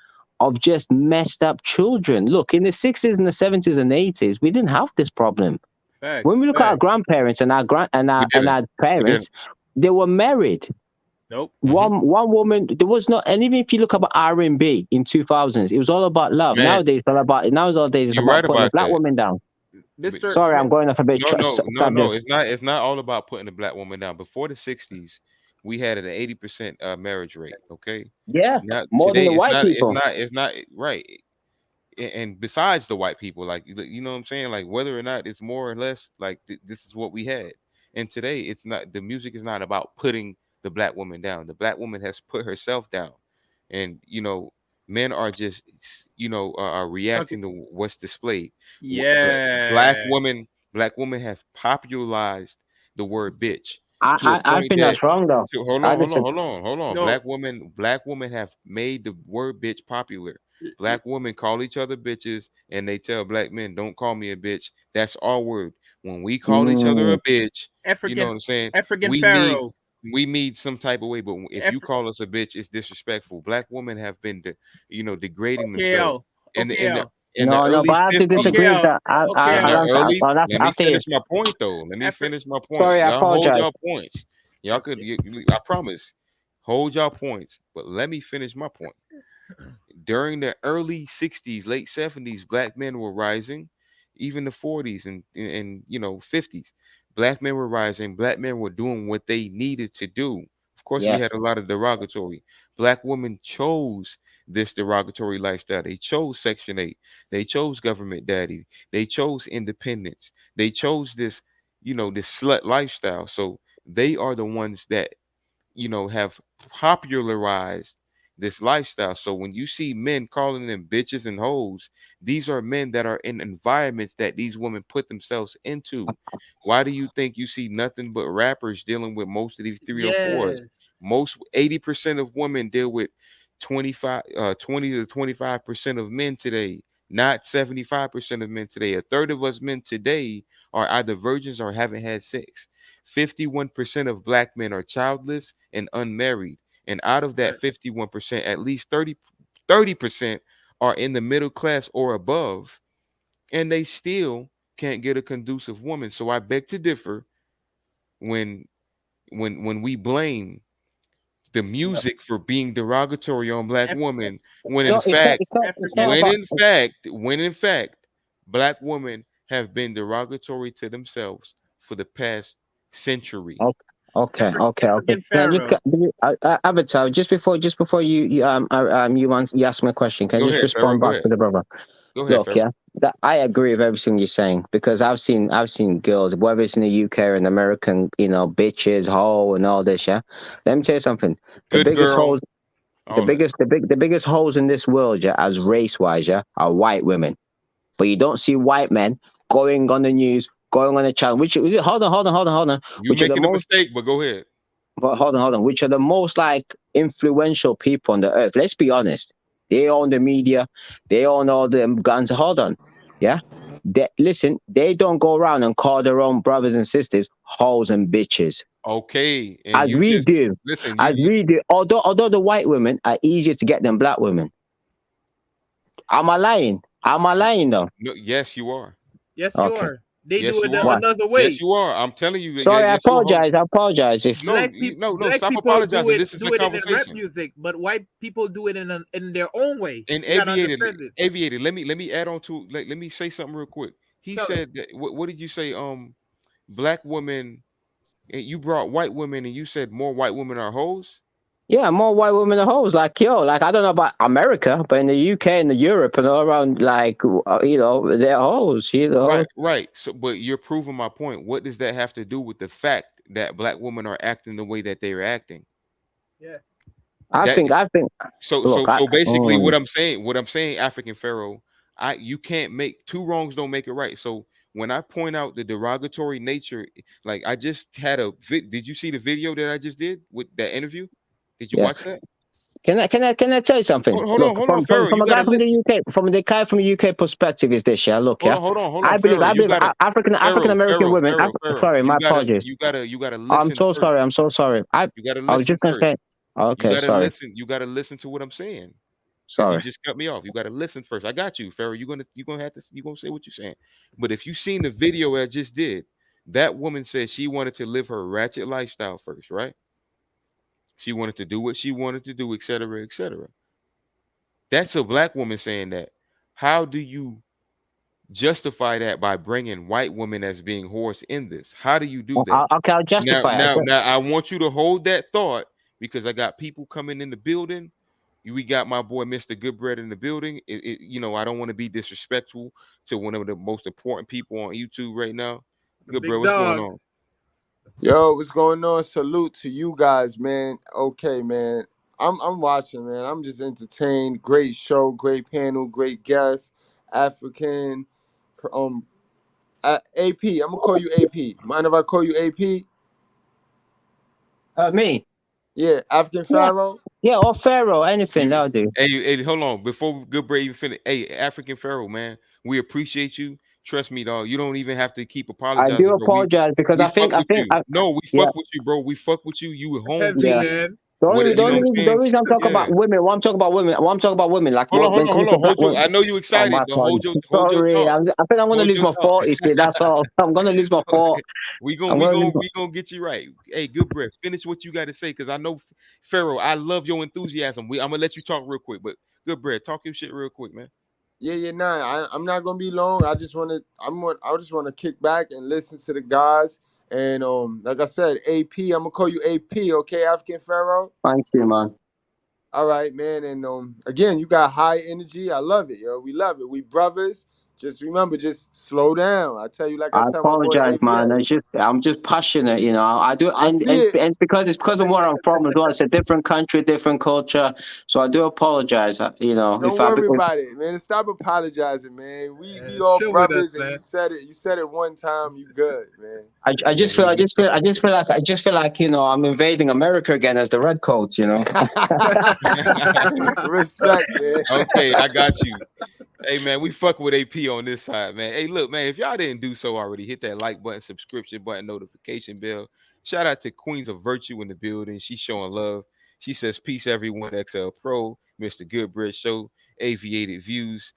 of just messed up children. Look, in the 60s and the 70s and 80s, we didn't have this problem. When Facts, we look at our facts. grandparents and we didn't. our We didn't. parents, they were married. Nope. Hmm. One woman, there was not, and even if you look about R&B in 2000s, it was all about love. Man, Nowadays it's you're about right putting a about black that. woman down. But Mr. Sorry, I'm going off a bit no. subject. It's not all about putting a black woman down. Before the '60s, we had an 80% marriage rate. Okay. Yeah, Now more than today, the white people. it's not right. and besides the white people, like, you know what I'm saying, like whether or not it's more or less, like this is what we had. And today it's not, the music is not about putting the black woman down. The black woman has put herself down, and men are just are reacting to what's displayed. Black Yeah. women have popularized the word bitch to a I point think that, that's wrong though. so hold I on, just No. Black women have made the word bitch popular. Black women call each other bitches, and they tell black men, "Don't call me a bitch. That's our word." When we call each other a bitch, you know what I'm saying? African We mean Pharaoh. some type of way. But if you call us a bitch, it's disrespectful. Black women have been, degrading themselves OKL. in the in the OKL. in the no, but early I have to 50s. disagree with OKL. that. In I'll the OKL. answer. early, That's let me after you. finish my point though. Let me Afri- finish my point. Sorry, I Y'all hold apologize. y'all points. Y'all could, I promise, hold y'all points. But let me finish my point. During the early 60s, late 70s, black men were rising, even the 40s and 50s. Black men were rising, black men were doing what they needed to do. Of course, we had Yes. a lot of derogatory. Black women chose this derogatory lifestyle. They chose Section 8. They chose government daddy. They chose independence. They chose this slut lifestyle. So they are the ones that have popularized this lifestyle. So when you see men calling them bitches and hoes, these are men that are in environments that these women put themselves into. Why do you think you see nothing but rappers dealing with most of these 304s? Yes. Most 80% of women deal with 20 to 25% of men today, not 75% of men today. A third of us men today are either virgins or haven't had sex. 51% of black men are childless and unmarried. And out of that 51%, at least 30% are in the middle class or above, and they still can't get a conducive woman. So I beg to differ when we blame the No, music for being derogatory on black women, when it's in not. It's not. fact It's not. It's not when about. in fact black women have been derogatory to themselves for the past century. Okay. Okay. Okay. Okay. African Now Pharaoh. Avatar. Just before you ask me a question. Can Go you just ahead, Pharaoh. respond Go back ahead. to the brother? Go ahead, Look, Pharaoh. yeah, that I agree with everything you're saying because I've seen girls, whether it's in the UK or in American, bitches, hoe, and all this. Yeah, let me tell you something. The Good biggest girl. holes, All that. the biggest holes in this world, yeah, as race wise, yeah, are white women. But you don't see white men going on the news, going on the channel. Hold on. You Which are the making a most? mistake, but go ahead. But hold on. Which are the most like influential people on the earth? Let's be honest. They own the media. They own all the guns. Hold on. Yeah. Listen, they don't go around and call their own brothers and sisters hoes and bitches Okay, and as you we just do. listen. As we do. Although the white women are easier to get than black women. Am I lying? Am I lying though? No, yes, you are. Yes, you Okay. are. They Yes, do it you are. Why? another Yes, way. you are. I'm telling you. Sorry, I Yes, you are. Hold on. apologize. I apologize if No, no. Black Stop people do apologizing. it This is a in rap conversation. music, but white people do it in their own way. And You gotta aviator, understand it. aviator. Let me add on to. Let me say something real quick. He So said that. What did you say? Black women. You brought white women, and you said more white women are hoes. yeah, more white women are hoes. Like, like I don't know about America, but in the UK and the Europe and all around, like, they're hoes. Right. So, but you're proving my point. What does that have to do with the fact that black women are acting the way that they are acting? yeah, I That think, I think. so Look, so so basically, mm, what I'm saying, African Pharaoh, you can't make two wrongs don't make it right. So when I point out the derogatory nature, like I just had did you see the video that I just did with that interview? Did you yeah. watch that? Can I tell you something? Look, Hold on, Pharaoh. from You a gotta guy from the listen. UK, from the guy from the UK perspective, is this? Yeah, look, yeah. Hold on, I believe, Pharaoh. I You believe gotta African Pharaoh, women. Pharaoh, Pharaoh. Sorry, my apologies. You gotta I'm listen so first. sorry. I'm so sorry. You gotta I was listen just gonna first. say. You Okay, gotta sorry, listen. You gotta listen to what I'm saying. Because you sorry. just cut me off. You got to listen first. I got you, Pharaoh. You're gonna say what you're saying. But if you seen the video I just did, that woman said she wanted to live her ratchet lifestyle first, right? She wanted to do what she wanted to do, etc., etc. That's a black woman saying that. How do you justify that by bringing white women as being whores in this? How do you do that? Okay, I'll Now, justify it. now, now, I want you to hold that thought because I got people coming in the building We got my boy Mr. Goodbread in the building. You know, I don't want to be disrespectful to one of the most important people on YouTube right now. Big Goodbread, what's going dog. on? Yo, what's going on? Salute to you guys, man. Okay, man. I'm watching, man. I'm just entertained. Great show, great panel, great guest. African, AP. I'm gonna call you AP. Mind if I call you AP? Me? Yeah, African Yeah. Pharaoh. Yeah, or Pharaoh, anything that'll do. Hey, hold on. Before Goodbread even finish, hey, African Pharaoh, man, we appreciate you. Trust me, dog. You don't even have to keep I apologizing, do bro. apologize because We I think fuck with you. I, No, we yeah. fuck with you, bro. We fuck with you. You at home, Heavy, Yeah. man. The What only, it- the you know only what I'm reason, the saying? only reason I'm talking Yeah. about women, what I'm talking about women, like Hold on, when hold on. Hold women. your, I know you Oh excited, my but God! hold your Sorry, thought. I think I'm gonna Hold lose your my thought. thought. You see, that's all. I'm gonna lose my thought. we I'm gonna lose. gonna get you right. Hey, Goodbread, finish what you got to say, because I know Pharaoh. I love your enthusiasm. I'm gonna let you talk real quick, but Goodbread, talk your shit real quick, man. Yeah, nah. I'm not gonna be long. I just wanna kick back and listen to the guys. And like I said, AP. I'm gonna call you AP. Okay, African Pharaoh. Thank you, man. All right, man. And again, you got high energy. I love it, yo. We love it. We brothers. Just remember, just slow down. I tell you, like I I tell my boy apologize, man. AVS. I'm just passionate, you know. I do, I see it. and it's because of where I'm from as well. It's a different country, different culture. So I do apologize, you know. Don't worry about it, man. Stop apologizing, man. We all Chill with brothers, us, and man. you said it. You said it one time. You good, man. I just feel like, you know, I'm invading America again as the Redcoats, you know. Respect, man. Okay, I got you. Hey, man, we fuck with AP on this side, man. Hey, look, man, if y'all didn't do so already, hit that like button, subscription button, notification bell. Shout out to Queens of Virtue in the building. She's showing love. She says, peace, everyone. XL Pro, Mr. Goodbread Show, Aviated Views,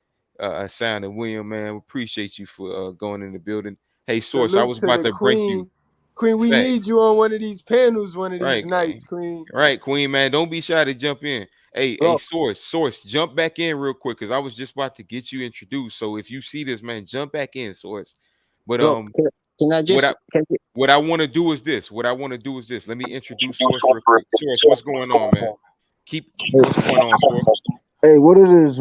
Sound and William, man. We appreciate you for going in the building. Hey, Source, I Salute was to about the to bring you. queen. Queen, we Fact. need you on one of these panels one of these Right, nights, Queen. right, Queen, man. Don't be shy to jump in. Hey, Look. Source, jump back in real quick, because I was just about to get you introduced. So if you see this, man, jump back in, Source. But Look, can I just? what I want to do is this. Let me introduce Source real quick. Source, what's going on, man? What's going on, Source? Hey, what it is?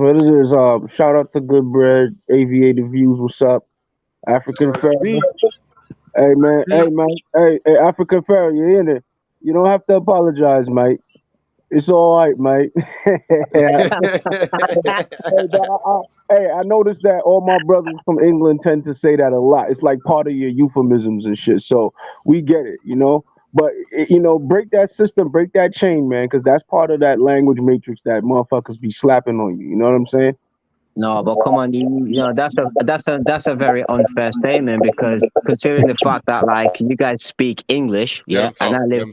Shout out to Goodbread, Aviated Views. What's up, African Source Pharaoh? beat. Hey, man. Hey, African Pharaoh, you in it? You don't have to apologize, mate. It's all right, mate. Hey, I noticed that all my brothers from England tend to say that a lot. It's like part of your euphemisms and shit. So we get it, you know. But you know, break that system, break that chain, man, because that's part of that language matrix that motherfuckers be slapping on you. You know what I'm saying? No, but come on, you know that's a very unfair statement, because considering the fact that like you guys speak English, yeah, and I live.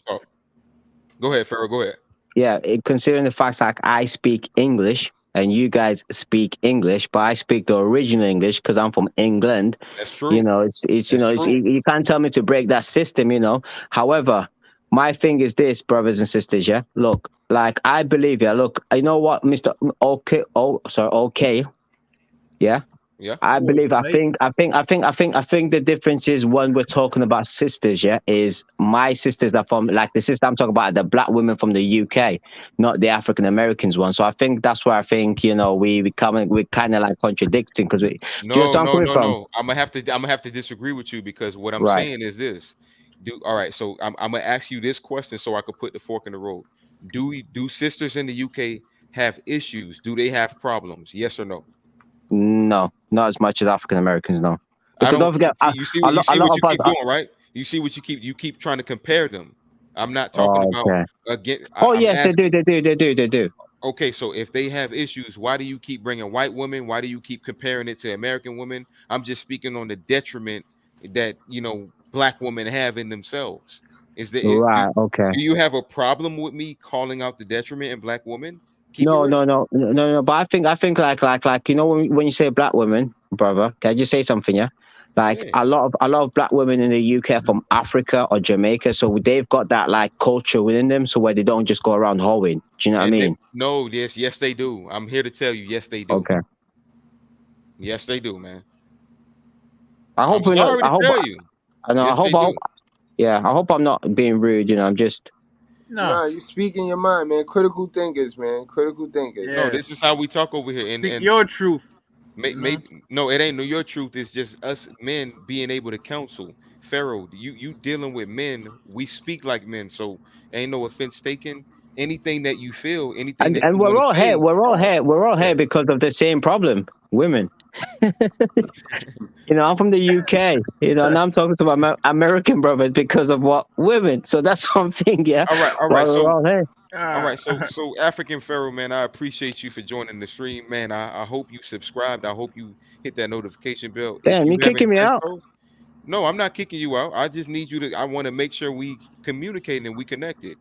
Go ahead, Pharaoh. Go ahead. Yeah, considering the fact like I speak English and you guys speak English, but I speak the original English because I'm from England. That's true. You know, you can't tell me to break that system. You know, however, my thing is this, brothers and sisters. Yeah, look, like I believe. Yeah, look, you know what, Mister Okay. Oh, sorry. Okay. Yeah. Yeah. I believe. I think the difference is when we're talking about sisters. Yeah, is my sisters are from like the sister I'm talking about, the black women from the UK, not the African Americans one. So I think that's where I think, you know, we're kind of like contradicting, because we. No. I'm gonna have to disagree with you, because what I'm saying is this. All right. So I'm gonna ask you this question so I could put the fork in the road. Do sisters in the UK have issues? Do they have problems? Yes or no? No, not as much as African Americans. No. Because don't forget. You see what you keep doing, right? You see what you keep trying to compare them. I'm not talking about again. Yes, they do. Okay, so if they have issues, why do you keep bringing white women? Why do you keep comparing it to American women? I'm just speaking on the detriment that, you know, black women have in themselves. Right? Okay. Do you have a problem with me calling out the detriment in black women? No. But I think like you know, when you say black women, brother, can I just say something? Yeah. Like a lot of black women in the UK are from Africa or Jamaica, so they've got that like culture within them, so where they don't just go around hoeing. Do you know what I mean? No, yes, they do. I'm here to tell you, yes, they do. Okay. Yes, they do, man. I hope we're not. I hope I'm not being rude. You know, I'm just. Nah, you speaking your mind, man. Critical thinkers, man. Critical thinkers. No, this is how we talk over here. Speak And your truth. maybe no, it ain't no your truth. It's just us men being able to counsel. Pharaoh, you dealing with men. We speak like men, so ain't no offense taken. Anything that you feel, anything that And you we're want all to say. here. We're all here. We're all Yeah. here because of the same problem. Women. You know, I'm from the UK. You know, and I'm talking to my American brothers because of what women. So that's something. Yeah. All right. Well, we're all here. All right, so African Pharaoh, man, I appreciate you for joining the stream, man. I hope you subscribed. I hope you hit that notification bell. If Damn, you you kicking me out? no, I'm not kicking you out. I just need you to. I want to make sure we communicate and we connected.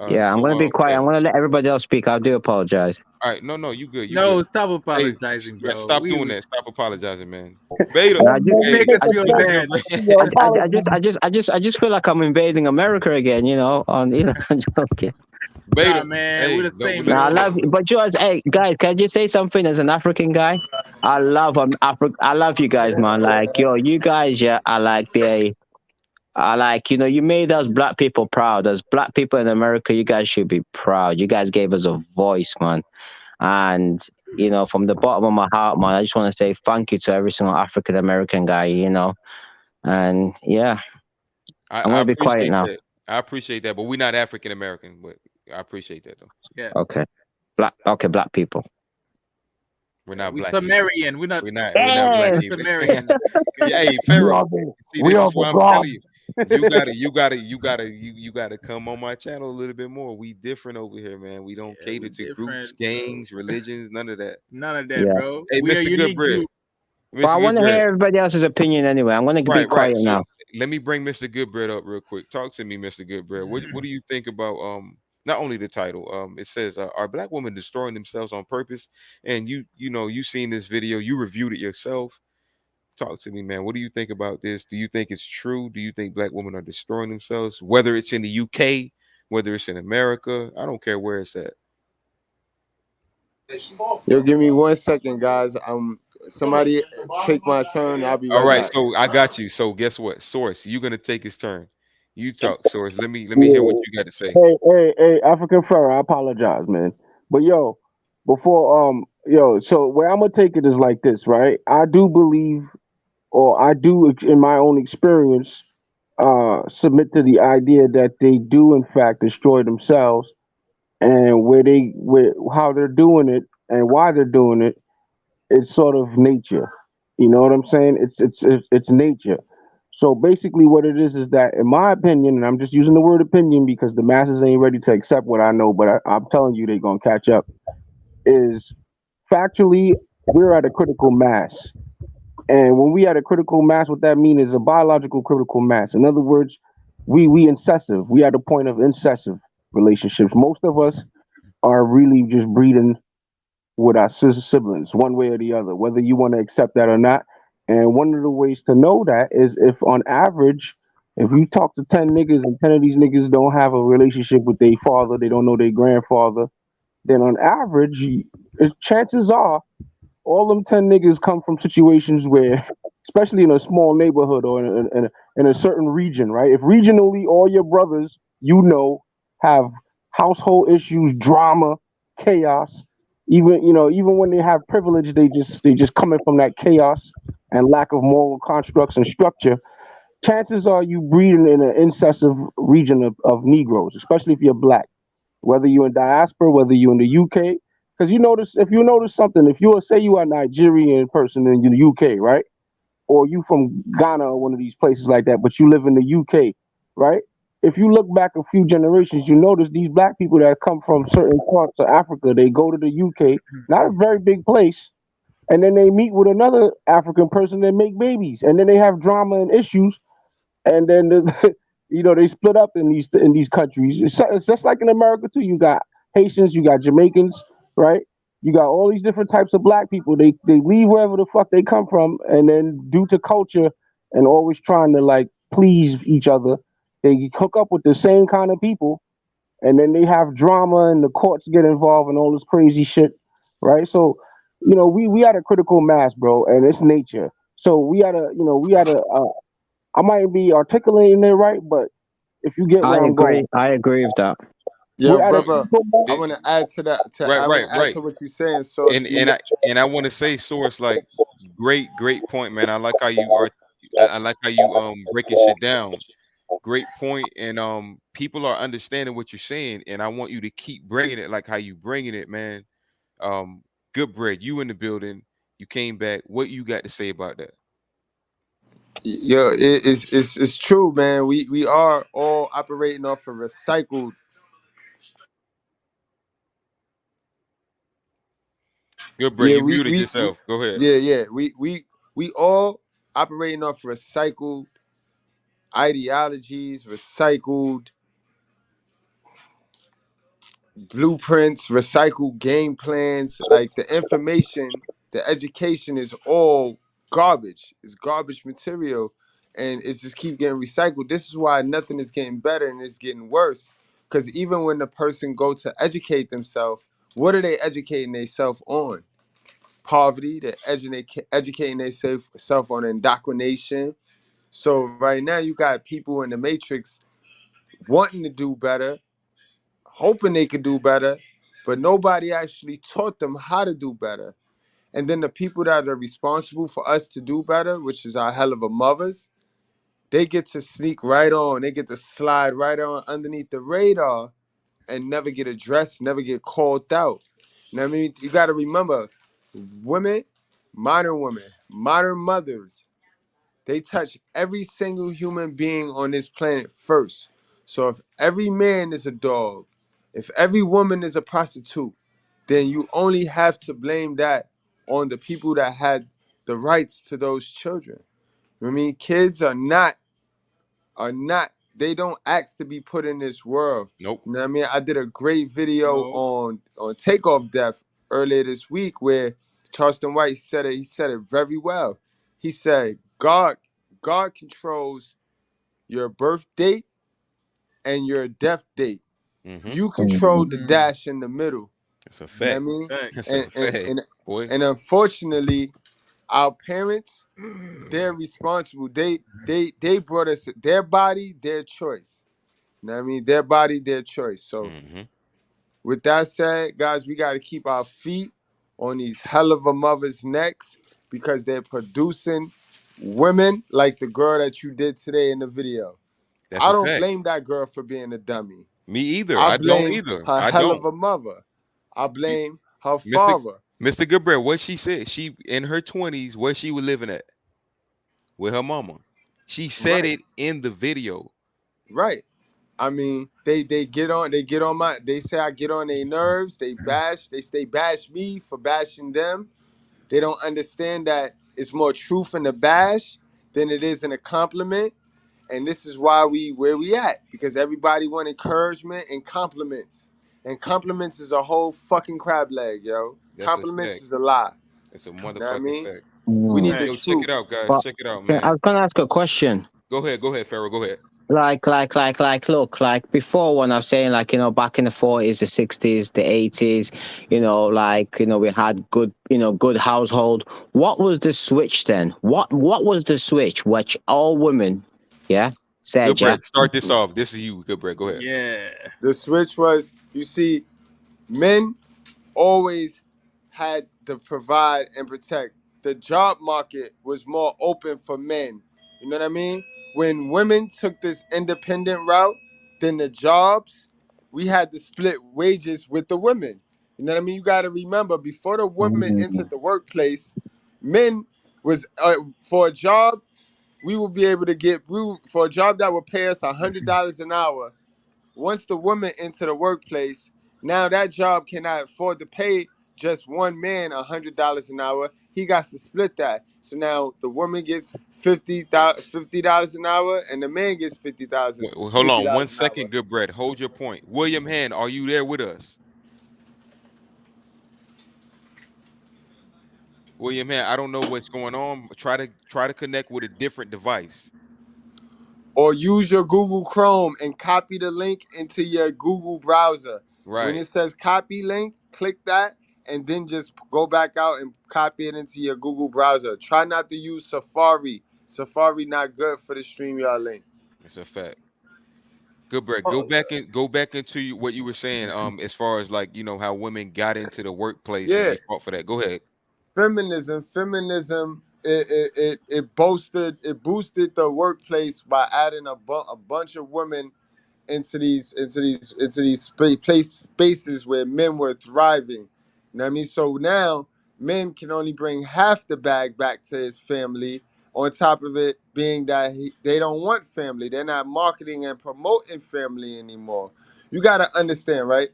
Yeah, I'm gonna be quiet. yeah. I'm gonna let everybody else speak. I do apologize. All right, no, you good. You No, good. stop apologizing, bro. Yeah, stop doing that. Stop apologizing, man. Beta, make us feel bad. I just feel like I'm invading America again. You know, on you know, I'm joking. Beta, Nah, man, we're the same. Nah, I love you, but yours. Hey, guys, can I just say something as an African guy? I love I love you guys, man. Like, yo, you guys, yeah, I like, you know, you made us black people proud. As black people in America, you guys should be proud. You guys gave us a voice, man. And, you know, from the bottom of my heart, man, I just want to say thank you to every single African American guy, you know. And yeah, I'm going to be quiet now. I appreciate that, but we're not African American, but I appreciate that, though. Yeah. Okay. Black people. We're not We're black. Sumerian. We're not black people. Sumerian. Hey, Pharaoh. See, this is why I'm telling you. You gotta come on my channel a little bit more. We different over here, man. We don't cater to groups, gangs, religions, none of that. None of that, bro. Hey, we Mr. Goodbread. But I want to hear everybody else's opinion anyway. I'm going to be quiet now. Let me bring Mr. Goodbread up real quick. Talk to me, Mr. Goodbread. What do you think about not only the title? It says, "Are black women destroying themselves on purpose?" And you seen this video, you reviewed it yourself. Talk to me, man. What do you think about this? Do you think it's true? Do you think black women are destroying themselves? Whether it's in the UK, whether it's in America, I don't care where it's at. Yo, give me 1 second, guys. Somebody take my turn. I'll be right back. All right, so I got you. So guess what? Source, you're gonna take his turn. You talk, Source. Let me hear what you got to say. Hey, African Pharaoh, I apologize, man. But yo, before so where I'm gonna take it is like this, right? I do believe, or I do in my own experience, submit to the idea that they do in fact destroy themselves, and how they're doing it and why they're doing it, it's sort of nature. You know what I'm saying? It's nature. So basically, what it is that, in my opinion, and I'm just using the word opinion because the masses ain't ready to accept what I know, but I'm telling you, they're gonna catch up. Is factually, we're at a critical mass, and when we at a critical mass, what that means is a biological critical mass. In other words, we incessive. We at a point of incessive relationships. Most of us are really just breeding with our siblings, one way or the other, whether you want to accept that or not. And one of the ways to know that is if, on average, if you talk to 10 niggas and 10 of these niggas don't have a relationship with their father, they don't know their grandfather, then on average, chances are all them 10 niggas come from situations where, especially in a small neighborhood or in a certain region, right? If regionally all your brothers, have household issues, drama, chaos, even when they have privilege, they just coming from that chaos and lack of moral constructs and structure. Chances are you breeding in an incessive region of Negroes, especially if you're black, whether you're in diaspora, whether you're in the UK. Because if you notice something, if you say you are a Nigerian person in the UK, right? Or you from Ghana or one of these places like that, but you live in the UK, right? If you look back a few generations, you notice these black people that come from certain parts of Africa, they go to the UK, not a very big place, and then they meet with another African person that make babies, and then they have drama and issues, and then they split up in these countries. It's just like in America too. You got Haitians, you got Jamaicans, right? You got all these different types of black people. They leave wherever the fuck they come from, and then due to culture and always trying to like please each other, they hook up with the same kind of people, and then they have drama and the courts get involved and all this crazy shit, right? So, we had a critical mass, bro, and it's nature. So we had a I might be articulating it right, but if you get I agree with that. Yo, We're at a brother, critical I moment. want to add to that. Right, I want right, to add right. to what you're saying, Source. And I want to say, Source, like, great point, man. I like how you are. I like how you breaking shit down. Great point, and people are understanding what you're saying, and I want you to keep bringing it like how you bringing it, man. Um, Good bread, you in the building. You came back. What you got to say about that? Yo, it's true, man. We are all operating off of recycled. Good bread, Yeah, you muted yourself. Go ahead. yeah. We all operating off recycled ideologies, recycled blueprints, recycled game plans. Like the information, the education is all garbage. It's garbage material, and it's just keep getting recycled. This is why nothing is getting better and it's getting worse. Because even when the person go to educate themselves, what are they educating themselves on? Poverty. They're educating themselves on indoctrination. So right now you got people in the matrix wanting to do better, hoping they could do better, but nobody actually taught them how to do better. And then the people that are responsible for us to do better, which is our hell of a mothers, they get to sneak right on. They get to slide right on underneath the radar and never get addressed, never get called out. You know what I mean? You got to remember, women, modern mothers, they touch every single human being on this planet first. So if every man is a dog, if every woman is a prostitute, then you only have to blame that on the people that had the rights to those children. I mean, kids are not they don't ask to be put in this world. Nope. You know what I mean? I did a great video No. on takeoff death earlier this week where Charleston White said it. He said it very well. He said God controls your birth date and your death date. Mm-hmm. You control the Mm. dash in the middle. That's a You know what I fact. mean? Facts. That's And a fact, and boy. and unfortunately, our parents, they're responsible. They brought us their body, their choice. You know what I mean? Their body, their choice. So Mm-hmm. with that said, guys, we got to keep our feet on these hell of a mother's necks because they're producing women like the girl that you did today in the video. That's I a don't fact. blame that girl for being a dummy. Me either. I I don't blame either. her I hell don't. of a mother. I You, blame her Mr. father. Mr. Goodbread, what she said, she in her 20s, where she was living at with her mama. She said Right, it in the video. right. I mean, they get on my they say I get on their nerves. They bash me for bashing them. They don't understand that it's more truth in the bash than it is in a compliment. And this is why where we at, because everybody want encouragement and compliments. And compliments is a whole fucking crab leg, yo. That's a Compliments fact. is a lie. That's a You know what I motherfucking mean? fact. We need Mm. the Yo, check truth. it out, guys. But Check it out, I man. was gonna ask a question. Go ahead, Pharaoh. Go ahead. Look, like before when I was saying, like, back in the 40s, the 60s, the 80s, we had good household. What was the switch then? What was the switch which all women, yeah, said, yeah? Goodbread, start this off. This is you, Goodbread. Go ahead. Yeah. The switch was, you see, men always had to provide and protect. The job market was more open for men. You know what I mean? When women took this independent route, then the jobs, we had to split wages with the women. You know what I mean? You got to remember, before the women entered the workplace, men was for a job, we would be able to for a job that would pay us $100 an hour. Once the woman into the workplace, now that job cannot afford to pay just one man $100 an hour. He got to split that. So now the woman gets $50 an hour, and the man gets Hold on one an hour. second, Goodbread. Hold your point. William Hand, are you there with us? William Hand, I don't know what's going on. But try to connect with a different device. Or use your Google Chrome and copy the link into your Google browser. When Right. it says copy link, click that, and then just go back out and copy it into your Google browser. Try not to use Safari. Safari not good for the StreamYard link. It's a fact. Good, Brett. Oh, Go back into what you were saying. As far as like how women got into the workplace and Yeah, they fought for that. Go ahead. feminism. It boosted the workplace by adding a bunch of women into these spaces where men were thriving. You know what I mean? So now men can only bring half the bag back to his family. On top of it being that they don't want family, they're not marketing and promoting family anymore. You got to understand, right?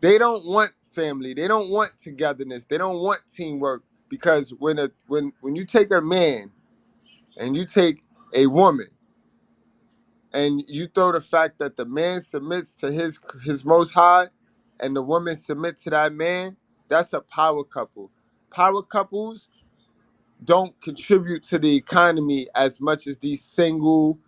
They don't want family. They don't want togetherness. They don't want teamwork because when you take a man and you take a woman and you throw the fact that the man submits to his most high and the woman submit to that man, that's a power couple. Power couples don't contribute to the economy as much as these single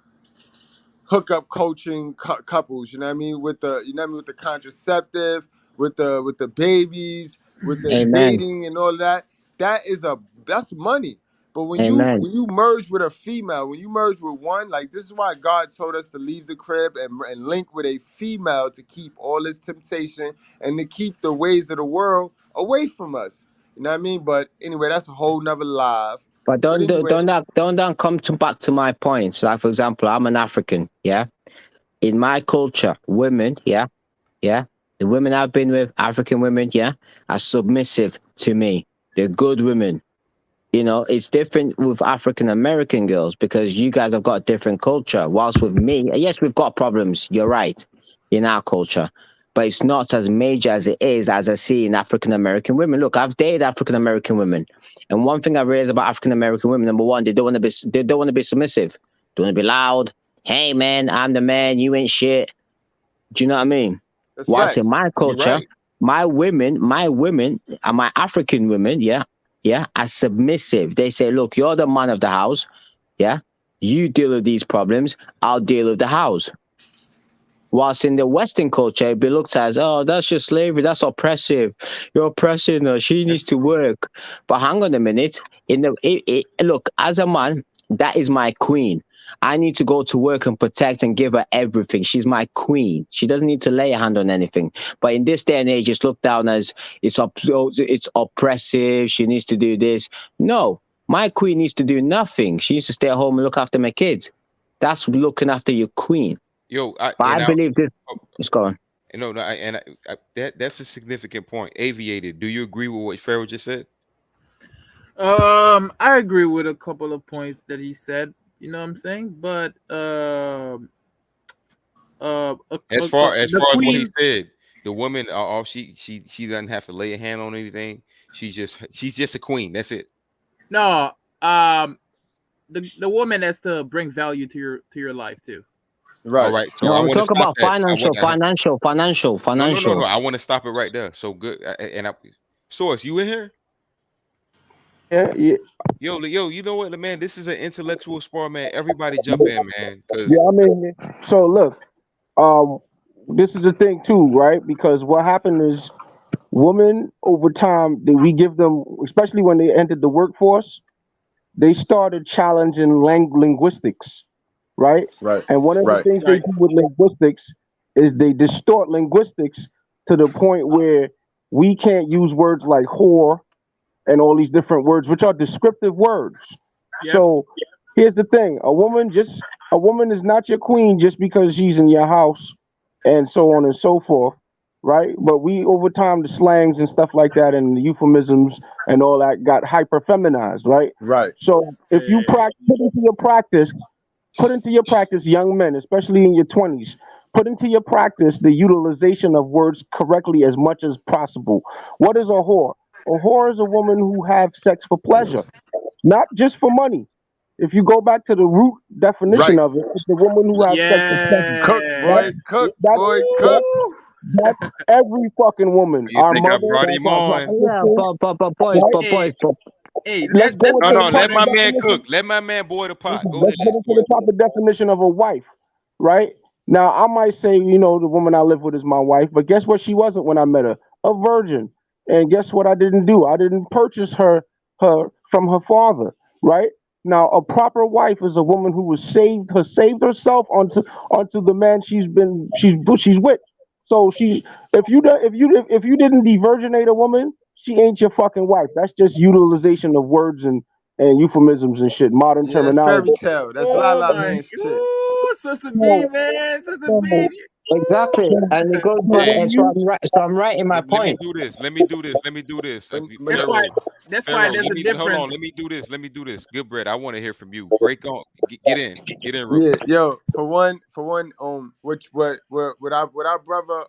hookup coaching couples, you know what I mean, with the with the contraceptive, with the babies, with the Amen. dating and all that. That's money. But Amen. when you merge with a female, when you merge with one, like this is why God told us to leave the crib and link with a female to keep all this temptation and to keep the ways of the world away from us. You know what I mean? But anyway, that's a whole nother live. But But anyway, don't come to back to my point. Like for example, I'm an African. Yeah. In my culture, women. Yeah. Yeah. The women I've been with, African women. Yeah, are submissive to me. They're good women. It's different with African American girls because you guys have got a different culture. Whilst with me, yes, we've got problems. You're right in our culture, but it's not as major as it is as I see in African American women. Look, I've dated African American women, and one thing I realized about African American women: number one, they don't want to be submissive. They want to be loud. Hey, man, I'm the man. You ain't shit. Do you know what I mean? that's Whilst fact. in my You're culture, right. my women, and my African women, yeah, are submissive. They say, look, you're the man of the house. Yeah. You deal with these problems. I'll deal with the house. Whilst in the Western culture, it be looked at as, oh, that's just slavery. That's oppressive. You're oppressing her. She needs to work. But hang on a minute. Look, as a man, that is my queen. I need to go to work and protect and give her everything. She's my queen. She doesn't need to lay a hand on anything. But in this day and age, it's looked down as it's oppressive. She needs to do this. No, my queen needs to do nothing. She needs to stay at home and look after my kids. That's looking after your queen. Yo, But I believe this. Let's go on. That's a significant point. Aviated. Do you agree with what Pharaoh just said? I agree with a couple of points that he said. You know what I'm saying? But As far as the what he queen, said, the woman, all she doesn't have to lay a hand on anything. She's just a queen. That's it. no, the woman has to bring value to your life too. All Right. right. So No, I I'm want to talking stop about that. financial. No. I want to stop it right there. So good. Source, you in here? Yeah, yeah, Yo, you know what, man? This is an intellectual sport, man. Everybody jump in, man. Cause yeah. I mean, so look, this is the thing too, right? Because what happened is, women over time, we give them, especially when they entered the workforce, they started challenging linguistics, right? Right. And one of the Right. things they Right. do with linguistics is they distort linguistics to the point where we can't use words like whore and all these different words, which are descriptive words. Yep. So here's the thing: a woman is not your queen just because she's in your house, and so on and so forth, right? But we over time the slangs and stuff like that and the euphemisms and all that got hyper feminized, right? Right. So if you put into your practice, young men, especially in your 20s, put into your practice the utilization of words correctly as much as possible. What is a whore? A whore is a woman who have sex for pleasure, not just for money. If you go back to the root definition Right. of it, it's the woman who has sex for pleasure. Cook, boy. Cook, That's boy. Cook. that's every fucking woman. you Our think I mother, brought him our on? Yeah, sisters, but boys, right? Hey, Let's go let's into No, the let my proper man definition. cook. Let my man boil the pot. Go Let's ahead, get into the proper definition of a wife, right? Now, I might say, the woman I live with is my wife, but guess what? She wasn't when I met her, a virgin. And guess what? I didn't do? I didn't purchase her from her father, right? Now, a proper wife is a woman who has saved herself onto the man she's with. So if you didn't devirginate a woman, she ain't your fucking wife. That's just utilization of words and euphemisms and shit, modern Yeah, that's fairy terminology. tale. That's La Oh La my, Land shit. ooh, Sister B, So, man, Sister so, B. Exactly, Ooh. and it goes back. so Hey, when And so you I'm right. So I'm right in my let me point. do this. Let me do this. Let me do this. But That's yo, why. Pharaoh, That's why Pharaoh, there's let a me hold on. difference. Let me do this. Let me do this. Good bread. I want to hear from you. Break on. Get in real yeah, quick. yo, for one, what our brother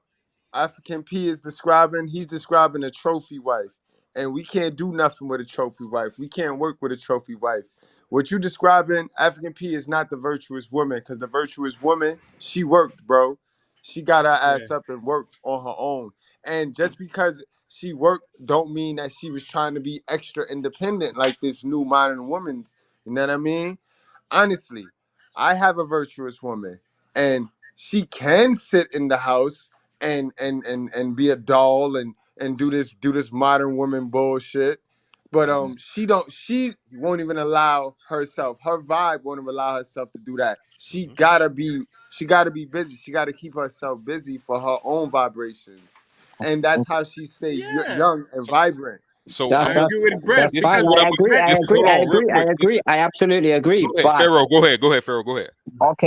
African P is describing, he's describing a trophy wife. And we can't do nothing with a trophy wife. We can't work with a trophy wife. What you describing, African P, is not the virtuous woman, because the virtuous woman, she worked, bro. She got her Yeah. ass up and worked on her own. And just because she worked don't mean that she was trying to be extra independent like this new modern woman's. You know what I mean? Honestly, I have a virtuous woman, and she can sit in the house and be a doll and do this modern woman bullshit. But Mhm, she won't even allow herself. Her vibe won't even allow herself to do that. mhm. She gotta be busy. She gotta keep herself busy for her own vibrations, and that's how she stay Yeah. young and So, vibrant. so I That's I'm gonna. that's agree with Brett that's This is fine. because what I'm I gonna. agree. I This agree. hold I on real agree. I quick. This agree. I absolutely go agree. ahead, But Pharaoh. Go ahead. Go ahead, Pharaoh. Go ahead.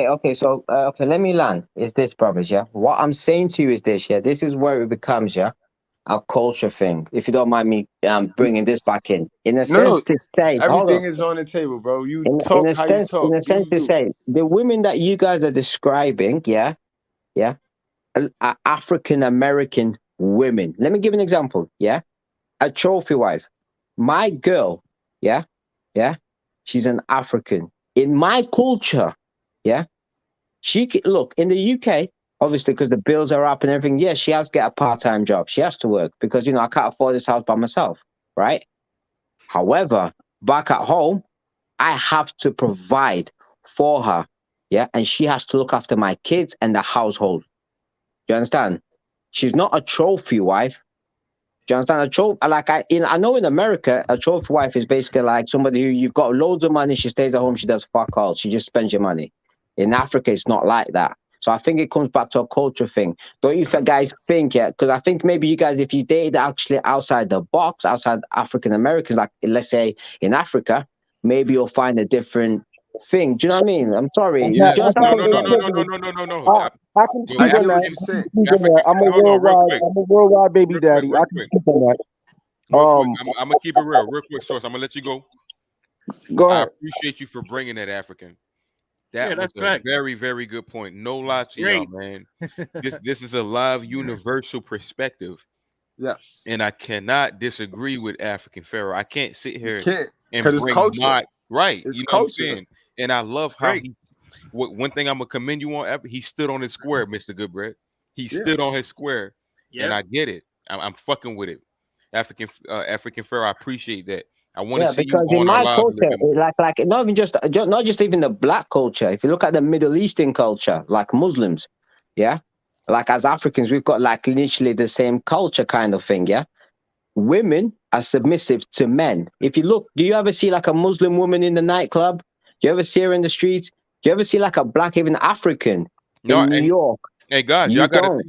okay. So okay, let me land. Is this, brothers? Yeah. What I'm saying to you is this. Yeah. This is where it becomes a culture thing. If you don't mind me bringing this back in a No, sense no, to say, hold on. everything is on the table, bro. You In talk a how you sense, talk. Do you to do? say the women that you guys are describing, yeah, are African American women. Let me give an example. Yeah, a trophy wife. My girl, yeah, yeah, she's an African. In my culture, yeah, look in the UK. Obviously, because the bills are up and everything. Yeah, she has to get a part-time job. She has to work because I can't afford this house by myself, right? However, back at home, I have to provide for her. Yeah. And she has to look after my kids and the household. Do you understand? She's not a trophy wife. Do you understand? A trophy, I know in America, a trophy wife is basically like somebody who you've got loads of money. She stays at home. She does fuck all. She just spends your money. In Africa, it's not like that. So I think it comes back to a culture thing. Don't you guys think, yeah? Because I think maybe you guys, if you dated actually outside the box, outside African Americans, like let's say in Africa, maybe you'll find a different thing. Do you know what I mean? I'm sorry. I've You had, just I've have No, had to no, the no, understand. no, no, no, privilege. no, no, no, no. I can Yo, I speak on get that. what African, you're I can saying. speak on that. African. Hold on, real quick, I'm a worldwide baby real quick, daddy. real I can quick, speak on that. real quick. I'm gonna keep it real quick, Source. I'm gonna let you go. Go I ahead. appreciate you for bringing that African. Yeah, That was that's a fact. very, very good point. No lie to y'all, Great. man. This is a live universal perspective, Yes, and I cannot disagree with African Pharaoh. I can't sit you here can't, and cause it's bring culture. my right. It's You know what I'm culture. saying? And I love how Great. he. One thing I'm gonna commend you on. He stood on his square, Mr. Goodbread. He Yeah. stood on his square, and Yep. I get it. I'm fucking with it. African Pharaoh. I appreciate that. I want to Yeah, see you because in on our my lives a little culture, bit more. not just even the black culture. If you look at the Middle Eastern culture, like Muslims, yeah, like as Africans, we've got like literally the same culture kind of thing. Yeah, women are submissive to men. If you look, do you ever see like a Muslim woman in the nightclub? Do you ever see her in the streets? Do you ever see like a black, even African No, in New and York? hey guys, You don't.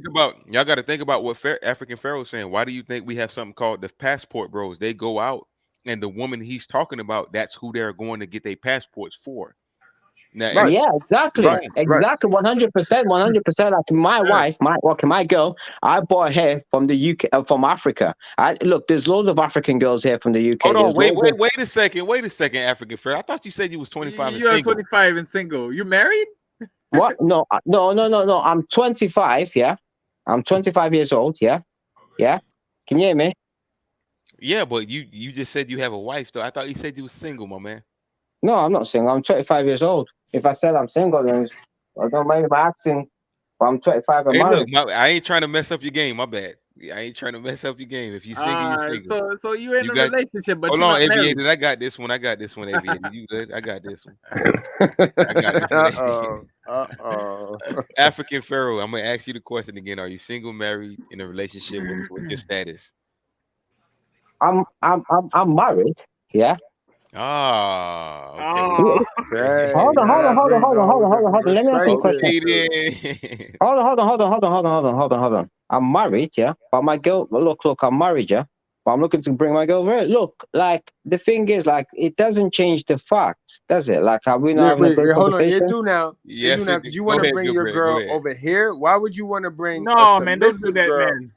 y'all got to think about what African Pharaoh's saying. Why do you think we have something called the passport bros? They go out, and the woman he's talking about, that's who they're going to get their passports for. Now, Right. Yeah, exactly. Right. boom, Right. Exactly. 100%. 100%. Like my yeah. wife, my girl, I bought her from the UK, from Africa. Look, there's loads of African girls here from the Hold UK. on, There's loads of wait a second, African Pharaoh. I thought you said you was 25 and You are single. 25 and single. You married? what? No, no. I'm 25. Yeah. I'm 25 years old. Yeah. Yeah. Can you hear me? Yeah, but you just said you have a wife, though. I thought you said you was single, my man. No, I'm not single. I'm 25 years old. If I said I'm single, then I don't mind my accent. But I'm 25 and Hey, look, married. I ain't trying to mess up your game. My bad. I ain't trying to mess up your game. If you single, you single. So you're in You a got. relationship, but Hold you're on, not married. aviated. I got this one. Aviated. You good? I got this one. I got this one. Aviated. Uh-oh. African Pharaoh, I'm gonna ask you the question again. Are you single, married, in a relationship? What's your status? I'm married. Yeah. Ah, okay. Oh, Hey, Hold on, now hold on, that hold on, brings hold a on, whole hold on, hold on, different hold on. Let me ask you a perspective question. to it. Okay then. Hold on. I'm married, yeah. But my girl, look, I'm married, yeah. But I'm looking to bring my girl. Look, like the thing is, like it doesn't change the fact, does it? Like, are we not Yeah, having a wait, good hold on. You conversation? do now. You do Yes, now it because you go want to ahead, bring good your bread. Go girl ahead. over here. Why would you want to bring a no, man, don't do submissive that, girl? man.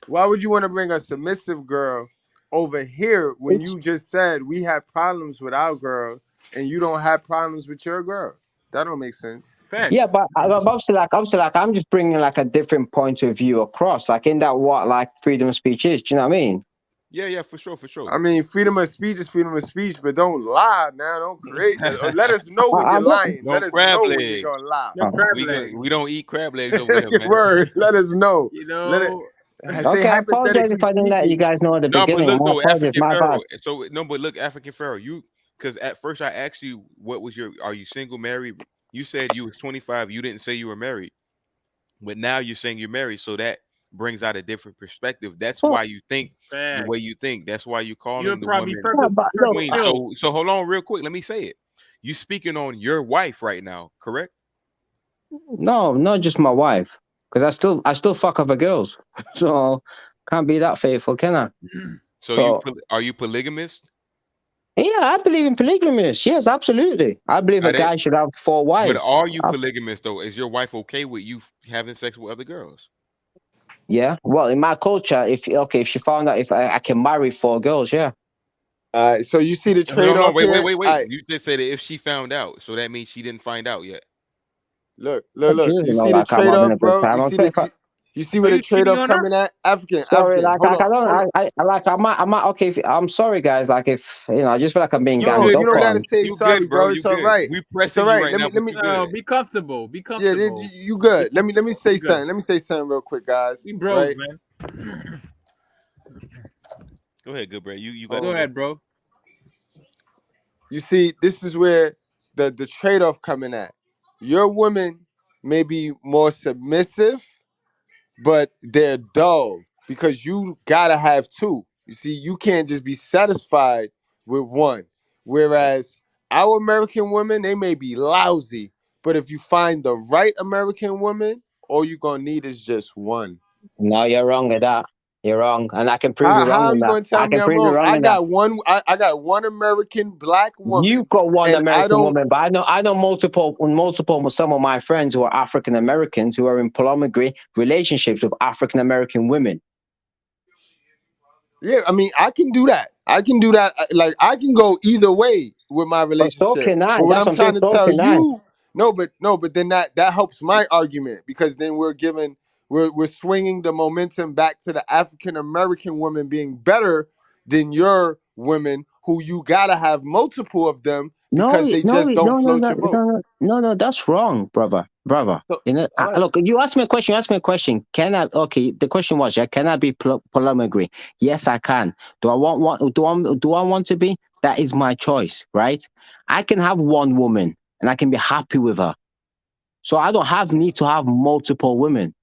Why would you want to bring a submissive girl over here when It's you just said we have problems with our girl and you don't have problems with your girl? That don't make sense. yeah, Facts. but obviously, like I'm just bringing like a different point of view across, like in that what like freedom of speech is. Do you know what I mean? Yeah, for sure. I mean, freedom of speech is freedom of speech, but don't lie now. Don't create. Or let us know when you're I'm not. lying. No Let us crab know when you're legs. gonna lie. No crab leg. We don't eat crab legs over here, man. Word. Let us know. You Let it. know, Say Okay, I apologize hypothetically if I didn't let you speaking. guys know at the No, but beginning. look My though, apologies, African my bad. Pharaoh. So no, but look, African Pharaoh, you because at first I asked you what was your are you single, married? You said you was 25. You didn't say you were married, but now you're saying you're married. So that brings out a different perspective. That's Well, why you think the way facts. you think. That's why you're You're calling the probably woman yeah, but look, queen. purpose-built. So hold on real quick. Let me say it. You speaking on your wife right now, correct? no, not just my wife, because I still fuck other girls, so can't be that faithful, can I? So So are you polygamous? yeah, I believe in polygamous. Yes, absolutely. I believe a Are they? guy should have 4 But wives. are you Uh, polygamous though? Is your wife okay with you having sex with other girls? yeah. Well, in my culture, if she found out if I can marry 4 girls, yeah. So you see the No, trade no, off wait, wait, here. wait, All wait. right, You just said it if she found out, so that means she didn't find out yet. look. She You doesn't know see the like I'm trade having off, a good bro. time. You I'm see the 25. you see Are where the you trade cheating off on her? coming at. Sorry, African. like Hold I on, don't hold on. like I'm not okay. I'm sorry, guys. Like if I just feel like I'm being You No, ganged good, you up don't bro. gotta on. say You sorry, good, bro. bro. You It's all good. right. We It's all pressing you right. right now, Let but me. you No, good. be comfortable. Be Yeah, comfortable. you Be good. Let me comfortable. say We good. something. Let me say something real quick, guys. We bros, Right? man. Go ahead, good, bro. You got Go the Oh, floor. ahead, bro. you see, this is where the trade off coming at. Your women may be more submissive, but they're dull because you gotta have two. You see, you can't just be satisfied with one. Whereas our American women, they may be lousy, but if you find the right American woman, all you're gonna need is just one. No, you're wrong at that. You're wrong, and I can prove you How wrong are in you that. gonna tell I me can I'm prove you wrong? wrong in that. I got one American black woman, You've got one and I American don't. woman, but I know multiple some of my friends who are African Americans who are in polygamy relationships with African American women. Yeah, I mean, I can do that. I can do that. Like, I can go either way with my But so relationship. can I. But what That's I'm what I'm saying. trying to So tell can I. you, no, but then that helps my argument because then we're swinging the momentum back to the African American woman being better than your women, who you gotta have multiple of them No, because they no, just don't no, no, float no, your boat. no, no, no. That's wrong, brother. So, You know, all right. look. You asked me a question. You asked me a question. Can I? Okay. The question was, yeah, can I be polygamy? Yes, I can. Do I want one? Do I want to be? That is my choice, right? I can have one woman and I can be happy with her. So I don't have need to have multiple women.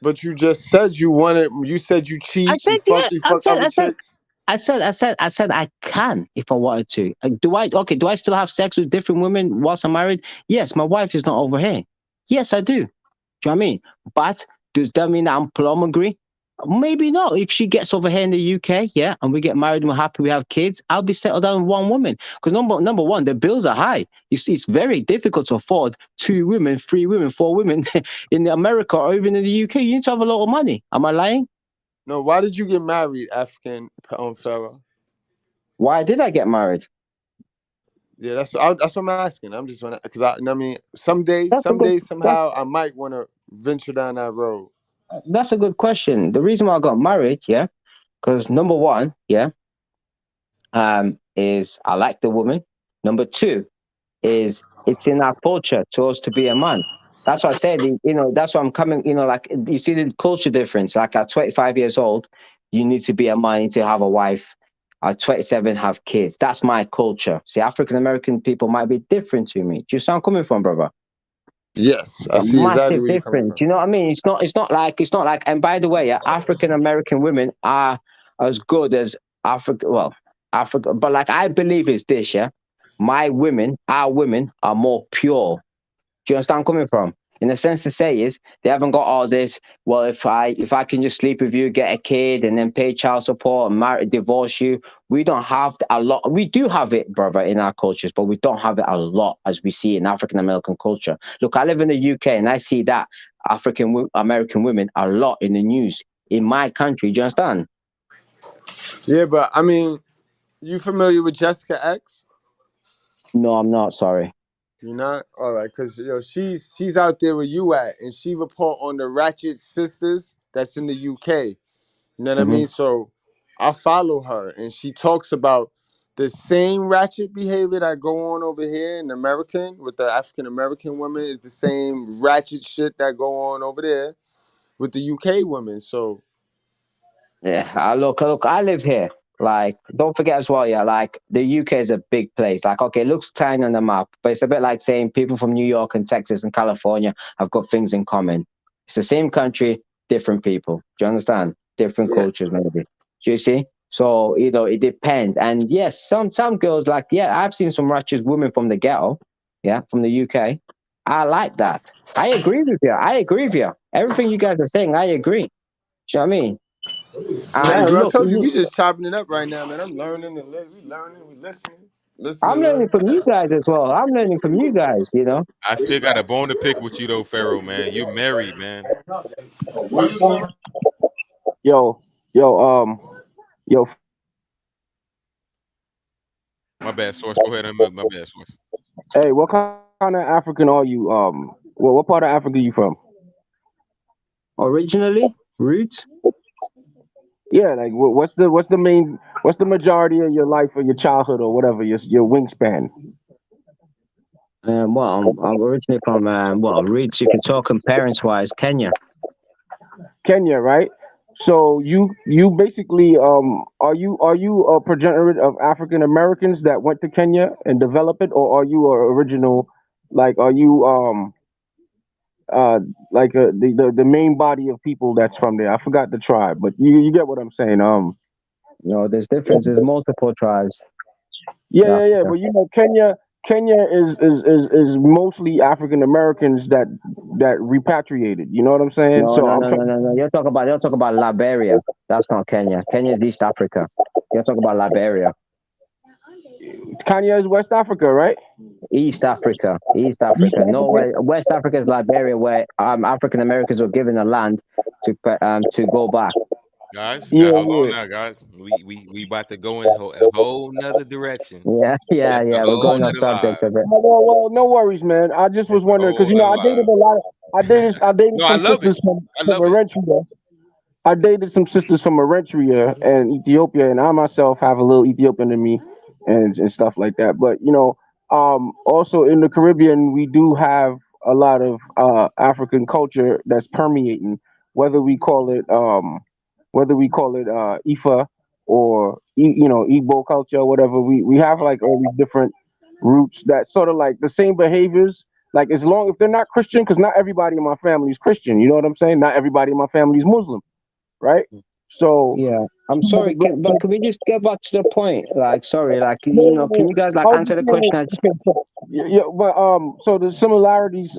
But you just said you wanted. You said you I cheat. said, yeah. You fuck other chicks. I said I can if I wanted to. Do I still have sex with different women whilst I'm married? Yes, my wife is not over here. Yes, I do. Do you know what I mean? But does that mean that I'm polygamy? Maybe not. If she gets over here in the UK, yeah, and we get married and we're happy, we have kids, I'll be settled down with one woman. Because number one, the bills are high. It's very difficult to afford 2 women, 3 women, 4 women in America or even in the UK. You need to have a lot of money. Am I lying? No, why did you get married, African Pharaoh? Why did I get married? Yeah, that's what I'm asking. I'm just wanna because I mean, That's a some good days that's somehow I might want to venture down that road. that's a good question. The reason why I got married, yeah, because number one, yeah, is I like the woman. Number two is it's in our culture to us to be a man. That's what I said. That's why I'm coming. Like you see the culture difference. Like at 25 years old, you need to be a man, you need to have a wife. At 27, have kids. That's my culture. See, African American people might be different to me. Do you see where I'm coming from, brother? Yes, I A see exactly massive where you're coming difference. from. You know what I mean? It's not like. And by the way, African American women are as good as Africa. Well, Africa, but like I believe it's this, yeah. My women, our women, are more pure. Do you understand where I'm coming from? In the sense to say is they haven't got all this. Well, if I can just sleep with you, get a kid, and then pay child support and marry, divorce you, we don't have a lot. We do have it, brother, in our cultures, but we don't have it a lot as we see in African American culture. Look, I live in the UK and I see that African American women a lot in the news in my country. Do you understand? Yeah, but I mean, you familiar with Jessica X? No, I'm not. Sorry. You're not? All right, because she's out there where you at, and she report on the Ratchet Sisters that's in the UK. You know what I mean? So I follow her, and she talks about the same ratchet behavior that go on over here in American with the African American women is the same ratchet shit that go on over there with the UK women. So Yeah, look, I live here. Like, don't forget as well, yeah, like the UK is a big place. Like, okay, it looks tiny on the map, but it's a bit like saying people from New York and Texas and California have got things in common. It's the same country, different people. Do you understand? Different yeah, cultures, maybe. Do you see? So, it depends. And yes, some girls, like, yeah, I've seen some righteous women from the ghetto, yeah, from the UK. I like that. I agree with you. I agree with you. Everything you guys are saying, I agree. Do you know what I mean? man, And I look, told you we just chopping it up right now, man. I'm learning and we learning, we I'm listening, learning from you guys as well. I'm learning from you guys, you know. I still got a bone to pick with you though, Pharaoh, man. You married, man. Yo, yo, My bad, source. Go ahead. My bad, source. hey, what kind of African are you? What part of Africa you from? Originally, roots. Yeah, like what's the majority of your life or your childhood or whatever your wingspan? Well, I'm originally from roots. If you're talking parents wise, Kenya. Kenya, right? So you basically are you a progenitor of African Americans that went to Kenya and developed it, or are you a original? Like, are you like the main body of people that's from there? I forgot the tribe, but you get what I'm saying. There's differences, multiple tribes in Yeah. Africa. But Kenya is mostly African Americans that repatriated. You know what I'm saying? No, So no, I'm no, no, trying. no, no. You're talking about Liberia. That's not Kenya. Kenya is East Africa. You're talking about Liberia. Kenya is West Africa, right? East Africa. East East Africa. No Africa. way. West Africa is Liberia, where African Americans were given a land to go back. Guys, Yeah, hold on yeah. now, guys. We about to go in a whole nother direction. Yeah. That's a We're whole going off nother subject live. of it. Well, no worries, man. I just was That's a wondering because whole nother I dated live. a lot. I dated No, I some love it. sisters from I love it. Eritrea. I dated some sisters from Eritrea and Ethiopia, and I myself have a little Ethiopian in me, and stuff like that. But also in the Caribbean, we do have a lot of African culture that's permeating, whether we call it Ifa or Igbo culture, whatever. We have like all these different roots that sort of like the same behaviors. Like as long if they're not Christian, because not everybody in my family is Christian. You know what I'm saying? Not everybody in my family is Muslim, right? So, Yeah, I'm sorry, but can we just get back to the point? Like, sorry, like, can you guys like I'll answer just the question? yeah, but so the similarities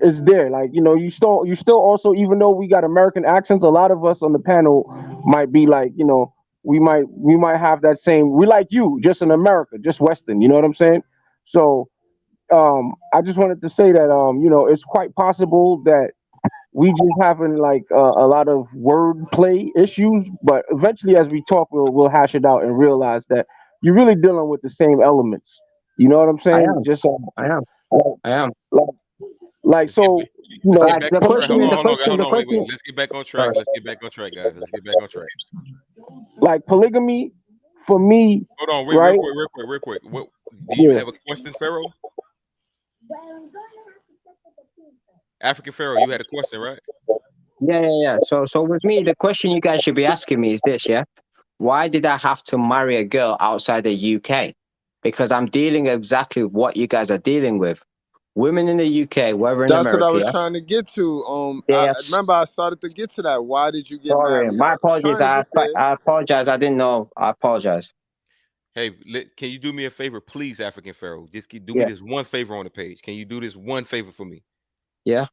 is there. Like, you still also, even though we got American accents, a lot of us on the panel might be like, we might have that same. We like you, just in America, just Western. You know what I'm saying? So, I just wanted to say that it's quite possible that we just having like a lot of wordplay issues, but eventually, as we talk, we'll hash it out and realize that you're really dealing with the same elements. You know what I'm I saying? am, Just I am, like, I am. like Let's get so, back. Let's get Like back the on track. question, Hold on, the hold on. Wait. question. Let's get back on track. Sorry. Let's get back on track, guys. Let's get back on track. like polygamy for me, Hold on, wait, right? real quick. What do you Yeah. have a question, Pharaoh? African Pharaoh, you had a question, right? Yeah. So with me, the question you guys should be asking me is this, yeah? Why did I have to marry a girl outside the UK? Because I'm dealing exactly what you guys are dealing with. Women in the UK, whether in that's what I America, was yeah? trying to get to. I Yes. remember I started to get to that. Why did you get Sorry, married? my I was apologies. trying to get there. I apologize. I didn't know. I apologize. Hey, can you do me a favor, please, African Pharaoh? Just do me Yeah. this one favor on the page. Can you do this one favor for me? Yeah.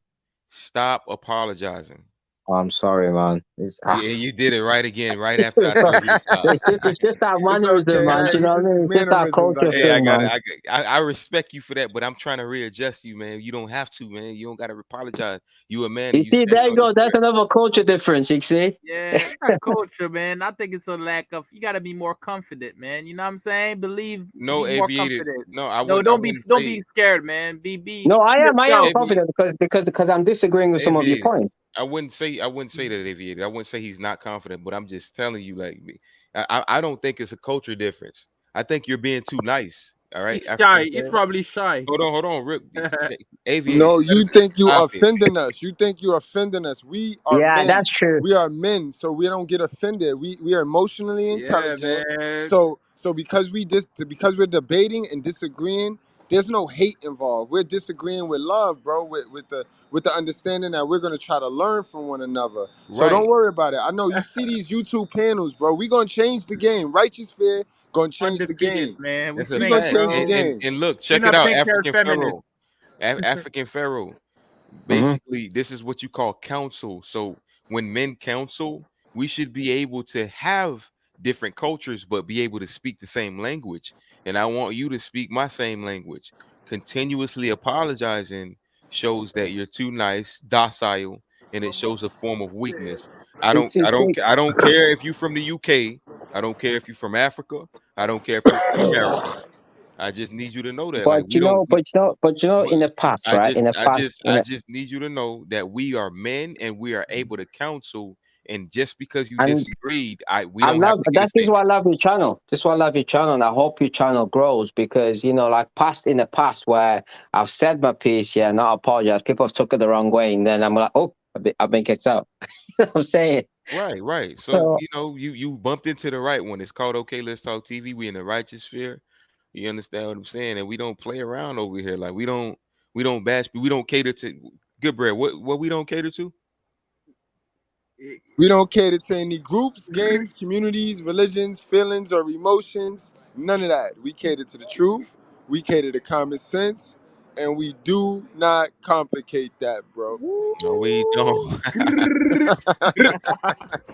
Stop apologizing. I'm sorry, man. You did it right again, right after I told you to stop. It's just that It's mannerism, okay. man. Do you know what I This is mean? It's just that mannerisms, I culture Hey, I thing, guess. got man. it. I respect you for that, but I'm trying to readjust you, man. You don't have to, man. You don't got to apologize. You a man You and you see, stand there you on this go. That's square. another culture difference, you see? Yeah, it's not culture, man. I think it's a lack of. You got to be more confident, man. You know what I'm saying? No Be more aviator. confident. No, I No, wouldn't. I don't be, wouldn't don't say be scared, man. Be No, I am yourself. confident because I'm disagreeing with some of your aviator. points. I wouldn't say that aviator. I wouldn't say he's not confident, but I'm just telling you, like, I don't think it's a culture difference. I think you're being too nice. All right, He's African shy. He's Pharaoh. probably shy. Hold on, Rick. Aviator, No, you think you stop it. offending us. You think you offending us. We are Yeah, men. that's true. We are men, so we don't get offended. We are emotionally Yeah, intelligent. man. So because we're debating and disagreeing, there's no hate involved. We're disagreeing with love, bro, with the understanding that we're gonna try to learn from one another. So don't Right. worry about it. I know you see these YouTube panels, bro. We gonna change the game. Righteous Fear gonna change the Undefeated, game. man. We That's a We gonna saints, fact. change the bro. game. And look, We're check it not out, pink haired African Pharaoh. feminists. African Pharaoh. Hmm. Basically, this is what you call counsel. So when men counsel, we should be able to have different cultures, but be able to speak the same language. And I want you to speak my same language. Continuously apologizing shows that you're too nice, docile, and it shows a form of weakness. It's I don't care if you're from the UK. I don't care if you're from Africa. I don't care if you're from America. I just need you to know that. Like we don't. in the past, right? In the past, I just need you to know that we are men and we are able to counsel. And just because you and disagreed, we I don't have love to get that the is same. why I love your channel. This is why I love your channel, and I hope your channel grows because like in the past where I've said my piece, yeah, not apologize. People have took it the wrong way, and then I'm like, oh, I've been kicked out. I'm saying Right, right. So so. you bumped into the right one. It's called Okay, Let's Talk TV. We in the righteous sphere. You understand what I'm saying? And we don't play around over here. Like we don't bash. We don't cater to good bread. What we don't cater to? We don't cater to any groups, gangs, communities, religions, feelings, or emotions. None of that. We cater to the truth. We cater to common sense. And we do not complicate that, bro. No, we don't.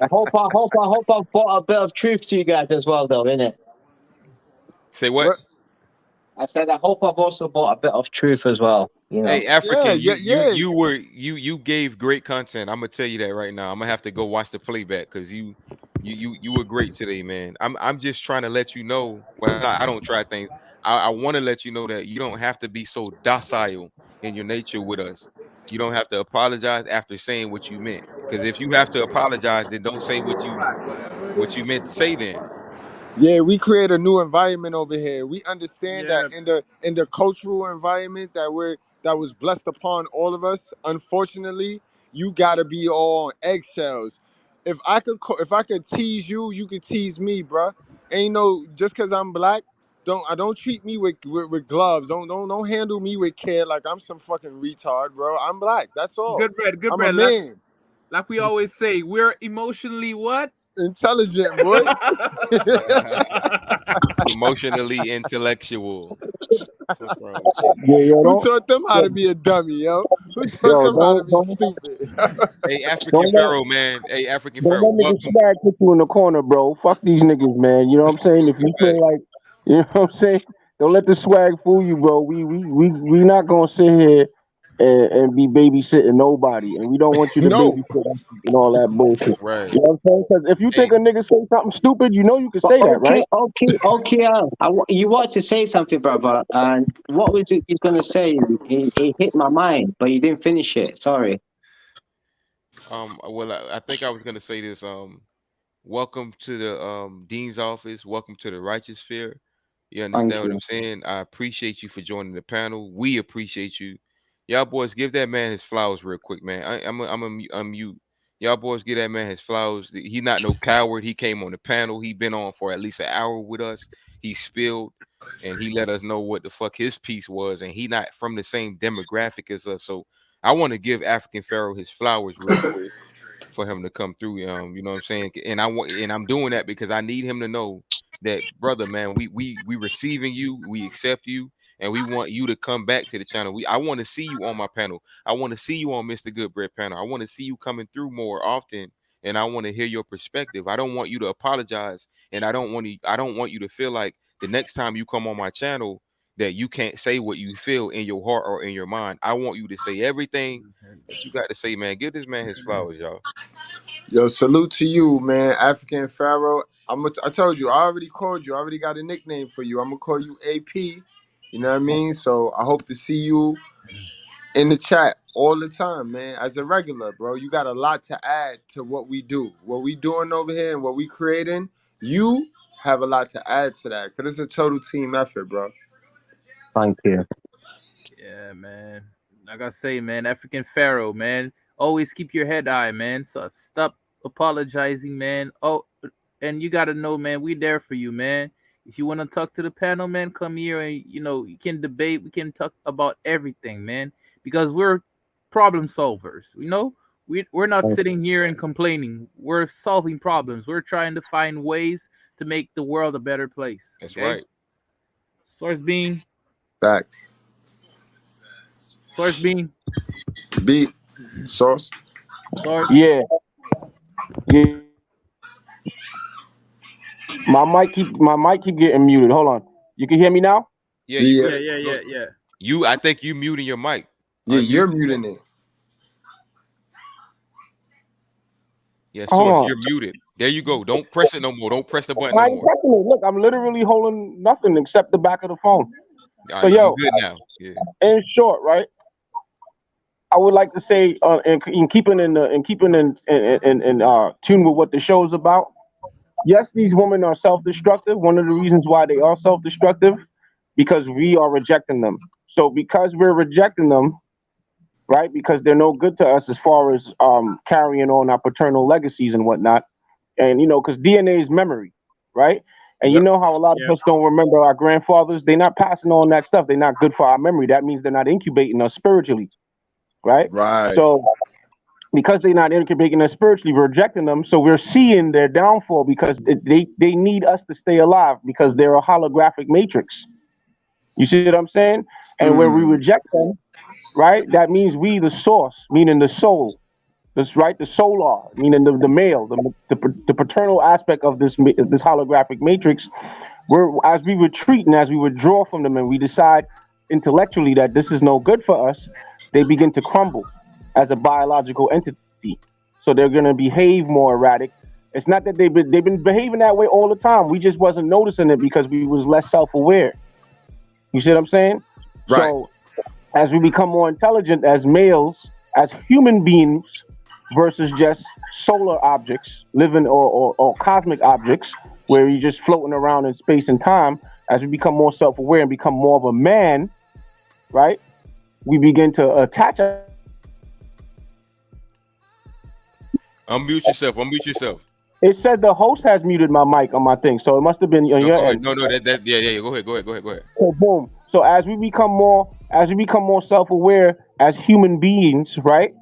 I hope I've brought a bit of truth to you guys as well, though, innit? Say what? What? I said I hope I've also brought a bit of truth as well. Hey, Yeah, African, yeah, yeah. you gave great content. I'm gonna tell you that right now. I'm gonna have to go watch the playback because you were great today, man. I'm just trying to let you know. Well, I don't try things. I want to let you know that you don't have to be so docile in your nature with us. You don't have to apologize after saying what you meant. Because if you have to apologize, then don't say what you meant to say. Then Yeah, we create a new environment over here. We understand Yeah. that in the cultural environment that was blessed upon all of us. Unfortunately, you gotta be all on eggshells. If I could tease you, you could tease me, bruh. Ain't no just cause I'm black. Don't treat me with gloves. Don't handle me with care like I'm some fucking retard, bro. I'm black. That's all. Good I'm a bread. man, Like we always say, we're emotionally what? intelligent boy. emotionally intellectual. What's wrong with you? Yeah, yo, Who don't, taught them how yo, to be a dummy, yo? Who taught yo, them how to don't, be don't, stupid? Hey, African don't let, Pharaoh, man. Hey, African don't Pharaoh, let niggas welcome. swag put you in the corner, bro. Fuck these niggas, man. You know what I'm saying? If you Hey, feel like, you know what I'm saying? Don't let the swag fool you, bro. We not gonna sit here and be babysitting nobody, and we don't want you to No. babysit us and all that bullshit. right. You know what I'm saying? Because if you think Hey, a nigga say something stupid, you know you can But say that, right? okay. You wanted to say something, brother, and what was it he's gonna say? He hit my mind, but he didn't finish it. Sorry. well, I think I was gonna say this. Welcome to the dean's office. Welcome to the righteous sphere. You Thank understand what I'm you. saying? I appreciate you for joining the panel. We appreciate you. Y'all boys, give that man his flowers real quick, man. I'm mute. Y'all boys, give that man his flowers. He not no coward. He came on the panel. He been on for at least an hour with us. He spilled and he let us know what the fuck his piece was. And he not from the same demographic as us. So I want to give African Pharaoh his flowers real quick for him to come through. You know what I'm saying? And I'm doing that because I need him to know that, brother, man, we receiving you, we accept you, and we want you to come back to the channel. I want to see you on my panel. I want to see you on Mr. Goodbread panel. I want to see you coming through more often, and I want to hear your perspective. I don't want you to apologize, and I don't want you to feel like the next time you come on my channel that you can't say what you feel in your heart or in your mind. I want you to say everything that you got to say, man. Give this man his flowers, y'all. Yo, salute to you, man. African Pharaoh. I told you, I already called you. I already got a nickname for you. I'm gonna call you AP. You know what I mean? So I hope to see you in the chat all the time, man. As a regular, bro. You got a lot to add to what we do. What we doing over here and what we creating, you have a lot to add to that. Cause it's a total team effort, bro. Thank you. Yeah, man. Like I say, man, African Pharaoh, man. Always keep your head high, man. So stop apologizing, man. Oh, and you gotta know, man, we there for you, man. If you want to talk to the panel, man, come here and you can debate. We can talk about everything, man, because we're problem solvers. We're not sitting here and complaining. We're solving problems. We're trying to find ways to make the world a better place. That's okay? right. Source Bean. Facts. Source Bean. Beat. Source. Source. Yeah. My mic keep getting muted. Hold on. You can hear me now? Yeah. Yeah. I think you muting your mic. Yeah, you're muting it. Yeah, Hold so on. you're muted. There you go. Don't press it no more. Don't press the button I no ain't more. pressing it. Look, I'm literally holding nothing except the back of the phone. All So, right, yo, you good now. Yeah. in short, right? I would like to say, in keeping in tune with what the show is about. Yes, these women are self-destructive. One of the reasons why they are self-destructive, because we are rejecting them. So because we're rejecting them, right? Because they're no good to us as far as carrying on our paternal legacies and whatnot. And because DNA is memory, right? And you know how a lot of us don't remember our grandfathers. They're not passing on that stuff. They're not good for our memory. That means they're not incubating us spiritually. Right? Right. So because they're not incubating us spiritually, we're rejecting them. So we're seeing their downfall because they need us to stay alive because they're a holographic matrix. You see what I'm saying? And when we reject them, right, that means we, the source, meaning the soul, that's right, the solar, meaning the male, the paternal aspect of this holographic matrix, as we retreat and as we withdraw from them and we decide intellectually that this is no good for us, they begin to crumble as a biological entity. So they're going to behave more erratic. It's not that they've been behaving that way all the time. We just wasn't noticing it because we was less self-aware. You see what I'm saying? Right. So as we become more intelligent as males, as human beings versus just solar objects, living or cosmic objects, where you're just floating around in space and time, as we become more self-aware and become more of a man, right? We begin to attach. Unmute yourself. It said the host has muted my mic on my thing, so it must have been on your end. No, that yeah. Go ahead. So boom. So as we become more self-aware as human beings, right?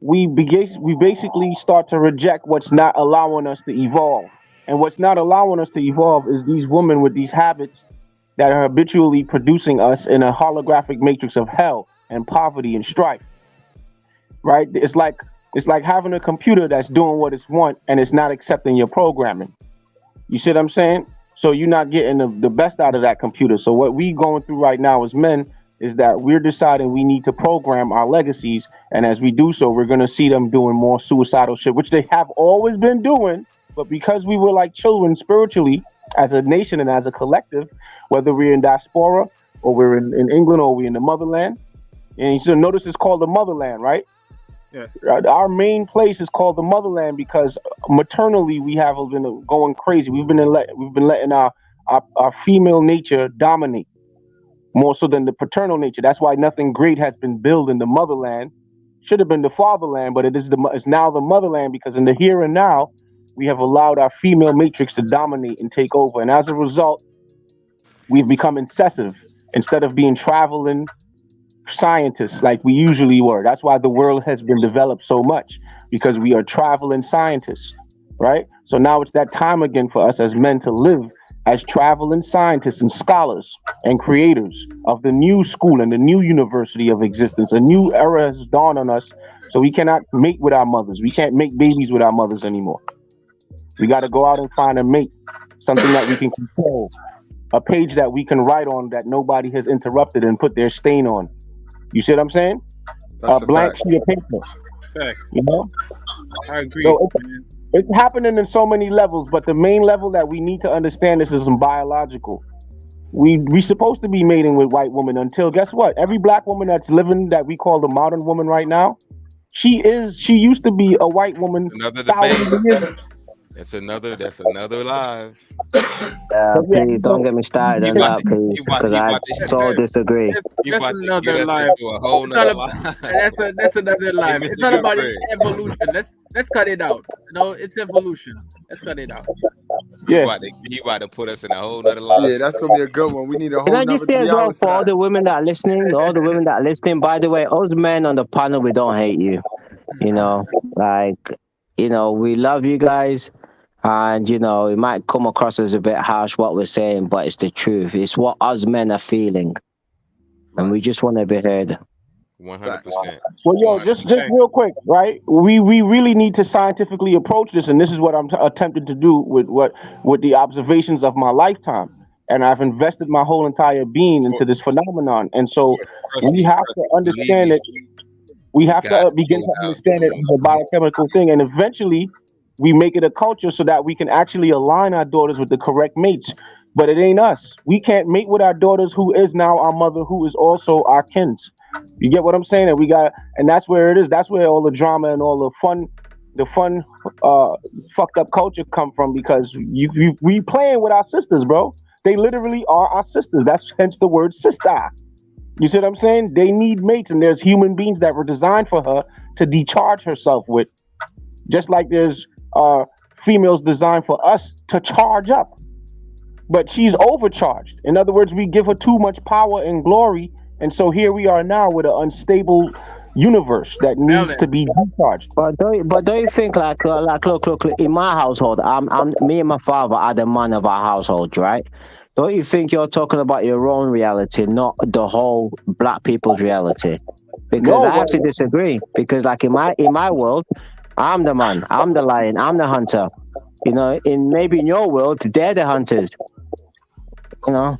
We basically start to reject what's not allowing us to evolve, and what's not allowing us to evolve is these women with these habits that are habitually producing us in a holographic matrix of hell and poverty and strife. Right? It's like having a computer that's doing what it's want and it's not accepting your programming. You see what I'm saying? So you're not getting the best out of that computer. So what we going through right now as men is that we're deciding we need to program our legacies, and as we do so, we're going to see them doing more suicidal shit, which they have always been doing, but because we were like children spiritually as a nation and as a collective, whether we're in diaspora or we're in England or we're in the motherland, and you should notice it's called the motherland, right? Yes. Our main place is called the motherland because maternally we have been going crazy. We've been letting our female nature dominate more so than the paternal nature. That's why nothing great has been built in the motherland. Should have been the fatherland, but it's now the motherland because in the here and now we have allowed our female matrix to dominate and take over, and as a result, we've become incessive instead of being traveling scientists like we usually were. That's why the world has been developed so much, because we are traveling scientists, right? So now it's that time again for us as men to live as traveling scientists and scholars and creators of the new school and the new university of existence. A new era has dawned on us. So we cannot mate with our mothers. We can't make babies with our mothers anymore. We got to go out and find a mate, something that we can control, a page that we can write on that nobody has interrupted and put their stain on. You see what I'm saying? That's A a blank fact. sheet of paper. Facts. You know. I agree. So it's happening in so many levels, but the main level that we need to understand this is biological. We supposed to be mating with white women until guess what? Every black woman that's living that we call the modern woman right now, she used to be a white woman Another thousands debate. of years ago. That's another live. But yeah, Please don't get me started You on about that, to, please, you about, because you I about to, so disagree. you That's about to another get us live. into a whole It's all nother about, live. that's another live. Mr. It's all about Goodbread. evolution. Let's cut it out. No, it's evolution. Let's cut it out. yeah. He about to put us in a whole nother live. Yeah, that's gonna be a good one. We need a Can whole I just nother say as 3 well hours for for all that. the women that are listening, by the way, us men on the panel, we don't hate you. You know, like, we love you guys. And, it might come across as a bit harsh what we're saying, but it's the truth. It's what us men are feeling. And we just want to be heard. 100%. Well, yo, just real quick, right? We really need to scientifically approach this, and this is what I'm attempting to do with the observations of my lifetime. And I've invested my whole entire being into this phenomenon, and so we have to understand it. We have to begin to understand it as a biochemical thing, and eventually we make it a culture so that we can actually align our daughters with the correct mates. But it ain't us. We can't mate with our daughters who is now our mother, who is also our kins. You get what I'm saying? And that's where it is. That's where all the drama and all the fun, fucked up culture come from, because we playing with our sisters, bro. They literally are our sisters. That's hence the word sister. You see what I'm saying? They need mates, and there's human beings that were designed for her to decharge herself with, just like there's females designed for us to charge up. But she's overcharged. In other words, we give her too much power and glory, and so here we are now with an unstable universe that needs to be decharged. But don't you think look, in my household, me and my father are the man of our household, right? Don't you think you're talking about your own reality, not the whole black people's reality? Because I actually disagree. Because like in my world, I'm the man, I'm the lion, I'm the hunter. Maybe in your world, they're the hunters. Now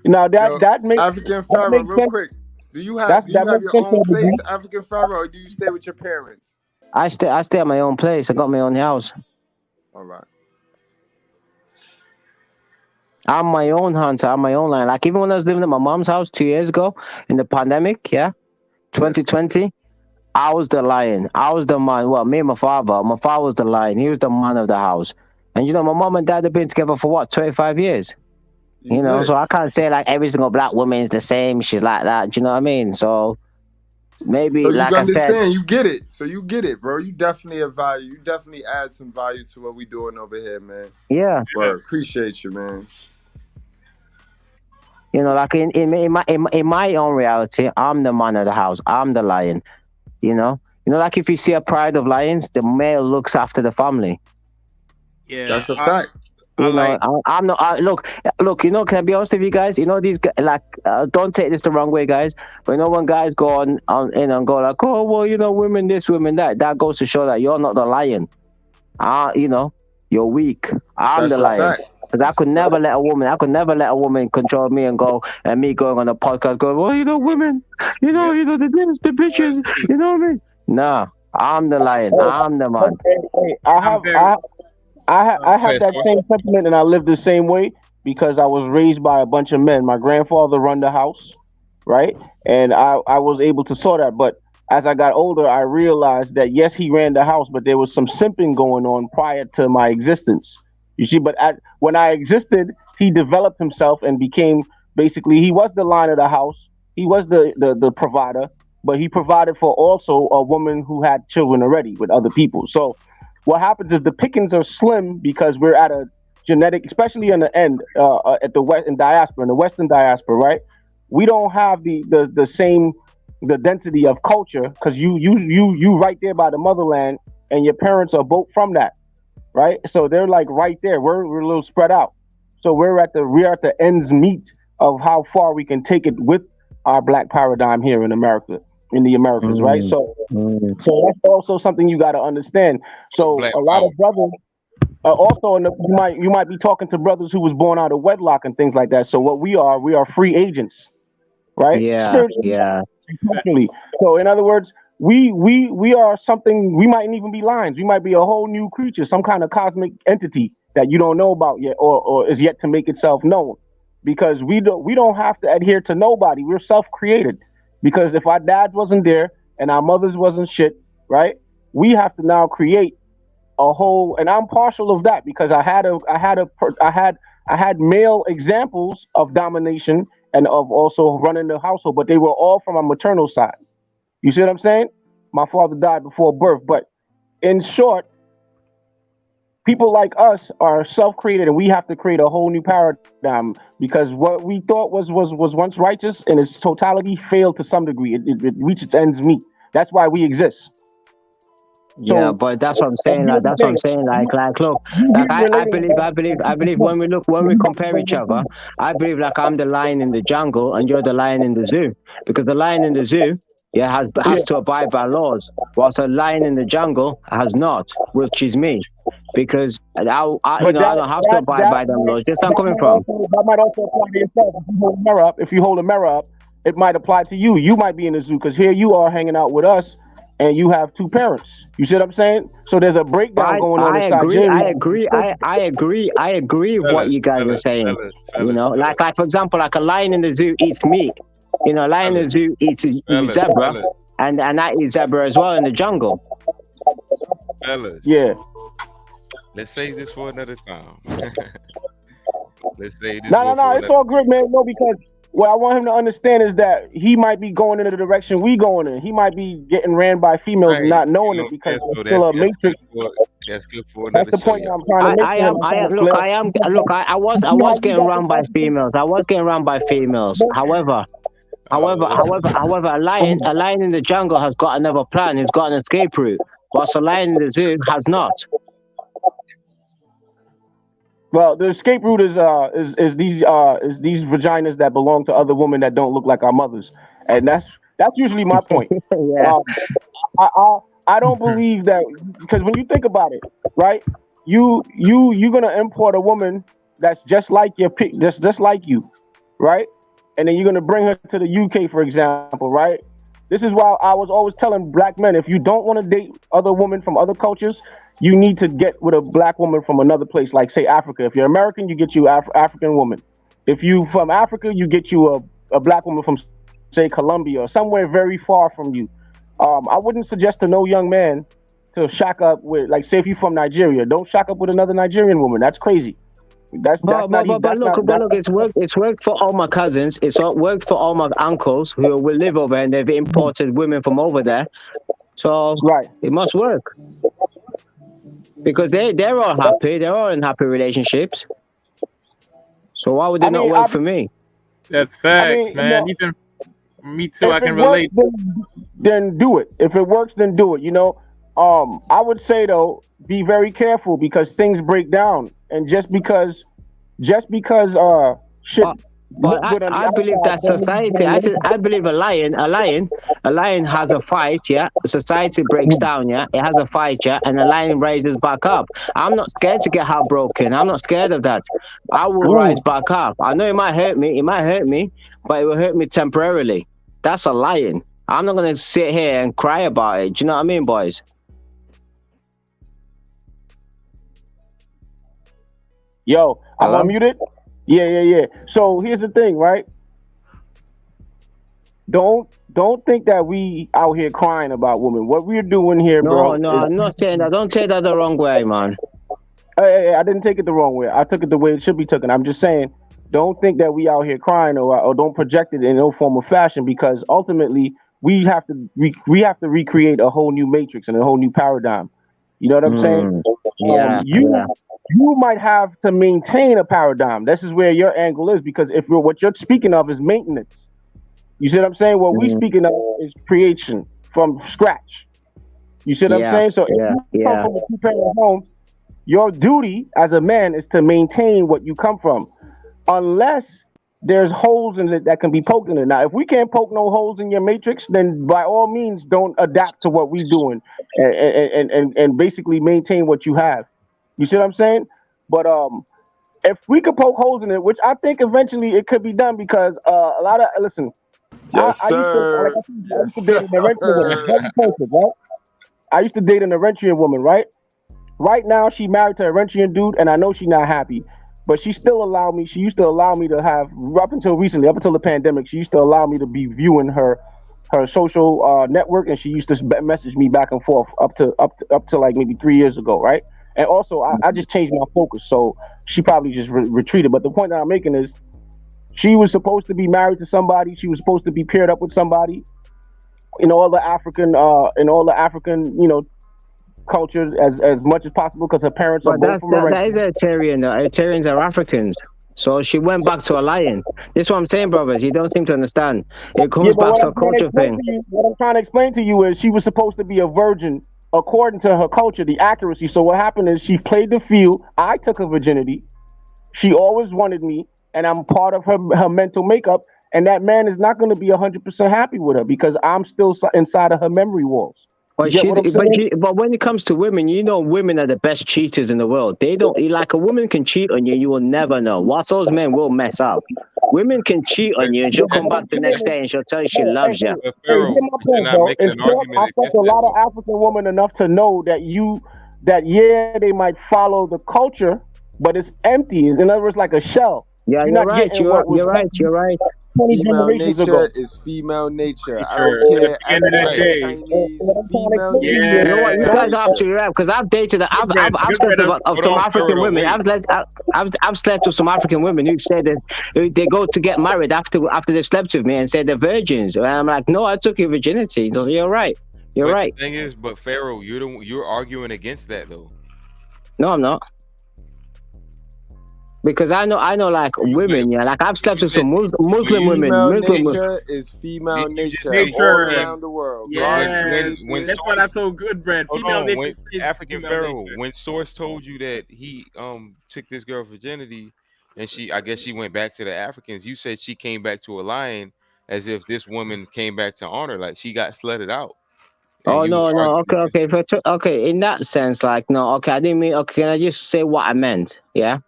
that makes African Pharaoh, real sense. quick. Do you have your own place, African Pharaoh, or do you stay with your parents? I stay at my own place. I got my own house. All right. I'm my own hunter. I'm my own lion. Like even when I was living at my mom's house 2 years ago in the pandemic, 2020, I was the lion. I was the man. Well, me and my father. My father was the lion. He was the man of the house. And my mom and dad have been together for what, 25 years? So I can't say like every single black woman is the same. She's like that. Do you know what I mean? So maybe so you like understand, I said, you get it. So you get it, bro. You definitely have value. You definitely add some value to what we doing over here, man. Yeah. Bro, appreciate you, man. Like in my own reality, I'm the man of the house. I'm the lion. Like if you see a pride of lions, the male looks after the family. Yeah, that's a fact. I'm not. Look. Can I be honest with you guys? These guys, don't take this the wrong way, guys. But when guys go on and go like, oh well, women this, women that. That goes to show that you're not the lion. You're weak. I'm the lion. Because I could never let a woman control me and me going on a podcast going, well, women, the bitches, you know what I mean? Nah, I'm the lion. I'm the man. I have that same sentiment, and I live the same way because I was raised by a bunch of men. My grandfather run the house, right? And I was able to saw that. But as I got older, I realized that yes, he ran the house, but there was some simping going on prior to my existence. You see, but when I existed, he developed himself and became basically, he was the line of the house. He was the provider, but he provided for also a woman who had children already with other people. So what happens is the pickings are slim because we're at a genetic, especially in the end, at the Western diaspora, right? We don't have the same density of culture because you right there by the motherland, and your parents are both from that. right? So they're like right there. We're a little spread out. So we're at the ends meet of how far we can take it with our black paradigm here in America, in the Americas, right? Mm, So mm. so that's also something you got to understand. So Black a lot power. of brothers also you might be talking to brothers who was born out of wedlock and things like that. So what we are free agents, right? Yeah, Spiritually, yeah. emotionally. So in other words, we are something. We might even be lions. We might be a whole new creature, some kind of cosmic entity that you don't know about yet, or is yet to make itself known. Because we don't have to adhere to nobody. We're self-created. Because if our dads wasn't there and our mothers wasn't shit, right? We have to now create a whole. And I'm partial of that because I had male examples of domination and of also running the household, but they were all from my maternal side. You see what I'm saying? My father died before birth, but in short, people like us are self-created, and we have to create a whole new paradigm because what we thought was once righteous in its totality failed to some degree. It reached its ends meet. That's why we exist. Yeah, So but that's what I'm saying. here's Like the that's what I'm thing: saying. Like look, you like keep relating. I believe when we compare each other, I believe like I'm the lion in the jungle and you're the lion in the zoo, because the lion in the zoo, yeah, has to abide by laws, whilst a lion in the jungle has not, which is me, because I But don't have to abide by them laws. Just where I'm coming from. that might also apply to yourself. If you hold a mirror up, it might apply to you. You might be in the zoo because here you are hanging out with us, and you have two parents. You see what I'm saying? So there's a breakdown going on I inside agree. Jamie. I agree with what Fellas, you guys are fellas, saying. fellas, You know, fellas, like for example, like a lion in the zoo eats meat. You know, a lion in the zoo eats a fellas, zebra, fellas, and that is zebra as well in the jungle. fellas. Yeah. Let's save this for another time. Let's save this No, one for it's another. all good, man. No, because what I want him to understand is that he might be going in the direction we going in. He might be getting ran by females and Right. not knowing You know, it because so there's still a that's matrix. good for That's another the show, point that y'all. I'm trying to make. I am. I was getting run by females. I was getting run by females. However, a lion in the jungle has got another plan. He's got an escape route, whilst a lion in the zoo has not. Well, the escape route is these vaginas that belong to other women that don't look like our mothers, and that's usually my point. Yeah. I don't believe that because when you think about it, right? You're gonna import a woman that's just like just like you, right? And then you're gonna bring her to the UK, for example, right? This is why I was always telling black men, if you don't want to date other women from other cultures, you need to get with a black woman from another place, like say Africa. If you're American, you get you African woman. If you from Africa, you get you a black woman from say Colombia or somewhere very far from you. I wouldn't suggest to no young man to shack up with, like, say if you're from Nigeria, don't shack up with another Nigerian woman. That's crazy. But look, it's worked for all my cousins. It's worked for all my uncles who will live over, and they've imported women from over there. So right, it must work because they're all happy. They're all in happy relationships. So why would it not work for me? That's facts, man. Even me too. I can relate. Then do it. If it works, then do it. You know, I would say though, be very careful because things break down, and just because shit. But I believe that society. I believe a lion has a fight. Yeah, society breaks down. Yeah, it has a fight. Yeah, and the lion rises back up. I'm not scared to get heartbroken. I'm not scared of that. I will rise back up. I know it might hurt me. But it will hurt me temporarily. That's a lion. I'm not gonna sit here and cry about it. Do you know what I mean, boys? Yo, I'm unmuted. Yeah. So here's the thing, right? Don't think that we out here crying about women. What we're doing here, bro. No, I'm not saying that. Don't take that the wrong way, man. I didn't take it the wrong way. I took it the way it should be taken. I'm just saying, don't think that we out here crying or don't project it in no form of fashion because ultimately we have to recreate a whole new matrix and a whole new paradigm. You know what I'm saying? You might have to maintain a paradigm. This is where your angle is because what you're speaking of is maintenance. You see what I'm saying? What we speaking of is creation from scratch. You see what I'm saying? So if you come from a two-parent home, Your duty as a man is to maintain what you come from, unless there's holes in it that can be poked in it. Now, if we can't poke no holes in your matrix, then by all means, don't adapt to what we doing and basically maintain what you have. You see what I'm saying? But if we could poke holes in it, which I think eventually it could be done, because a lot of listen, Yes, I used to, like sir. I said, I used to Yes, date an Eritrean woman, sir. very perfect, right? I used to date an Eritrean woman, right? Right now, she married to an Eritrean dude, and I know she's not happy. But she still allowed me. She used to allow me to have, up until recently, up until the pandemic, she used to allow me to be viewing her social network, and she used to message me back and forth up to like maybe 3 years ago, right? And also, I just changed my focus, so she probably just retreated. But the point that I'm making is, she was supposed to be married to somebody. She was supposed to be paired up with somebody. In all the African, cultures as much as possible, because her parents are But both from Eritrea. that is Eritrean. Eritreans are Africans. So she went back to a lion. This is what I'm saying, brothers. You don't seem to understand. It Yeah, comes but back to a culture thing. what I'm trying to explain to you is she was supposed to be a virgin according to her culture, the accuracy. So what happened is she played the field. I took her virginity. She always wanted me, and I'm part of her mental makeup. And that man is not going to be 100% happy with her because I'm still inside of her memory walls. But but when it comes to women, women are the best cheaters in the world. They don't like a woman can cheat on you, you will never know. Whilst those men will mess up, women can cheat on you, and she'll come back the next day and she'll tell you she loves you. But Pharaoh, you're not making an argument I against fucked a that. lot of African women enough to know that they might follow the culture, but it's empty. In other words, like a shell. Yeah, you're right. You're right. Female generations nature ago. is female nature. I Nature. don't care. At the end of the African, day. Chinese, female Yeah. nature. You know what? You female guys are nature. absolutely right, because I've dated, I've slept with some African women. I've slept with some African women who said that they go to get married after they slept with me and said they're virgins. And I'm like, no, I took your virginity. You're right. You're right. The thing is, but Pharaoh, you're arguing against that though. No, I'm not. Because I know, like women, like I've slept with some Muslim women. Female Muslim women. nature is female nature nature. all around the world. bro. Yeah, when that's what I told Goodbread. Hold Female on, nature when stays African female Pharaoh, nature. when Source told you that he took this girl virginity, and I guess she went back to the Africans. You said she came back to a lion, as if this woman came back to honor, like she got slutted out. Oh no, okay. In that sense, like no, okay. I didn't mean. Okay, can I just say what I meant? Yeah.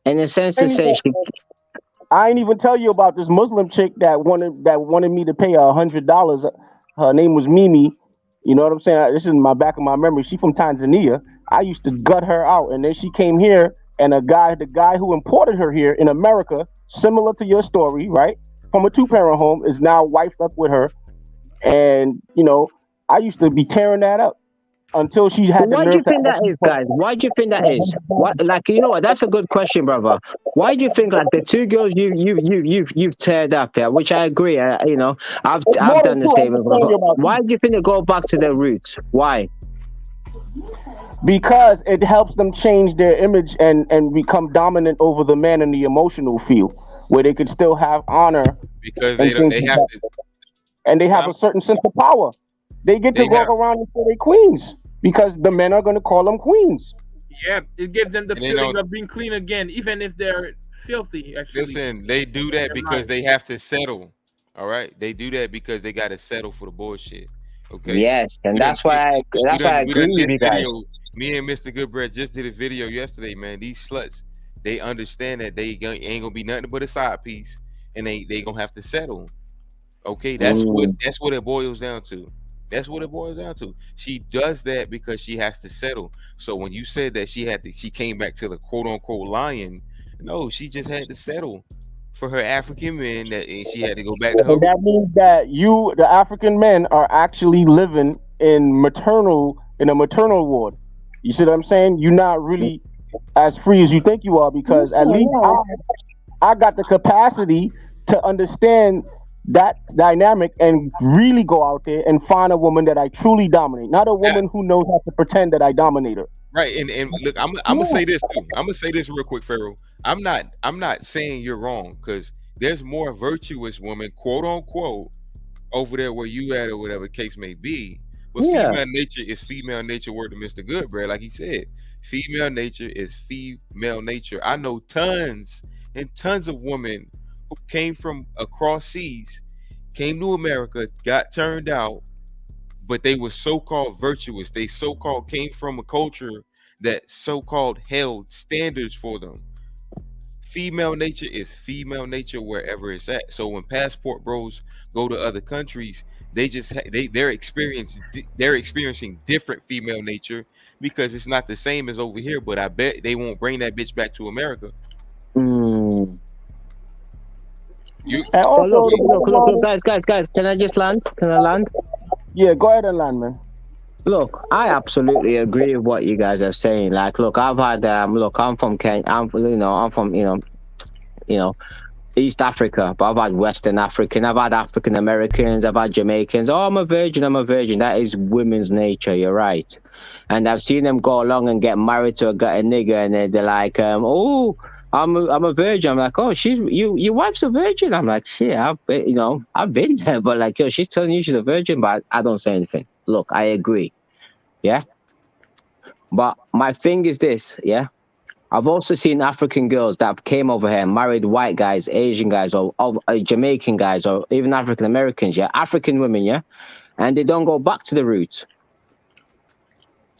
In a sense to say, I ain't even tell you about this Muslim chick that wanted me to pay her $100. Her name was Mimi. You know what I'm saying? This is in my back of my memory. She from Tanzania. I used to gut her out, and then she came here, and the guy who imported her here in America, similar to your story, right, from a 2-parent home, is now wifed up with her, and I used to be tearing that up. Until she had. Why do you think that is, guys? Why do you think that is? What, like, you know what? That's a good question, brother. Why do you think like the two girls you've teared up here, which I agree. I've done the same. Why do you think they go back to their roots? Why? Because it helps them change their image and become dominant over the man in the emotional field, where they could still have honor. Because they have to. And they have a certain sense of power. They get to walk around and say they're queens because the men are going to call them queens. Yeah, it gives them the feeling of being clean again, even if they're filthy. Actually, listen, they do that because they have to settle. All right, they do that because they got to settle for the bullshit. Okay. Yes, and that's why I agree with you guys. Me and Mr. Goodbread just did a video yesterday, man. These sluts, they understand that they ain't gonna be nothing but a side piece, and they gonna have to settle. Okay, that's what it boils down to. That's what it boils down to. She does that because she has to settle. So when you said that she came back to the quote unquote lion, no, she just had to settle for her African men, and she had to go back to her. And that means that the African men, are actually living in a maternal ward. You see what I'm saying? You're not really as free as you think you are, because at least I got the capacity to understand that dynamic and really go out there and find a woman that I truly dominate, not a woman who knows how to pretend that I dominate her. Right, and look, I'm gonna say this too. I'm gonna say this real quick, Pharaoh. I'm not saying you're wrong, because there's more virtuous women, quote unquote, over there where you at or whatever the case may be. But female nature is female nature. Word to Mr. Goodbread, like he said. Female nature is female nature. I know tons and tons of women who came from across seas, came to America, got turned out, but they were so-called virtuous. They so-called came from a culture that so-called held standards for them. Female nature is female nature wherever it's at. So when passport bros go to other countries, they just they're experiencing different female nature because it's not the same as over here. But I bet they won't bring that bitch back to America. Mm. You And So also, look, guys. Can I just land? Can I land? yeah, go ahead and land, man. Look, I absolutely agree with what you guys are saying. Like, look, I've had look, I'm from Kenya. I'm from East Africa, but I've had Western African, I've had African Americans, I've had Jamaicans. Oh, I'm a virgin. That is women's nature. You're right. And I've seen them go along and get married to a nigger, and they're like, oh, I'm a virgin. I'm like, oh, your wife's a virgin. I'm like, shit, I've been there, but like, yo, she's telling you she's a virgin, but I don't say anything. Look, I agree. Yeah. But my thing is this, yeah. I've also seen African girls that came over here, married white guys, Asian guys, or Jamaican guys, or even African Americans, yeah, African women, yeah, and they don't go back to the roots.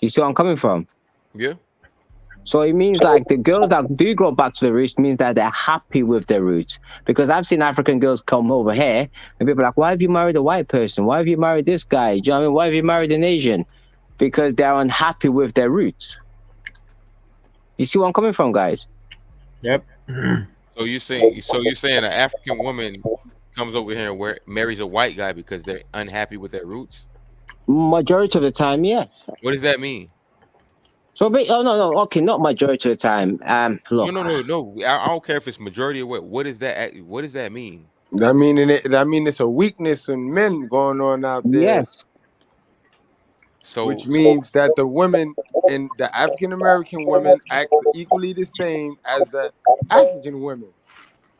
You see where I'm coming from? yeah. So it means like the girls that do go back to the roots means that they're happy with their roots. Because I've seen African girls come over here and people are like, why have you married a white person? Why have you married this guy? Do you know what I mean? Why have you married an Asian? Because they're unhappy with their roots. You see where I'm coming from, guys? Yep. So you're saying an African woman comes over here and marries a white guy because they're unhappy with their roots? Majority of the time, yes. What does that mean? So, no, okay, not majority of the time. Look. No. I don't care if it's majority or what. What does that mean? I mean, it's a weakness in men going on out there. Yes. So Which means that the women and the African American women act equally the same as the African women.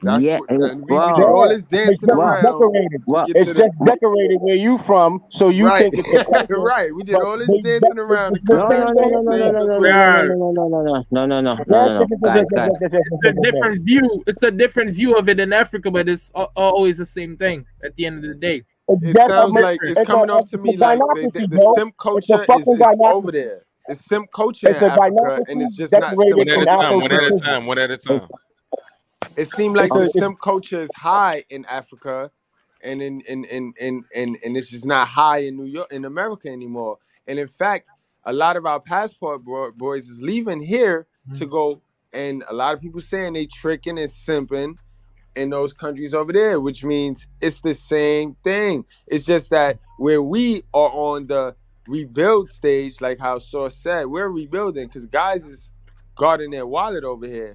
That's Yeah, what, and- and we wow. did all this dancing It's just around decorated. Well, to get It's to just decorated where you from, so you right, think it's a culture. right. We did but all this they- dancing around to it's the No, come back to the same conclusion. It's a different view. It's a different view of it in Africa, but it's always the same thing at the end of the day. It sounds like it's coming off to me like the sim culture is over there. The sim culture in It's a Africa, and it's just not sim decorated one at a time. It seemed like Okay. the sim culture is high in Africa, and in it's just not high in New York, in America anymore. And in fact, a lot of our passport boys is leaving here to go, and a lot of people saying they tricking and simping in those countries over there, which means it's the same thing. It's just that where we are on the rebuild stage, like how Source said, we're rebuilding because guys is guarding their wallet over here.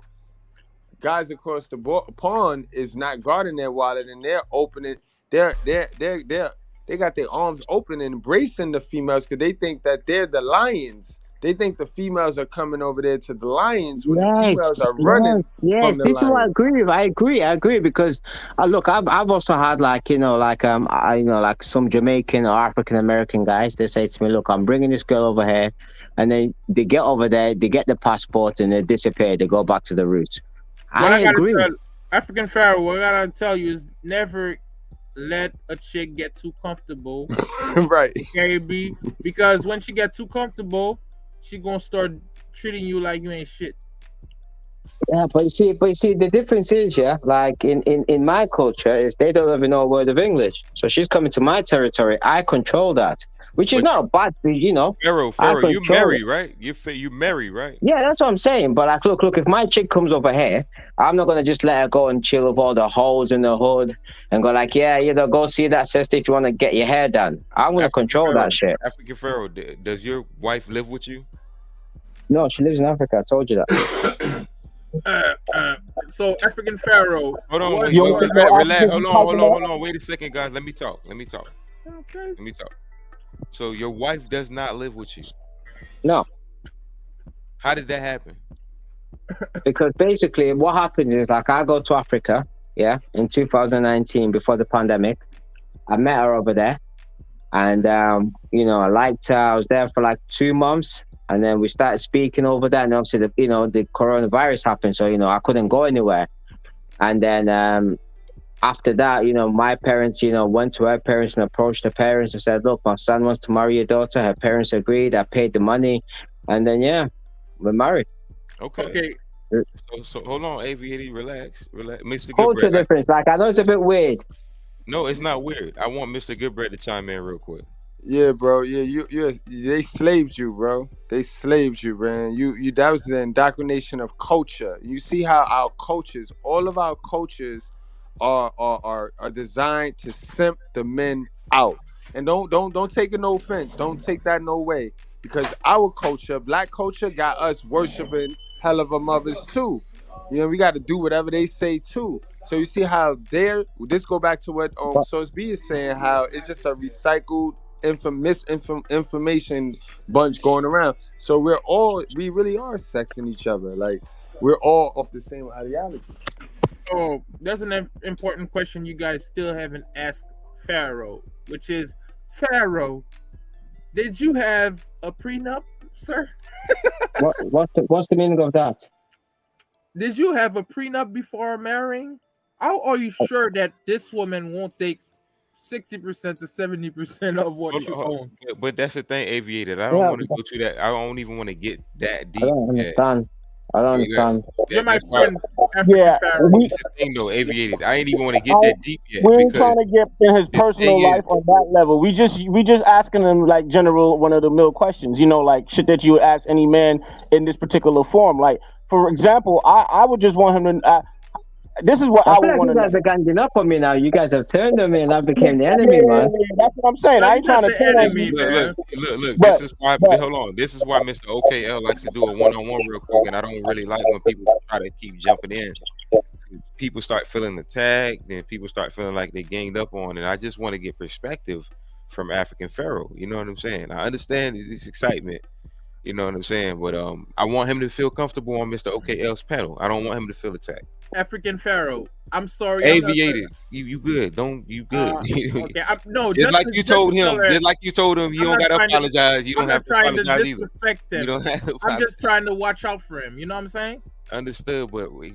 Guys across the pond is not guarding their wallet, and they're opening. They got their arms open and embracing the females because they think that they're the lions. They think the females are coming over there to the lions when the females are running Yes, from the this is what I lions. agree with. I agree because look, I've also had like like some Jamaican or African American guys. They say to me, look, I'm bringing this girl over here, and then they get over there, they get the passport, and they disappear. They go back to the roots. I agree. African Pharaoh, what I gotta tell you is never let a chick get too comfortable. Right. KB, because when she get too comfortable, she gonna start treating you like you ain't shit. Yeah, but you see, the difference is, yeah, like in my culture, is they don't even know a word of English. So she's coming to my territory. I control that, which is not a bad thing, you know. Pharaoh, you marry, right? You marry, right? Yeah, that's what I'm saying. But like, look, if my chick comes over here, I'm not gonna just let her go and chill with all the hoes in the hood and go like, yeah, go see that sister if you want to get your hair done. I'm gonna control that shit. African Pharaoh, does your wife live with you? No, she lives in Africa. I told you that. So African Pharaoh. Hold on, what- relax. Hold on. Wait a second, guys. Let me talk. Okay. Let me talk. So your wife does not live with you. No, How did that happen? because basically what happens is like I go to Africa, yeah, in 2019 before the pandemic. I met her over there, and I liked her. I was there for like 2 months. And then we started speaking over that, and obviously the coronavirus happened, so I couldn't go anywhere. And then after that, my parents, went to her parents and approached her parents and said, look, my son wants to marry your daughter. Her parents agreed. I paid the money. And then, we're married. Okay. So hold on, Aviator, relax. Mr. Culture Goodbread. difference. Like, I know it's a bit weird. No, it's not weird. I want Mr. Goodbread to chime in real quick. Yeah, bro. Yeah, they slaved you, bro. They slaved you, man. You that was the indoctrination of culture. You see how our cultures, all of our cultures, are designed to simp the men out. And don't take it no offense. Don't take that no way, because our culture, black culture, got us worshiping hell of a mothers too. We got to do whatever they say too. So you see how this go back to what Source B is saying, how it's just a recycled misinformation bunch going around. So we really are sexing each other. Like, we're all off the same ideology. Oh, that's an important question you guys still haven't asked Pharaoh, which is, Pharaoh, did you have a prenup, sir? What's the meaning of that? Did you have a prenup before marrying? How are you sure that this woman won't take 60% to 70% of what you own? But that's the thing, Aviator. I don't want to go to that. I don't even want to get that deep. I don't understand. You're my friend. Yeah, That's the thing, though, Aviator. I ain't even want to get that deep yet. We ain't trying to get in his personal life on that level. We just asking him like general one of the mill questions. Like shit that you would ask any man in this particular form. Like, for example, I would just want him to. This is what I would want to know. You guys are ganging up on me now. You guys have turned on me, and I became the enemy, man. That's what I'm saying. I ain't trying to turn on you. Look. This is why. Hold on. This is why Mr. OKL likes to do a one-on-one real quick, and I don't really like when people try to keep jumping in. People start feeling attacked, then people start feeling like they ganged up on, and I just want to get perspective from African Pharaoh. You know what I'm saying? I understand this excitement. You know what I'm saying? But I want him to feel comfortable on Mr. OKL's panel. I don't want him to feel attacked. African Pharaoh, I'm sorry. Aviator, you good? You good? Okay, no. Just like you told him. Just like you told him, you don't gotta apologize. You don't have to apologize either. You don't have to. I'm just trying to watch out for him. You know what I'm saying? Understood, but we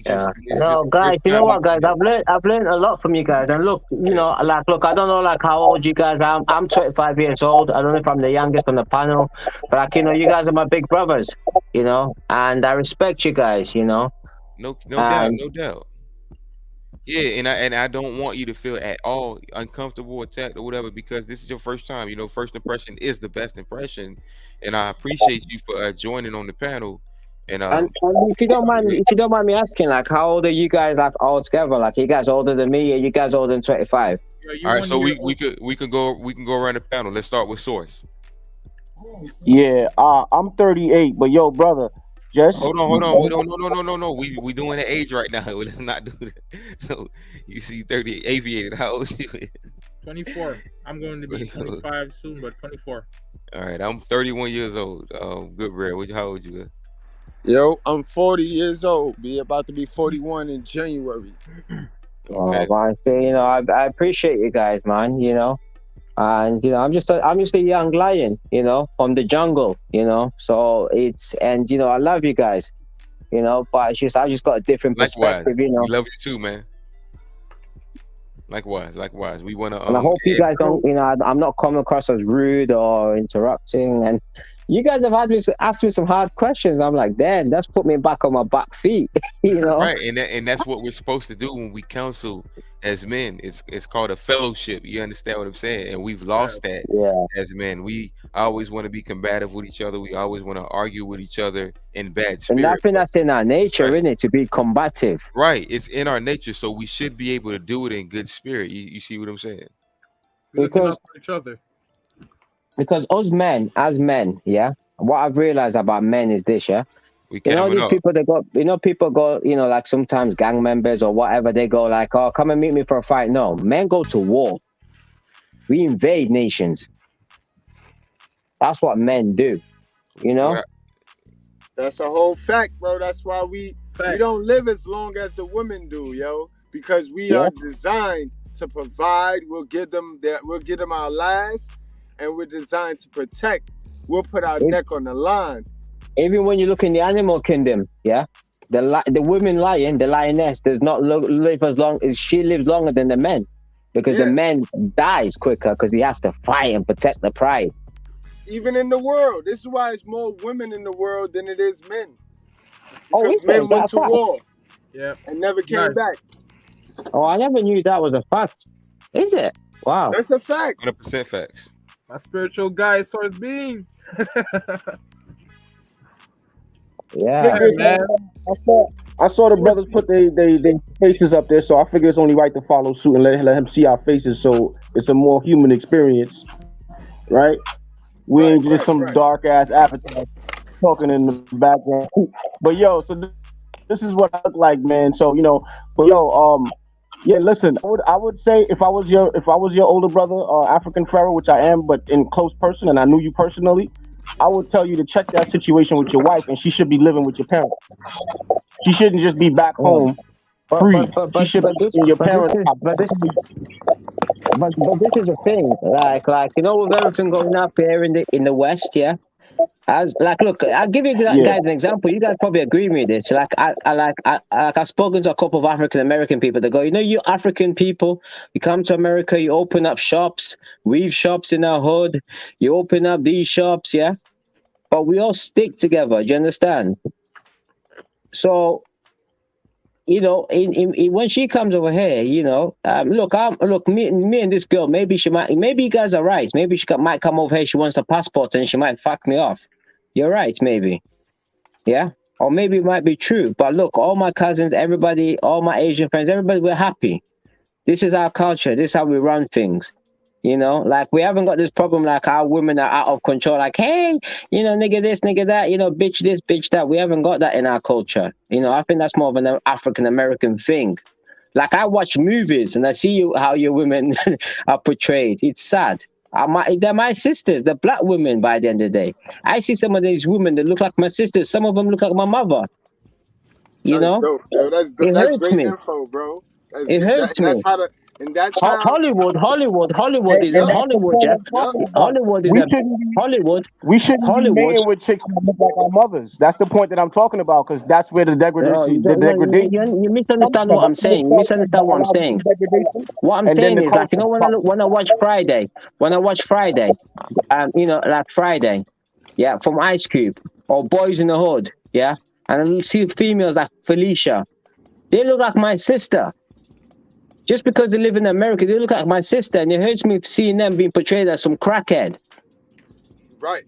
just. No, guys. You know what, guys? I've learned a lot from you guys. And look, look. I don't know like how old you guys are. I'm 25 years old. I don't know if I'm the youngest on the panel, but you guys are my big brothers. And I respect you guys. No doubt. Yeah, and I don't want you to feel at all uncomfortable, attacked, or whatever, because this is your first time. First impression is the best impression, and I appreciate you for joining on the panel. And if you don't mind me asking, like, how old are you guys like all together? Like, you guys older than me? You guys older than 25? All right, so we can go around the panel. Let's start with Source. Yeah, I'm 38, but yo, brother. Just hold on. No. We doing the age right now. Let's not do that. No, you see, 30 Aviator. How old you? 24. I'm going to be 25 soon, but 24. All right, I'm 31 years old. Goodbread, how old you? Yo, I'm 40 years old. About to be 41 in January. Okay. I appreciate you guys, man. And I'm just a young lion, from the jungle, So I love you guys, But it's just I just got a different perspective, We love you too, man. Likewise. We wanna. And I hope you guys don't, I'm not coming across as rude or interrupting. And you guys have asked me some hard questions. I'm like, damn, that's put me back on my back feet, Right, and that's what we're supposed to do when we counsel as men. It's called a fellowship. You understand what I'm saying? And we've lost that as men. We always want to be combative with each other. We always want to argue with each other in bad spirit. And I think that's in our nature, isn't it, to be combative? Right, it's in our nature, so we should be able to do it in good spirit. You see what I'm saying? Looking out for each other. Because us men, as men, what I've realized about men is this, these people that go, people go, like sometimes gang members or whatever, they go like, oh, come and meet me for a fight. No, men go to war. We invade nations. That's what men do, That's a whole fact, bro. That's why we don't live as long as the women do, yo, because we are designed to provide. We'll give them our last. And we're designed to protect we'll put our If- neck on the line. Even when you look in the animal kingdom, yeah, the women lion, the lioness, does not live as long. She lives longer than the men, because the Yeah. men dies quicker because he has to fight and protect the pride. Even in the world, this is why it's more women in the world than it is men. Oh, Because is men it? went That's to fact. war Yeah. and never came Nice. back. Oh, I never knew that was a fact. Is it? Wow. That's a fact. 100% facts. My spiritual guy, Source Being. Yeah. Yeah, man. I saw the brothers put their faces up there, so I figure it's only right to follow suit and let him see our faces, so it's a more human experience, right? We ain't just some dark ass avatar talking in the background. But yo, so this is what I look like, man. So yeah, listen, I would say if I was your older brother, African Pharaoh, which I am, but in close person, and I knew you personally, I would tell you to check that situation with your wife, and she should be living with your parents. She shouldn't just be back home free. She should be in your parents' house. But this is the thing, like with everything going up here in the West, yeah. As look, I'll give you guys an example. You guys probably agree with me this. I've spoken to a couple of African American people that go, you African people, you come to America, you open up shops, weave shops in our hood, you open up these shops, yeah. But we all stick together. Do you understand? So, when she comes over here, look, me and this girl, maybe you guys are right. Maybe she might come over here. She wants the passport and she might fuck me off. You're right, maybe. Yeah. Or maybe it might be true. But look, all my cousins, everybody, all my Asian friends, everybody, we're happy. This is our culture. This is how we run things. We haven't got this problem like our women are out of control. Like, hey, nigga this, nigga that, bitch this, bitch that. We haven't got that in our culture. I think that's more of an African American thing. Like, I watch movies and I see how your women are portrayed. It's sad. They're my sisters. They're black women by the end of the day. I see some of these women that look like my sisters. Some of them look like my mother. That's dope, yo. That's great me. info, bro. It hurts me. That's how to. And that's how Hollywood is Hollywood, yeah. Hollywood is Hollywood. We shouldn't be mating with chicks that look like our mothers. That's the point that I'm talking about, because that's where the degradation. You misunderstand what I'm saying. You misunderstand what I'm saying. What I'm saying is, like, when I watch Friday, like Friday, yeah, from Ice Cube or Boys in the Hood, yeah, and I see females like Felicia, they look like my sister. Just because they live in America, they look like my sister, and it hurts me seeing them being portrayed as some crackhead. Right.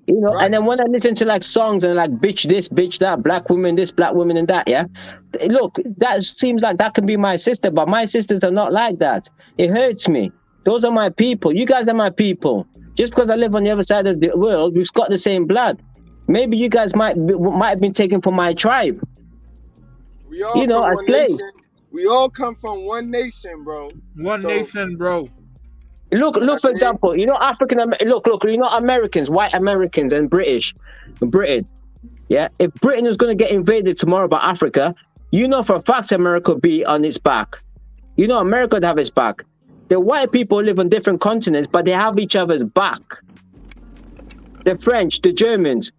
And then when I listen to like songs and like bitch this, bitch that, black women this, black women and that, yeah. Look, that seems like that can be my sister, but my sisters are not like that. It hurts me. Those are my people. You guys are my people. Just because I live on the other side of the world, we've got the same blood. Maybe you guys might have been taken from my tribe. We all as slaves. We all come from one nation, bro. One nation, bro. Look, for example, Americans, white Americans and Britain, yeah? If Britain is going to get invaded tomorrow by Africa, for a fact America will be on its back. America would have its back. The white people live on different continents, but they have each other's back. The French, the Germans.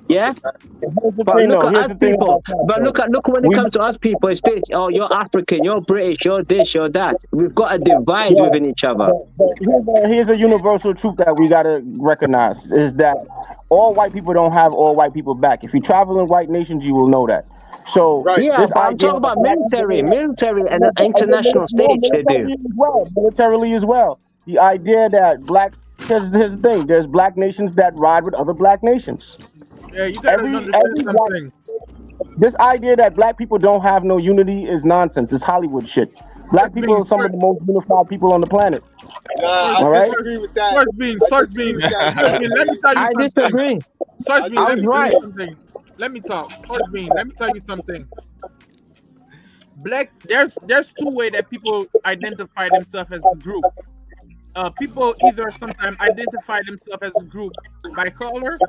Yeah? But look at us people. But look when it comes to us people, it's this. Oh, you're African, you're British, you're this, you're that. We've got a divide within each other. Here's a universal truth that we gotta recognize, is that all white people don't have all white people back. If you travel in white nations, you will know that. So yeah, but I'm talking about military and the international stage they do. Militarily as well. The idea that here's the thing, there's black nations that ride with other black nations. Yeah, you gotta understand something. This idea that black people don't have no unity is nonsense. It's Hollywood shit. Black people are some of the most unified people on the planet. I disagree with that. Source Being. Let me tell you something. I disagree. Source Being, let me tell right. you something. Let me talk. Source Being, let me tell you something. There's two ways that people identify themselves as a group. People either sometimes identify themselves as a group by color,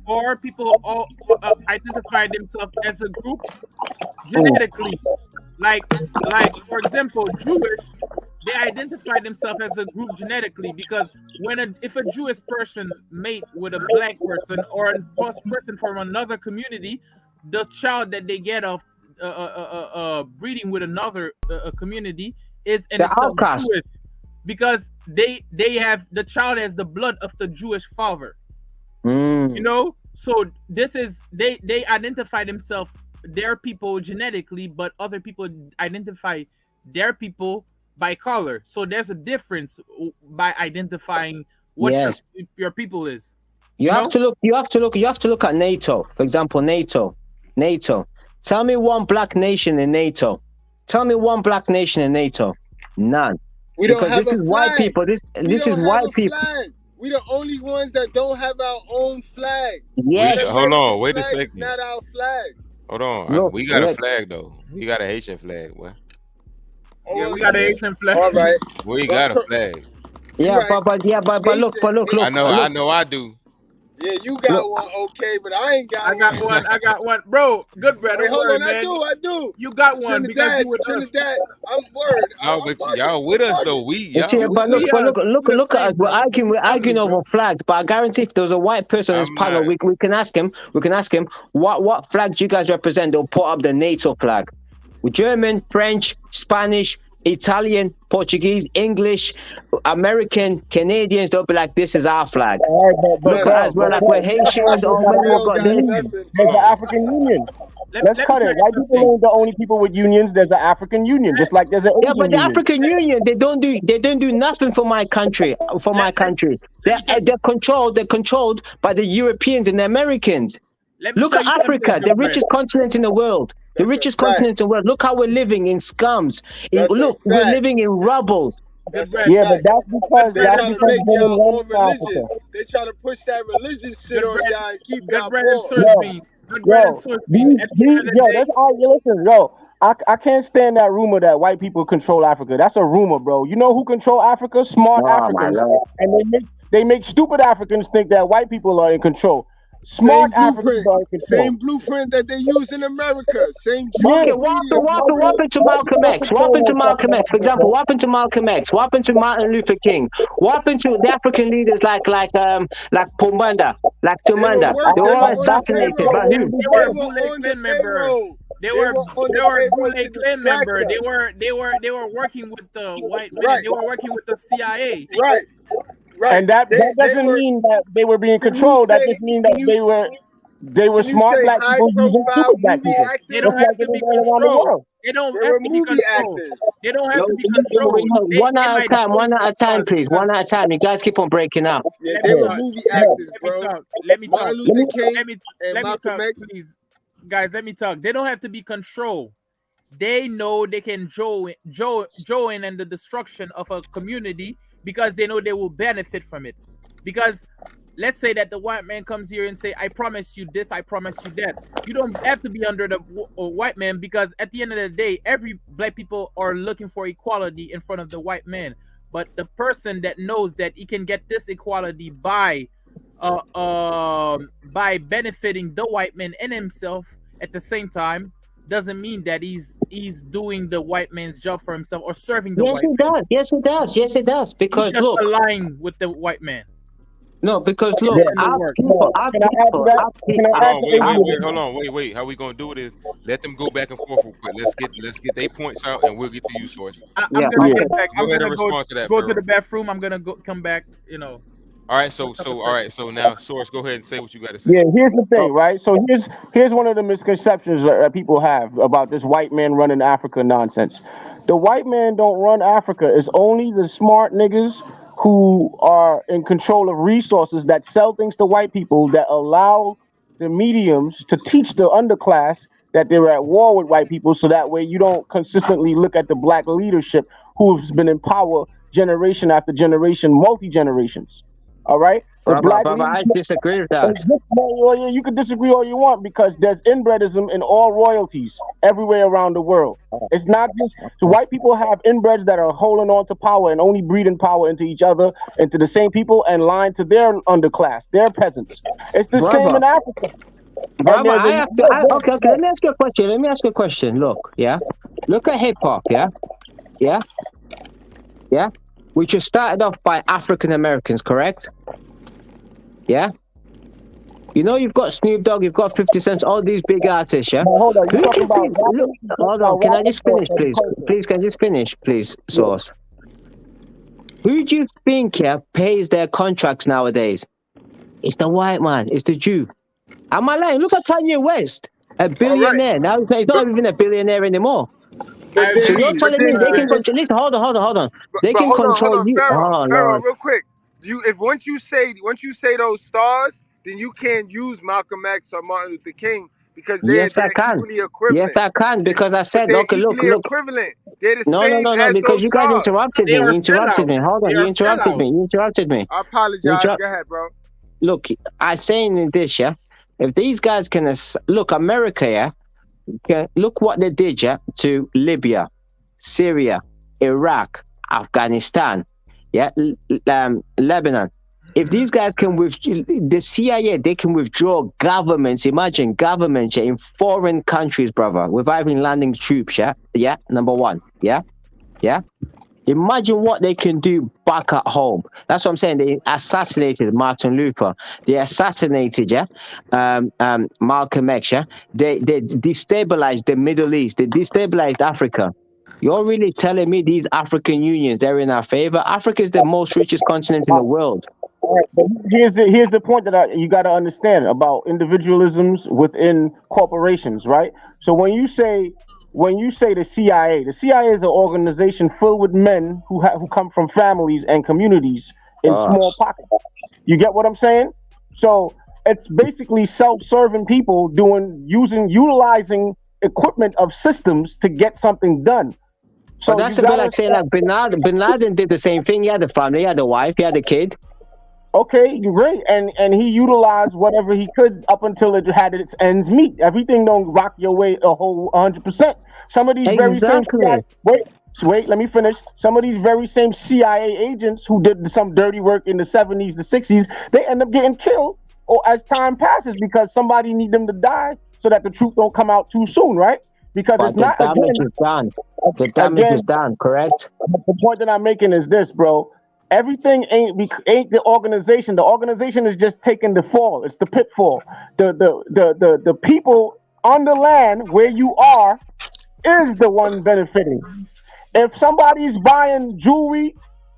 or people all identify themselves as a group genetically. Like for example, Jewish they identify themselves as a group genetically because if a Jewish person mate with a black person or a person from another community, the child that they get of breeding with another community is in The itself outcast. Jewish because they have the child has the blood of the Jewish father. You know, so this is they identify themselves their people genetically, but other people identify their people by color. So there's a difference by identifying what Yes. your people is. You have to look at NATO. For example, NATO. Tell me one black nation in NATO. None. We don't Because have this a is flag. white people. This We is don't have white a people. flag. We the only ones that don't have our own flag. Yes. The Hold on, American wait a flag is second. not our flag. Hold on. Look, We got a look. flag though. We got a Haitian flag. What? Oh, Yeah, we got an Asian flag. All right. We Well, got a so- flag. Yeah, right. but look. I know I do. Yeah, you got Look. one, okay, but I ain't got I got one. Bro, good bread. Wait, Don't hold worry, on, man. I do. You got one because Trinidad, you with us. Trinidad. I'm worried. No, but y'all with us though. You see, but we look are at us. We're arguing bro. over flags. But I guarantee, if there was a white person on this I'm panel, not- we can ask him. What flag do you guys represent? They'll put up the NATO flag. German, French, Spanish, Italian, Portuguese, English, American, Canadians. They'll be like, "This is our flag." Look at us. We're like, we're Haitians. Oh man, we've got this. There's the African Union. Let's let cut me it. tell White you people something. ain't the only people with unions. There's an African Union, just like there's an Asian Yeah, but the Union. African Union, they don't do nothing for my country. They're controlled by the Europeans and the Americans. Let me Look tell at you something, Africa, the good bread. richest continent in the world. The That's a richest fact. continent in the world. Look how we're living in scums. That's a Look, we're fact. living in rubbles. That's Good a Yeah, but fact. that's They try to because make women y'all love all Africa. religious. They try to push that religion shit Good on bread. y'all and keep Good y'all bread and poor. source Yo, bean. Good bread and source bean. At the end of the day, that's all. Listen, I can't stand that rumor that white people control Africa. That's a rumor, bro. You know who control Africa? Smart Oh, my Africans, Lord. and they make stupid Africans think that white people are in control. Smart Same Africans blueprint. are in control. Same blueprint that they use in America. Same Okay, Jewish what media. happened to Malcolm X? What happened to Malcolm X? For example, what happened to Malcolm X? What happened to Martin Luther King? What happened to the African leaders like Pumbanda, like Tumanda? They were all assassinated. By who? they were a They were Bootleg on the Clan member. payroll. They were on the payroll Bootleg to Clan distract member. us. They were working with the white men. Right. They were working with the CIA. Right. Right. And that doesn't mean that they were being Can you controlled. That say- just means can that you- they were Can you smart say black high people using profile stupid black movie people. actors? They don't Just have like to it be is all around the controlled. world. They don't They have were to be movie controlled. actors. They don't have to be controlled. One at a time. One at a time, please. One at a time. You guys keep on breaking up. Yeah, Let they me were talk. movie actors, Let me bro. talk. Let me talk. Martin Luther King Let me and let me Malcolm talk, X. please, guys. Let me talk. They don't have to be controlled. They know they can join in the destruction of a community because they know they will benefit from it. Because let's say that the white man comes here and say, "I promise you this, I promise you that." You don't have to be under the white man because at the end of the day, every black people are looking for equality in front of the white man. But the person that knows that he can get this equality by benefiting the white man and himself at the same time doesn't mean that he's doing the white man's job for himself or serving the Yes, white it does. Yes, it does. Yes, it does. man. Because He's just look, align with the white man. no, because look, Yeah, no our work. people, Can I add to that? Can I add to that? Hold on, wait. How we gonna do it is let them go back and forth real quick. Let's get their points out and we'll get to you, Source. I'm Yeah, gonna okay. get back. I'm Go ahead gonna and go respond to that, to Pharaoh. the bathroom. I'm gonna come back. You know. All right, so now Source, go ahead and say what you got to say. Yeah, here's the thing, right? So here's one of the misconceptions that people have about this white man running Africa nonsense. The white man don't run Africa. It's only the smart niggas who are in control of resources that sell things to white people that allow the mediums to teach the underclass that they're at war with white people, so that way you don't consistently look at the black leadership who's been in power generation after generation, multi-generations. All right? The black Brother, I leadership- disagree with that. Well, yeah, you can disagree all you want because there's inbredism in all royalties everywhere around the world. It's not just so white people have inbreds that are holding on to power and only breeding power into each other, into the same people, and lying to their underclass, their peasants. It's the Brother. same in Africa. Brother, And I have to. Okay. Let me ask you a question. Look at hip hop. Yeah. yeah, which was started off by African Americans, correct? Yeah. You know, you've got Snoop Dogg, you've got 50 Cent, all these big artists, yeah? Now, hold on, you Who talking can about think, rapping? look, You talking hold on, about can I rapping just or finish, please? culture? Please, can I just finish, please, Yeah. Source? Who do you think, yeah, pays their contracts nowadays? It's the white man, it's the Jew. Am I lying? Look at Kanye West, a All right, billionaire. Now he's not even a billionaire anymore. but I then, So you're agree. but telling me then, they but can then, control, listen, hold on. They but can hold control on, you. Pharaoh, Oh, Pharaoh, Lord. real quick. Once you say those stars, then you can't use Malcolm X or Martin Luther King because Yes, I they're can. equally Yes, equivalent. I can, because I But said, they're okay, equally look. equivalent. They're the No, same no, as because those you guys stars. interrupted They me. are You interrupted me. sellouts. Hold on, They you are interrupted me. sellouts. You interrupted me. I You apologize. interrupt. Go ahead, bro. Look, I saying in this, yeah. If these guys can look, America, yeah, look what they did, yeah, to Libya, Syria, Iraq, Afghanistan, yeah, Lebanon. If these guys can the CIA, they can withdraw governments. Imagine governments, yeah, in foreign countries, brother, without even landing troops. Yeah. Number one. Yeah. Imagine what they can do back at home. That's what I'm saying. They assassinated Martin Luther. They assassinated, Malcolm X. Yeah, they destabilized the Middle East. They destabilized Africa. You're really telling me these African unions, they're in our favor? Africa is the most richest continent in the world. All right, but here's the point that you got to understand about individualisms within corporations, right? So when you say the CIA is an organization filled with men who come from families and communities in small pockets. You get what I'm saying? So it's basically self-serving people utilizing equipment of systems to get something done. So But that's you a bit gotta like saying like Bin Laden. Bin Laden did the same thing. He had a family, he had a wife, he had a kid. Okay, you're great, and he utilized whatever he could up until it had its ends meet. Everything don't rock your way a whole 100%. Some of these very same Exactly. wait, let me finish. Some of these very same CIA agents who did some dirty work in the 70s, the 60s, they end up getting killed or as time passes because somebody need them to die so that the truth don't come out too soon, right? Because But it's the not damage is done. The damage is done, correct? the point that I'm making is this, bro. Everything ain't the organization. The organization is just taking the fall. It's the pitfall. The people on the land where you are is the one benefiting. If somebody's buying jewelry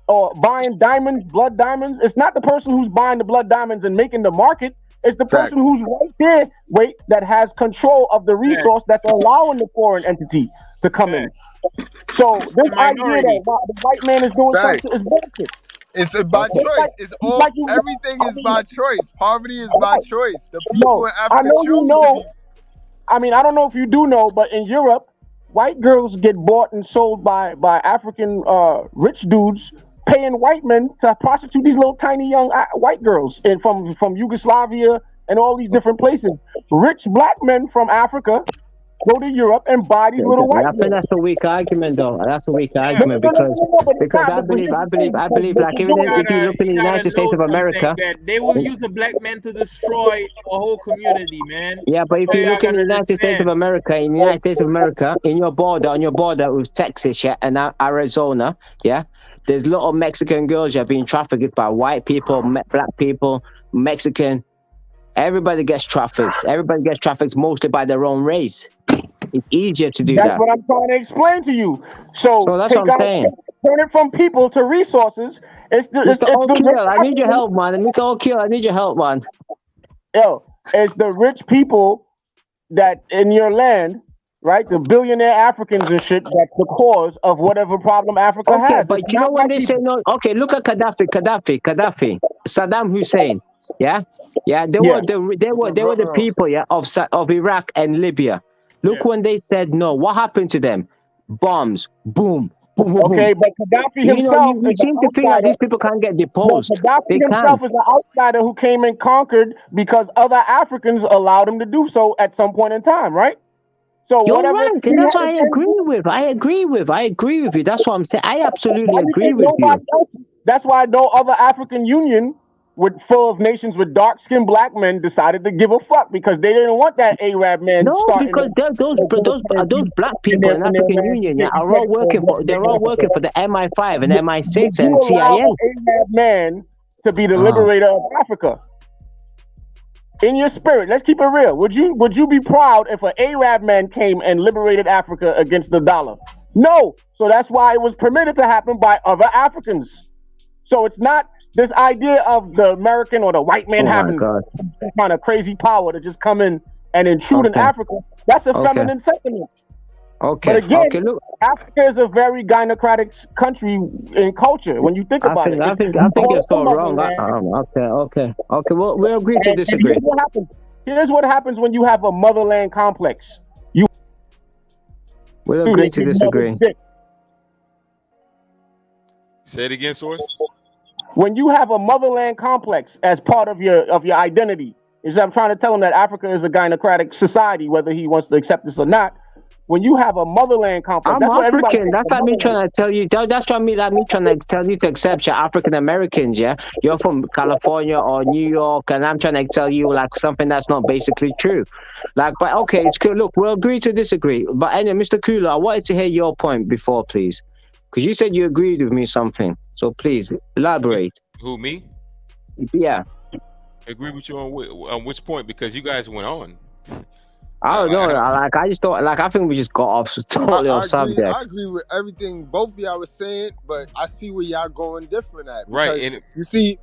or buying diamonds, blood diamonds, it's not the person who's buying the blood diamonds and making the market. It's the person Facts. who's right there, that has control of the resource that's allowing the foreign entity to come in. So this The idea minority. that the white man is doing Facts. something is bullshit. It's by Okay. choice. It's all Like you- everything I is mean- by choice. Poverty is by Right. choice. The people No, in I Africa know you choose to know. be. I mean, I don't know if you do know, but in Europe, white girls get bought and sold by African rich dudes, paying white men to prostitute these little tiny young white girls and from Yugoslavia and all these different places. Rich black men from Africa go to Europe and buy these little white I think girls. that's a weak argument, though. That's a weak No, argument but because it's not. I believe, like even if you look in the United States of America, that they will use a black man to destroy a whole community, man. yeah, but if So you y'all look in the gotta United States of understand. America, in the United States of America, on your border with Texas, yeah, and Arizona, yeah, there's a lot of Mexican girls being trafficked by white people, black people, Mexican. Everybody gets trafficked. Everybody gets trafficked mostly by their own race. It's easier to do That's that. what I'm trying to explain to you. So that's what I'm saying. Turn it from people to resources. Mr. O'Kill, I need your help, man. Mr. O'Kill, I need your help, man. It's the rich people that in your land, right? The billionaire Africans and shit. That's the cause of whatever problem Africa has. Okay, but It's you know not when white they say people. no? Okay, look at Gaddafi, Saddam Hussein. Yeah, they Yeah. were the people, of Iraq and Libya. Look when they said no. What happened to them? Bombs, boom, boom, boom, boom. Okay, but Gaddafi himself you is seem an to think that outsider. these people can't get deposed. Gaddafi They himself can. is an outsider who came and conquered because other Africans allowed him to do so at some point in time, right? So You're whatever. right, and that's what I agree with. I agree with you. That's what I'm saying. I absolutely agree with you. That's why no other African Union full of nations with dark-skinned black men decided to give a fuck because they didn't want that Arab man No, starting. because those black people in African Union are all working for the MI5 and MI6 and CIA. An Arab man to be the liberator of Africa. In your spirit, let's keep it real. Would you be proud if an Arab man came and liberated Africa against the dollar? No. So that's why it was permitted to happen by other Africans. So it's not this idea of the American or the white man having some kind of crazy power to just come in and intrude in Africa. That's a feminine sentiment. Okay. But again, look, Africa is a very gynocratic country in culture. When you think about it, I think it's so wrong. Okay. Well, we'll agree to disagree. Here's what happens when you have a motherland complex. We'll agree to disagree. Say it again, Source. When you have a motherland complex as part of your identity, I'm trying to tell him that Africa is a gynocratic society, whether he wants to accept this or not. When you have a motherland complex, I'm African. That's like me trying to tell you. That's me trying to tell you to accept your African Americans. Yeah, you're from California or New York, and I'm trying to tell you like something that's not basically true. Like, but okay, it's cool. Look, we'll agree to disagree. But anyway, Mr. Kula, I wanted to hear your point before, please, because you said you agreed with me something. So please elaborate. Who, me? Yeah. Agree with you on which point? Because you guys went on. I don't know. I just thought, I think we just got off totally off subject. I agree with everything both of y'all were saying, but I see where y'all going different at. Right. And you see,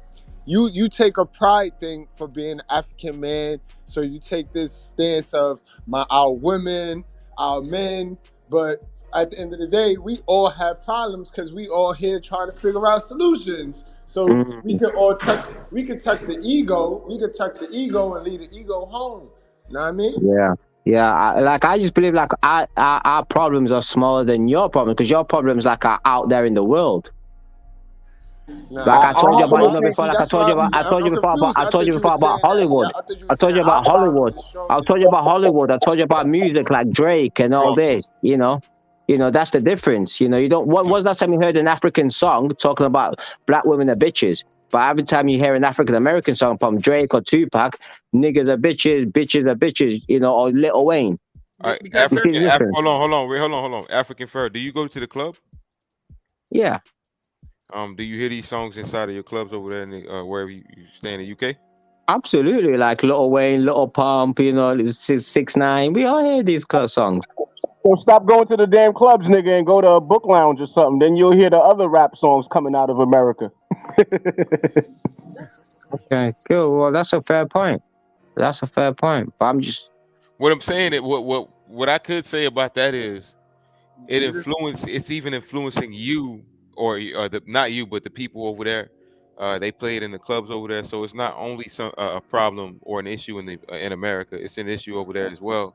you take a pride thing for being an African man, so you take this stance of our women, our men, but at the end of the day, we all have problems because we all here trying to figure out solutions. So we can all tuck the ego, and leave the ego home. You know what I mean? Yeah. I just believe our problems are smaller than your problems because your problems are out there in the world. Nah, I told you about before. I told you before about Hollywood. I told you about Hollywood. I told you about Hollywood. I told you about music like Drake and all this. You know, that's the difference. You don't. What was that time you heard an African song talking about black women are bitches? But every time you hear an African American song from Drake or Tupac, niggas are bitches, bitches are bitches, or Lil Wayne. All right, hold on. African Fur, do you go to the club? Yeah. Do you hear these songs inside of your clubs over there in wherever you stay in the UK? Absolutely, like Lil Wayne, Lil Pump, 6ix9ine. We all hear these club songs. So stop going to the damn clubs, nigga, and go to a book lounge or something. Then you'll hear the other rap songs coming out of America. Okay, cool. Well, that's a fair point. But I'm just. What I'm saying, what I could say about that is, it's even influencing you, or not you, but the people over there. They play it in the clubs over there, so it's not only a problem or an issue in America. It's an issue over there as well.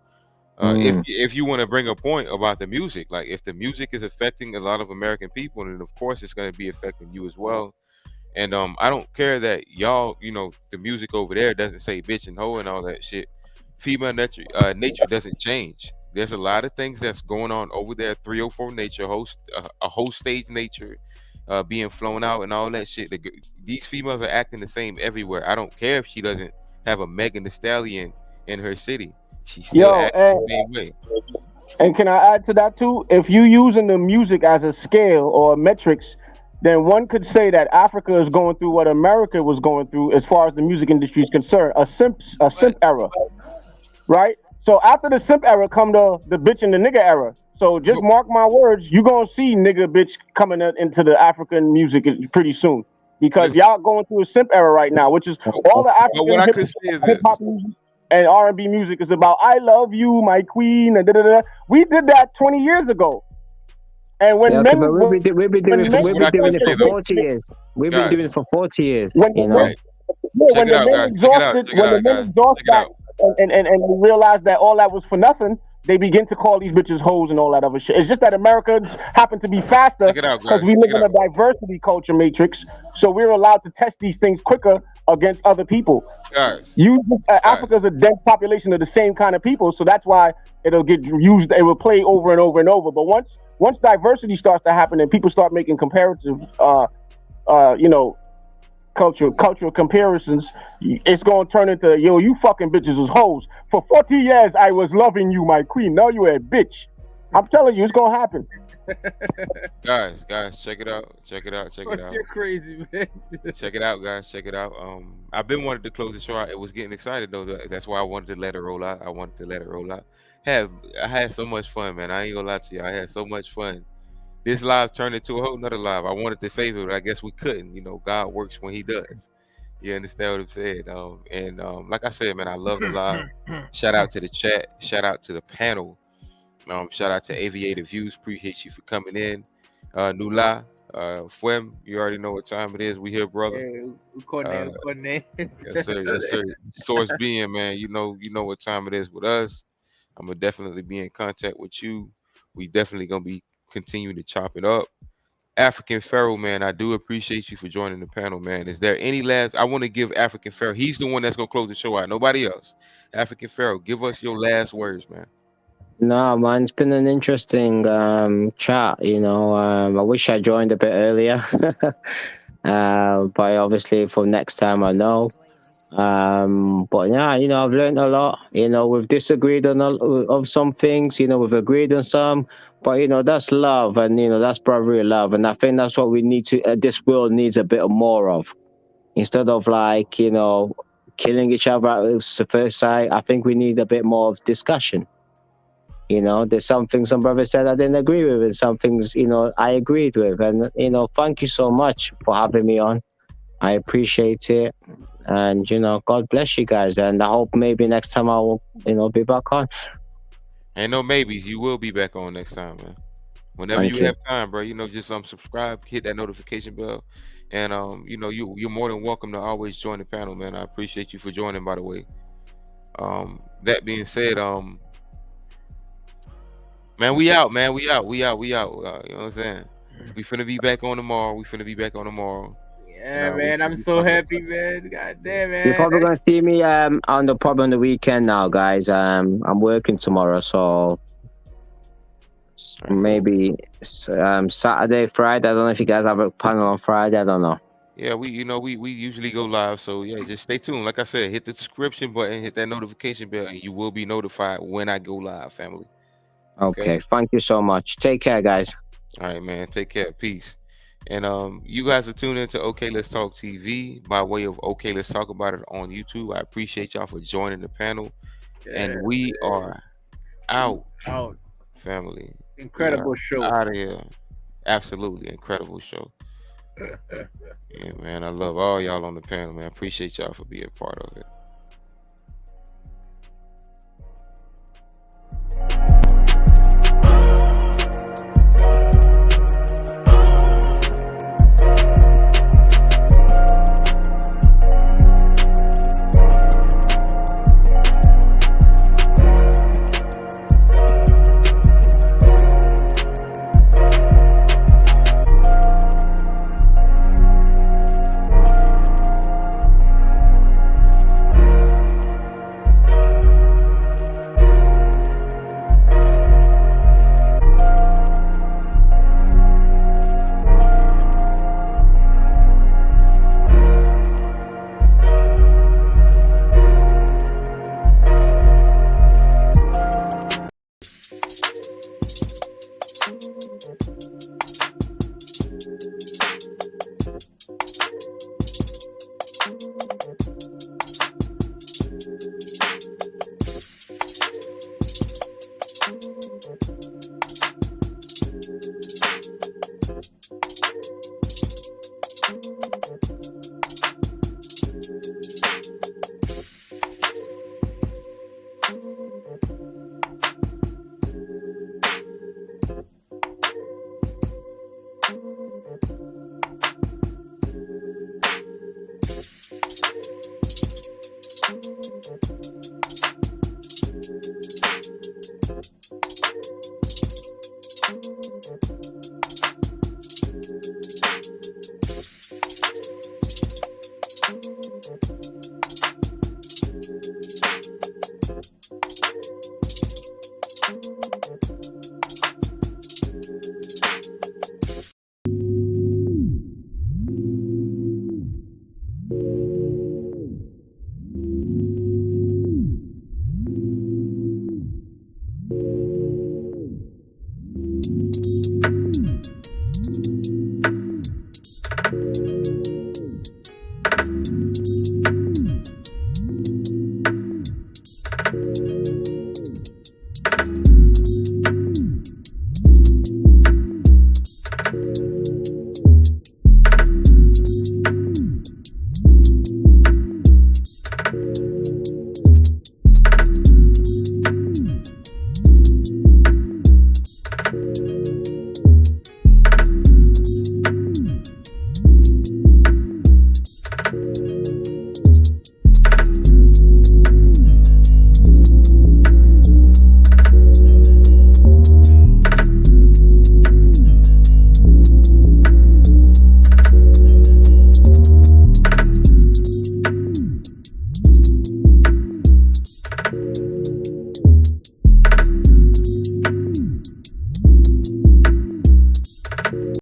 If you want to bring a point about the music, like if the music is affecting a lot of American people, then of course it's going to be affecting you as well. And I don't care that y'all, the music over there doesn't say bitch and hoe and all that shit. Female nature doesn't change. There's a lot of things that's going on over there. 304 nature, a whole stage nature, being flown out and all that shit. These females are acting the same everywhere. I don't care if she doesn't have a Megan Thee Stallion in her city. She still acts the same way. And can I add to that too? If you using the music as a scale or metrics, then one could say that Africa is going through what America was going through as far as the music industry is concerned, a simp era, right? So after the simp era come the bitch and the nigga era. So just mark my words, you gonna see nigga bitch coming into the African music pretty soon, because y'all going through a simp era right now, which is all the African hip hop music and R&B music is about I love you, my queen, and da-da-da. We did that 20 years ago. And when men, we've been doing it for 40 years. We've been doing it for 40 years. When the men exhausted that and they realized that all that was for nothing, they begin to call these bitches hoes and all that other shit. It's just that Americans happen to be faster because we live in a diversity culture matrix, so we're allowed to test these things quicker against other people. Africa's a dense population of the same kind of people, so that's why it'll get used. It will play over and over and over. But once diversity starts to happen and people start making comparative, cultural comparisons, it's gonna turn into, yo, you fucking bitches was hoes. For 40 years I was loving you, my queen. Now you a bitch. I'm telling you, it's gonna happen. Guys, check it out. You're crazy, man. Check it out, guys. Check it out. I've been wanting to close the show out. It was getting excited though. That's why I wanted to let it roll out. I had so much fun, man. I ain't gonna lie to you. I had so much fun. This live turned into a whole nother live. I wanted to save it, but I guess we couldn't. You know, God works when He does. You understand what I'm saying? And like I said, man, I love the live. Shout out to the chat. Shout out to the panel. Shout out to Aviator Views. Appreciate you for coming in. Nula, Fuem, you already know what time it is. We here, brother. Coordinate. Yes, sir. Source being, man, you know what time it is with us. I'm gonna definitely be in contact with you. We definitely gonna be continuing to chop it up. African Pharaoh, man, I do appreciate you for joining the panel, man. Is there any last? I want to give African Pharaoh. He's the one that's gonna close the show out. Nobody else. African Pharaoh, give us your last words, man. No, man, it's been an interesting chat. You know, I wish I joined a bit earlier, but obviously for next time I know. But yeah, you know, I've learned a lot. You know, we've disagreed on some things. You know, we've agreed on some. But you know, that's love, and you know, that's brotherly love, and I think that's what we need to. This world needs a bit more of, instead of like, you know, killing each other at the first sight. I think we need a bit more of discussion. You know, there's some things some brothers said I didn't agree with, and some things, you know, I agreed with. And you know, thank you so much for having me on. I appreciate it, and you know, God bless you guys. And I hope maybe next time I will, you know, be back on. Ain't no maybes. You will be back on next time, man. Whenever Thank you you. have time, bro. You know, just subscribe, hit that notification bell, and you know, you're more than welcome to always join the panel, man. I appreciate you for joining, by the way. That being said, man, we out, man. We out. You know what I'm saying? We finna be back on tomorrow. Yeah, You know, man, I'm so happy, man. God damn, man. You're probably gonna see me on the weekend now, guys. I'm working tomorrow, so maybe Saturday, Friday. I don't know if you guys have a panel on Friday. I don't know. Yeah, we usually go live, so yeah, just stay tuned. Like I said, hit the subscription button, hit that notification bell, and you will be notified when I go live, family. Okay. Thank you so much. Take care, guys. All right, man. Take care. Peace. And you guys are tuned into OK Let's Talk TV by way of OK Let's Talk About It on YouTube. I appreciate y'all for joining the panel. And we are out, family. Incredible show. Out of here. Absolutely incredible show. Yeah, man. I love all y'all on the panel, man. I appreciate y'all for being a part of it.